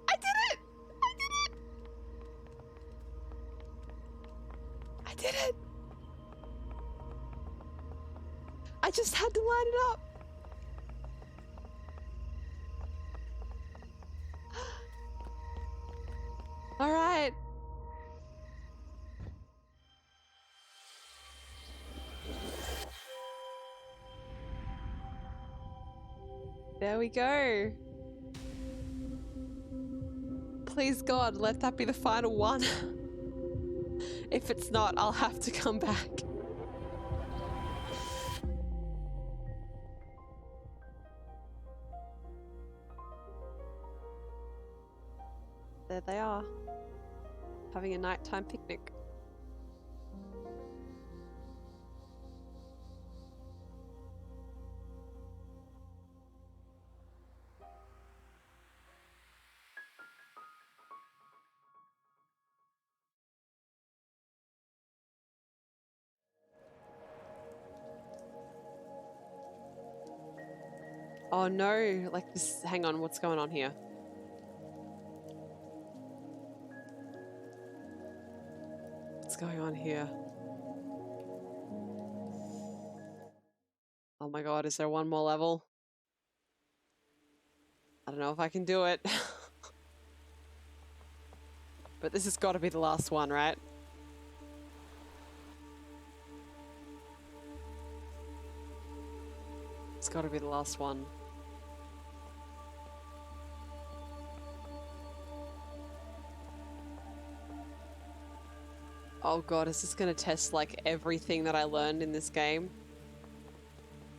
I did it! I did it! I did it! I did it! I just had to line it up. All right. There we go. Please God, let that be the final one. If it's not, I'll have to come back. There they are, having a nighttime picnic. Oh no, like this, hang on, what's going on here? What's going on here? Oh my god, is there one more level? I don't know if I can do it. But this has got to be the last one, right? It's got to be the last one. Oh god, is this going to test like everything that I learned in this game?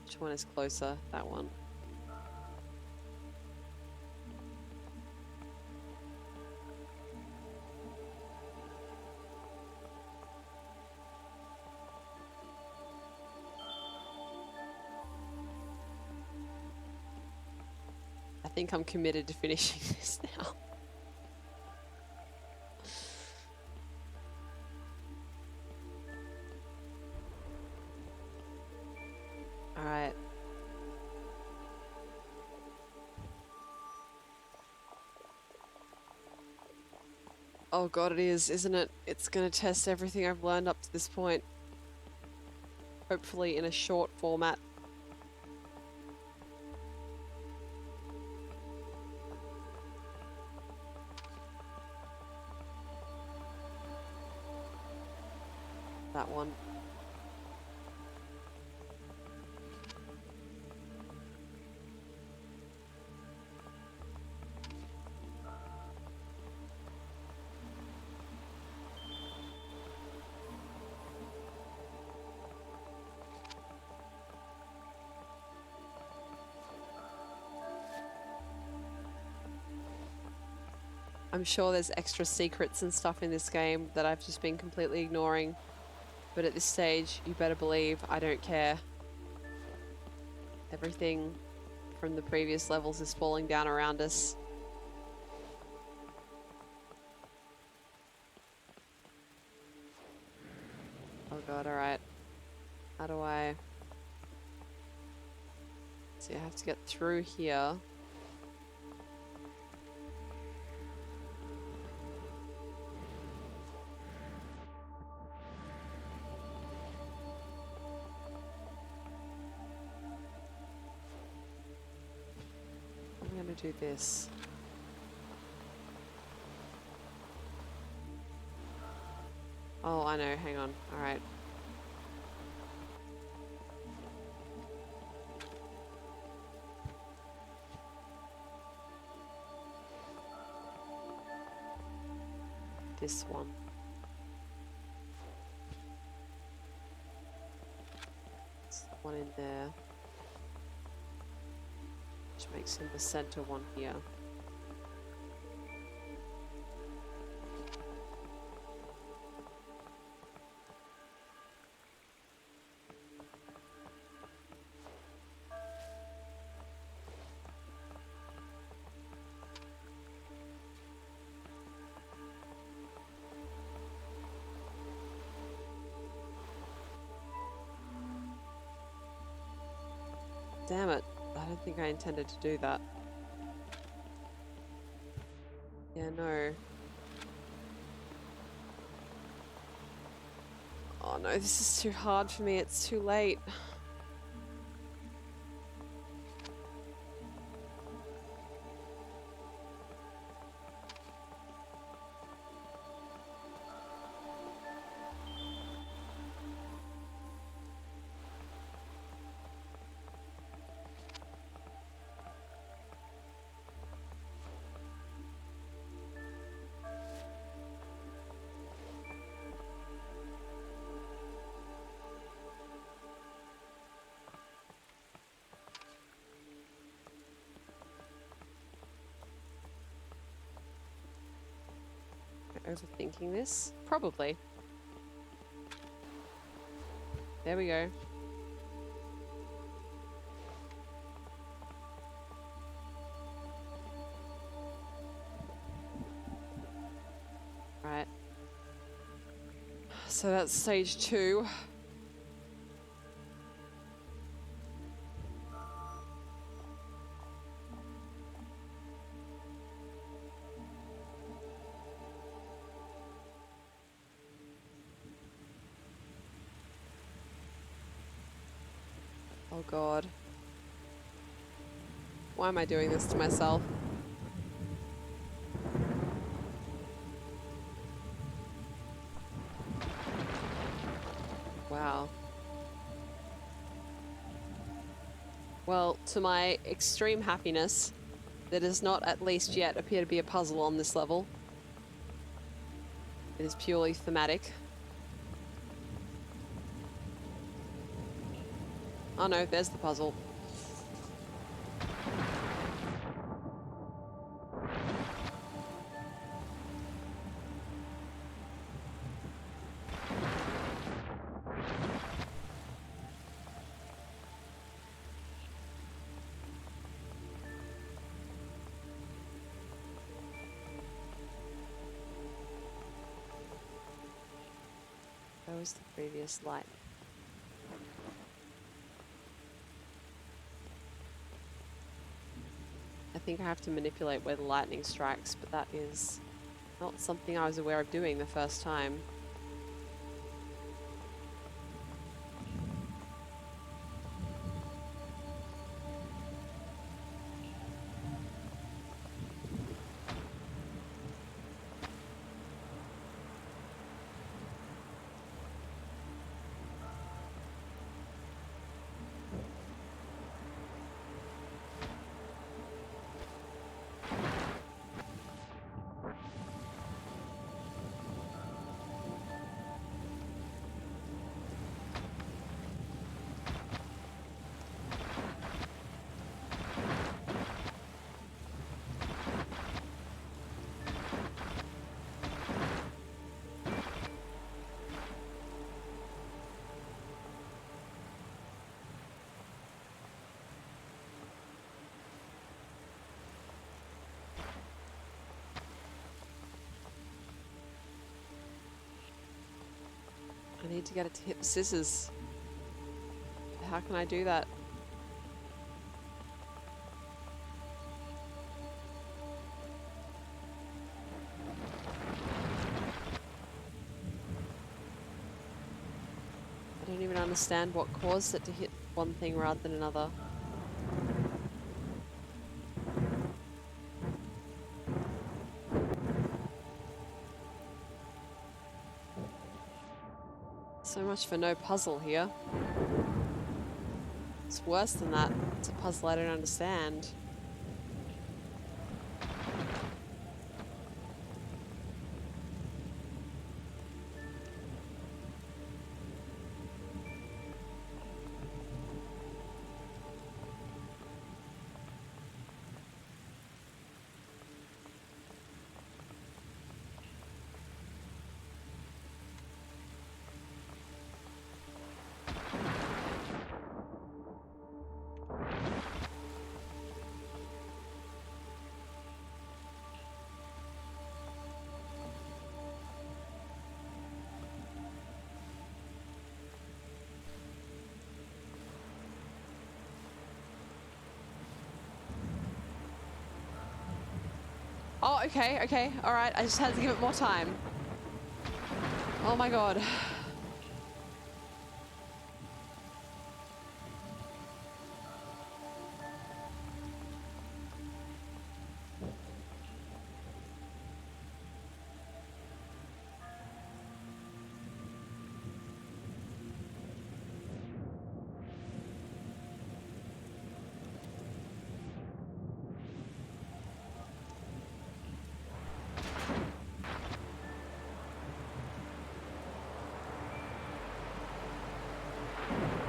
Which one is closer? That one. I think I'm committed to finishing this now. Alright. Oh god, it is, isn't it? It's gonna test everything I've learned up to this point. Hopefully in a short format. That one. I'm sure there's extra secrets and stuff in this game that I've just been completely ignoring. But at this stage, you better believe I don't care. Everything from the previous levels is falling down around us. Oh god, alright. How do I... See, I have to get through here. I'm gonna do this. Oh, I know, hang on. Alright. This one. There's one in there. Which makes him the center one here. Damn it. I don't think I intended to do that. Yeah, no. Oh no, this is too hard for me. It's too late. Overthinking this? Probably. There we go. Right. So that's stage 2. Oh god. Why am I doing this to myself? Wow. Well, to my extreme happiness, there does not, at least yet, appear to be a puzzle on this level. It is purely thematic. Oh no, there's the puzzle. Where was the previous light? I think I have to manipulate where the lightning strikes, but that is not something I was aware of doing the first time. I need to get it to hit the scissors. How can I do that? I don't even understand what caused it to hit one thing rather than another. So much for no puzzle here. It's worse than that. It's a puzzle I don't understand. Oh, okay, okay, alright. I just had to give it more time. Oh my god.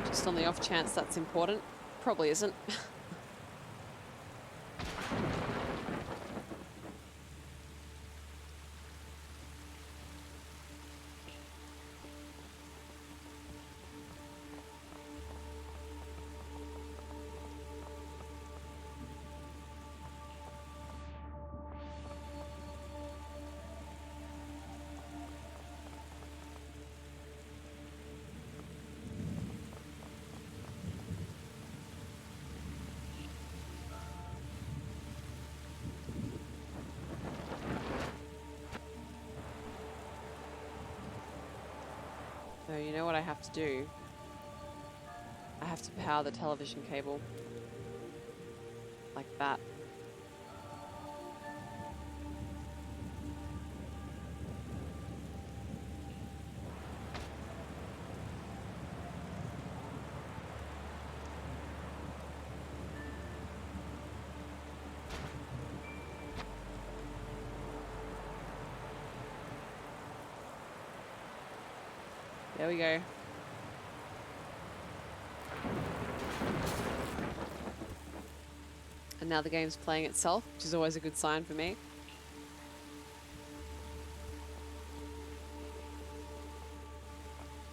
Just on the off chance that's important. Probably isn't. So you know what I have to do? I have to power the television cable. Like that. There we go. And now the game's playing itself, which is always a good sign for me.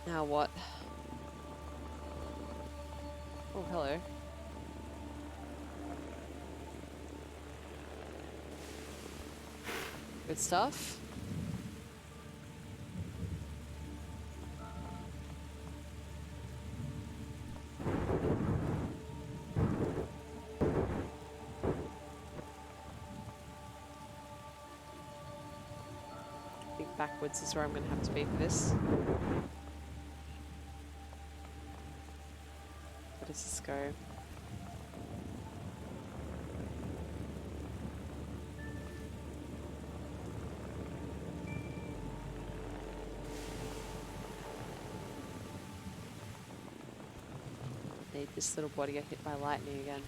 Now what? Oh, hello. Good stuff. I think backwards is where I'm going to have to be for this. Where does this go? Need this little body get hit by lightning again.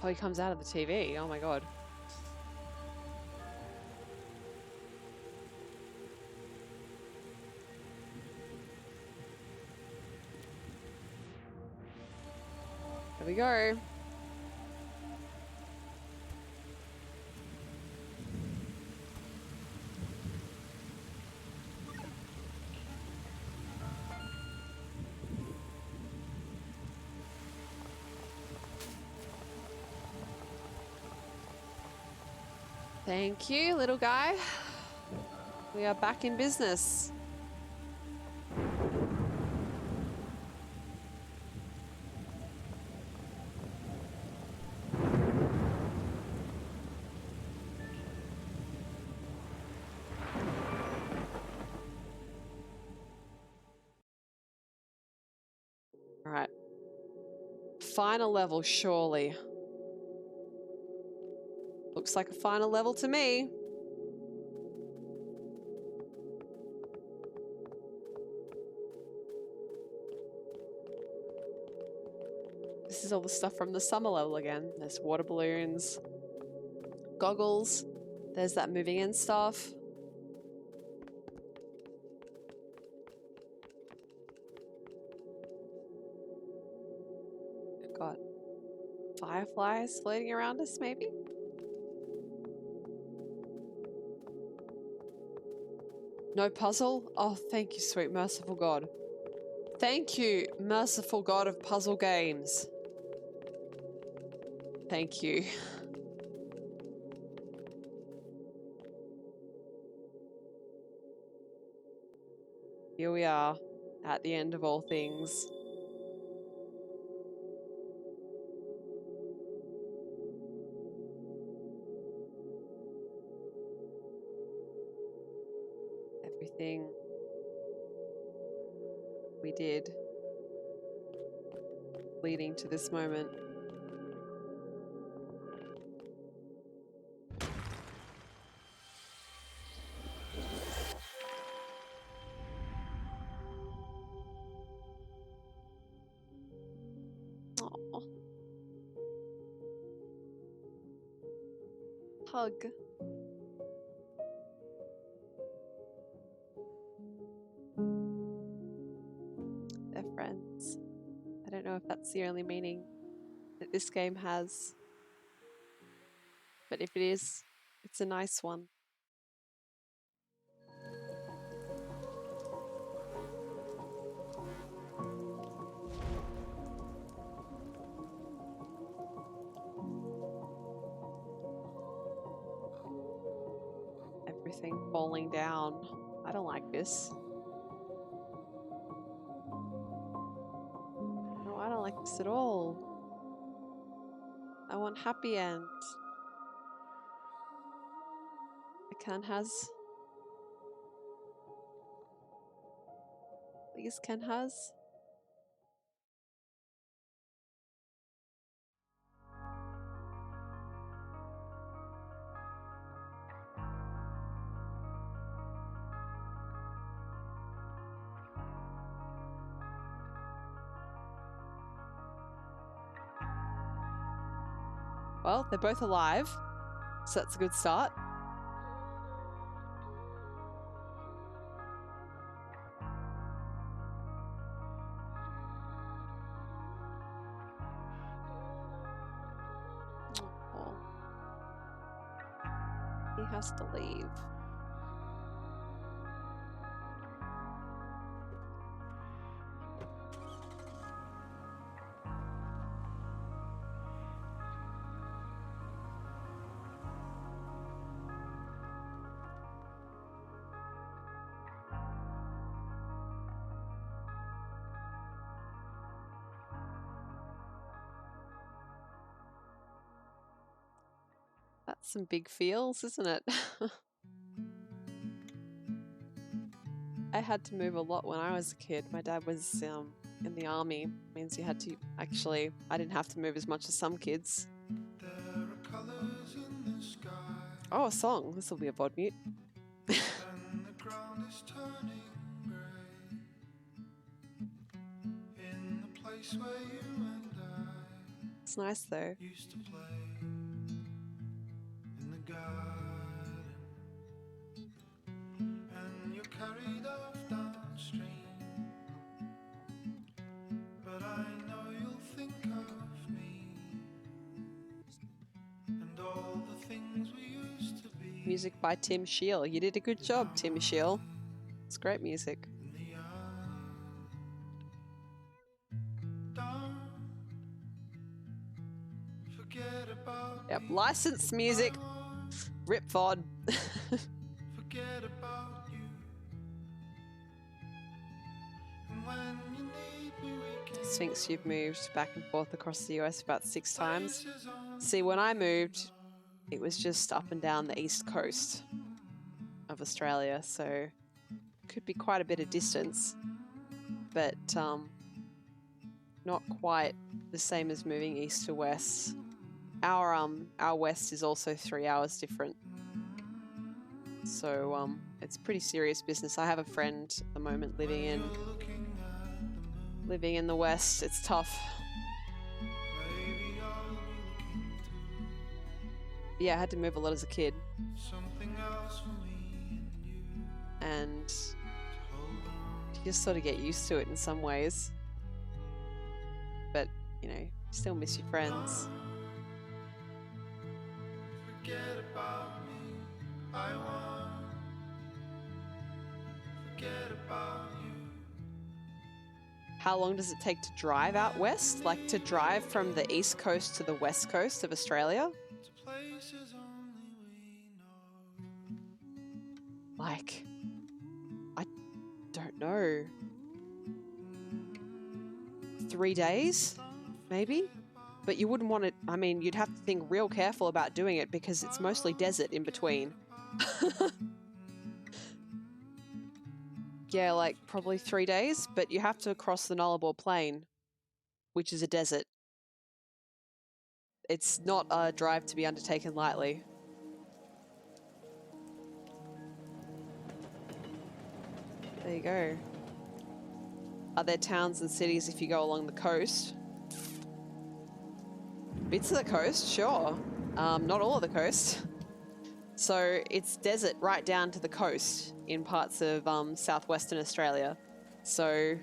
Oh, he comes out of the TV. Oh my god. There we go. Thank you, little guy. We are back in business. All right. Final level, surely. Looks like a final level to me. This is all the stuff from the summer level again. There's water balloons, goggles. There's that moving in stuff. Got fireflies floating around us, maybe? No puzzle? Oh, thank you, sweet merciful God. Thank you, merciful God of puzzle games. Thank you. Here we are, at the end of all things. Everything we did leading to this moment. Aww. Hug. They're friends. I don't know if that's the only meaning that this game has. But if it is, it's a nice one. Everything falling down. I don't like this. No, I don't like this at all. I want happy end. Ken has. Please, Ken has. Well, they're both alive, so that's a good start. Oh. He has to leave. That's some big feels, isn't it? I had to move a lot when I was a kid. My dad was in the army. It means you had to actually, I didn't have to move as much as some kids. Oh, a song. This will be a VOD mute. It's nice though. Carried off downstream, but I know you'll think of me and all the things we used to be. Music by Tim Scheel. You did a good job, Tim Scheel. It's great music. Yep, licensed music. Rip VOD. Forget about you. And when you need me, we can Sphinx, you've moved back and forth across the US about 6 times. See, when I moved, it was just up and down the east coast of Australia, so it could be quite a bit of distance, but not quite the same as moving east to west. Our west is also 3 hours different, so it's pretty serious business. I have a friend at the moment living in the west. It's tough. Yeah, I had to move a lot as a kid, and you just sort of get used to it in some ways, but you know, you still miss your friends. forget about me. I won't forget about you. How long does it take to drive out west? Like to drive from the east coast to the west coast of Australia? To places only we know. Like, I don't know. 3 days, maybe? But you wouldn't want it, I mean, you'd have to think real careful about doing it because it's mostly desert in between. Yeah, like probably 3 days, but you have to cross the Nullarbor Plain, which is a desert. It's not a drive to be undertaken lightly. There you go. Are there towns and cities if you go along the coast? Bits of the coast, sure. Not all of the coast. So it's desert right down to the coast in parts of southwestern Australia. So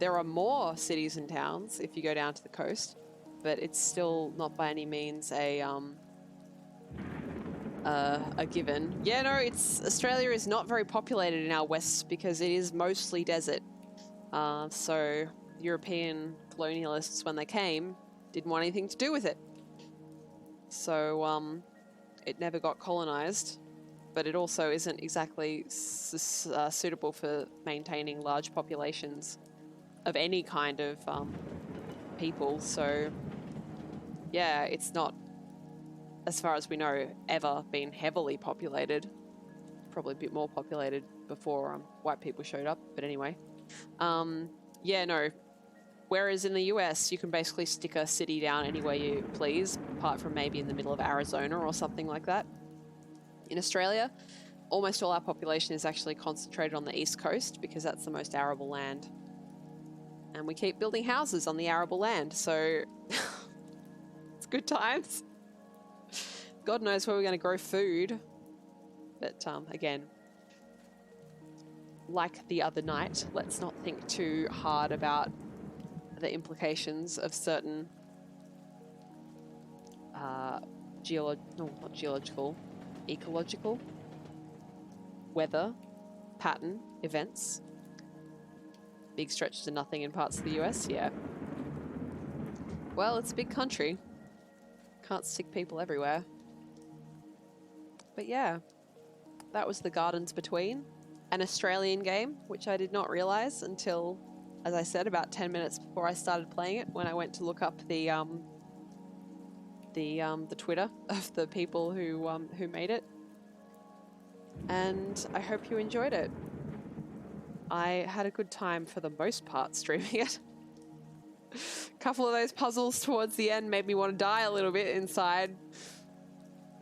there are more cities and towns if you go down to the coast, but it's still not by any means a given. Yeah, no, Australia is not very populated in our west because it is mostly desert. So European colonialists, when they came, didn't want anything to do with it. So it never got colonized, but it also isn't exactly suitable for maintaining large populations of any kind of people. So yeah, it's not as far as we know, ever been heavily populated. Probably a bit more populated before white people showed up. But anyway, yeah, no. Whereas in the US, you can basically stick a city down anywhere you please, apart from maybe in the middle of Arizona or something like that. In Australia, almost all our population is actually concentrated on the East Coast because that's the most arable land. And we keep building houses on the arable land, so it's good times. God knows where we're going to grow food. But again, like the other night, let's not think too hard about the implications of certain ecological, weather pattern events. Big stretches of nothing in parts of the US, yeah. Well, it's a big country. Can't stick people everywhere. But yeah, that was the Gardens Between, an Australian game, which I did not realise until, as I said, about 10 minutes before I started playing it, when I went to look up the Twitter of the people who made it. And I hope you enjoyed it. I had a good time for the most part streaming it. A couple of those puzzles towards the end made me want to die a little bit inside.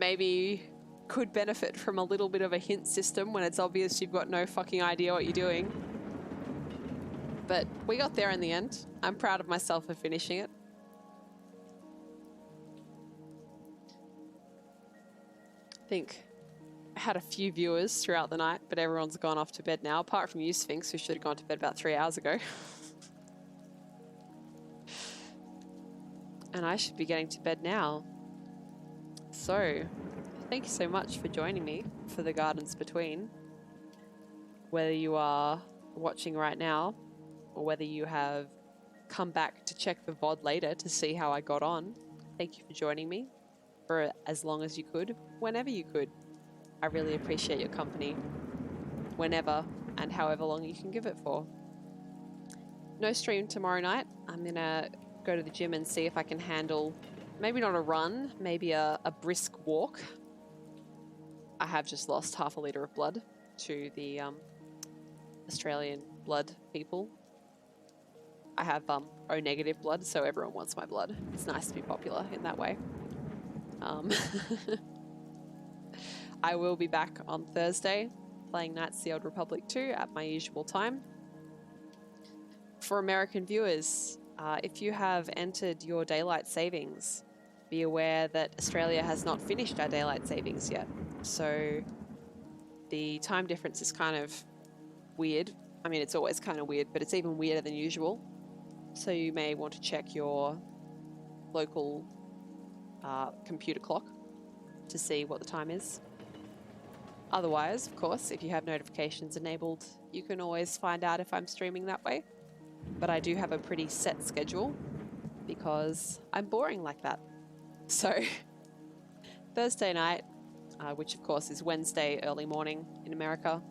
Maybe could benefit from a little bit of a hint system when it's obvious you've got no fucking idea what you're doing. But we got there in the end. I'm proud of myself for finishing it. I think I had a few viewers throughout the night, but everyone's gone off to bed now, apart from you, Sphinx, who should have gone to bed about 3 hours ago. And I should be getting to bed now. So, thank you so much for joining me for the Gardens Between. Whether you are watching right now, or whether you have come back to check the VOD later to see how I got on, thank you for joining me for as long as you could, whenever you could. I really appreciate your company, whenever and however long you can give it for. No stream tomorrow night. I'm gonna go to the gym and see if I can handle, maybe not a run, maybe a brisk walk. I have just lost half a litre of blood to the Australian blood people. I have O negative blood, so everyone wants my blood. It's nice to be popular in that way. I will be back on Thursday playing Knights of the Old Republic 2 at my usual time. For American viewers, if you have entered your daylight savings, be aware that Australia has not finished our daylight savings yet. So the time difference is kind of weird. I mean, it's always kind of weird, but it's even weirder than usual. So you may want to check your local computer clock to see what the time is. Otherwise, of course, if you have notifications enabled, you can always find out if I'm streaming that way. But I do have a pretty set schedule because I'm boring like that. So Thursday night, which of course is Wednesday early morning in America,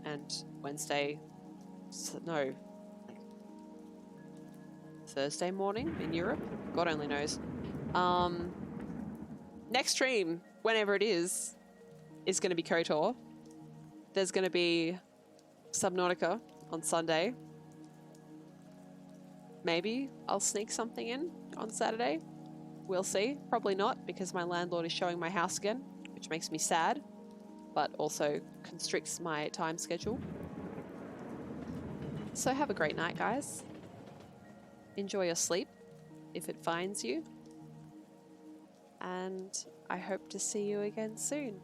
and Thursday morning in Europe. God only knows. Next stream, whenever it is going to be KOTOR. There's going to be Subnautica on Sunday. Maybe I'll sneak something in on Saturday. We'll see. Probably not, because my landlord is showing my house again, which makes me sad, but also constricts my time schedule. So have a great night, guys. Enjoy your sleep, if it finds you. And I hope to see you again soon.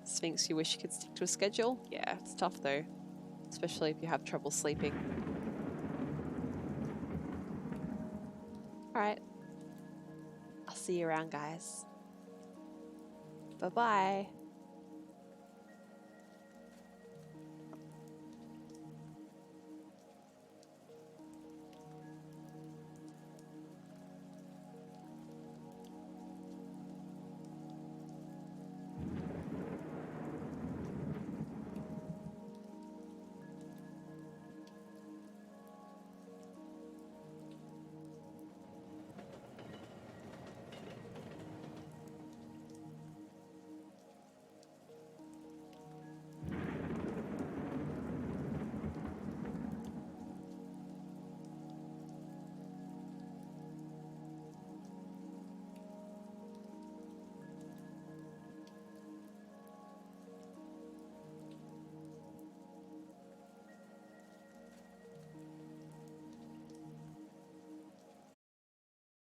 Sphinx, you wish you could stick to a schedule? Yeah, it's tough though, especially if you have trouble sleeping. Alright. I'll see you around, guys. Bye-bye.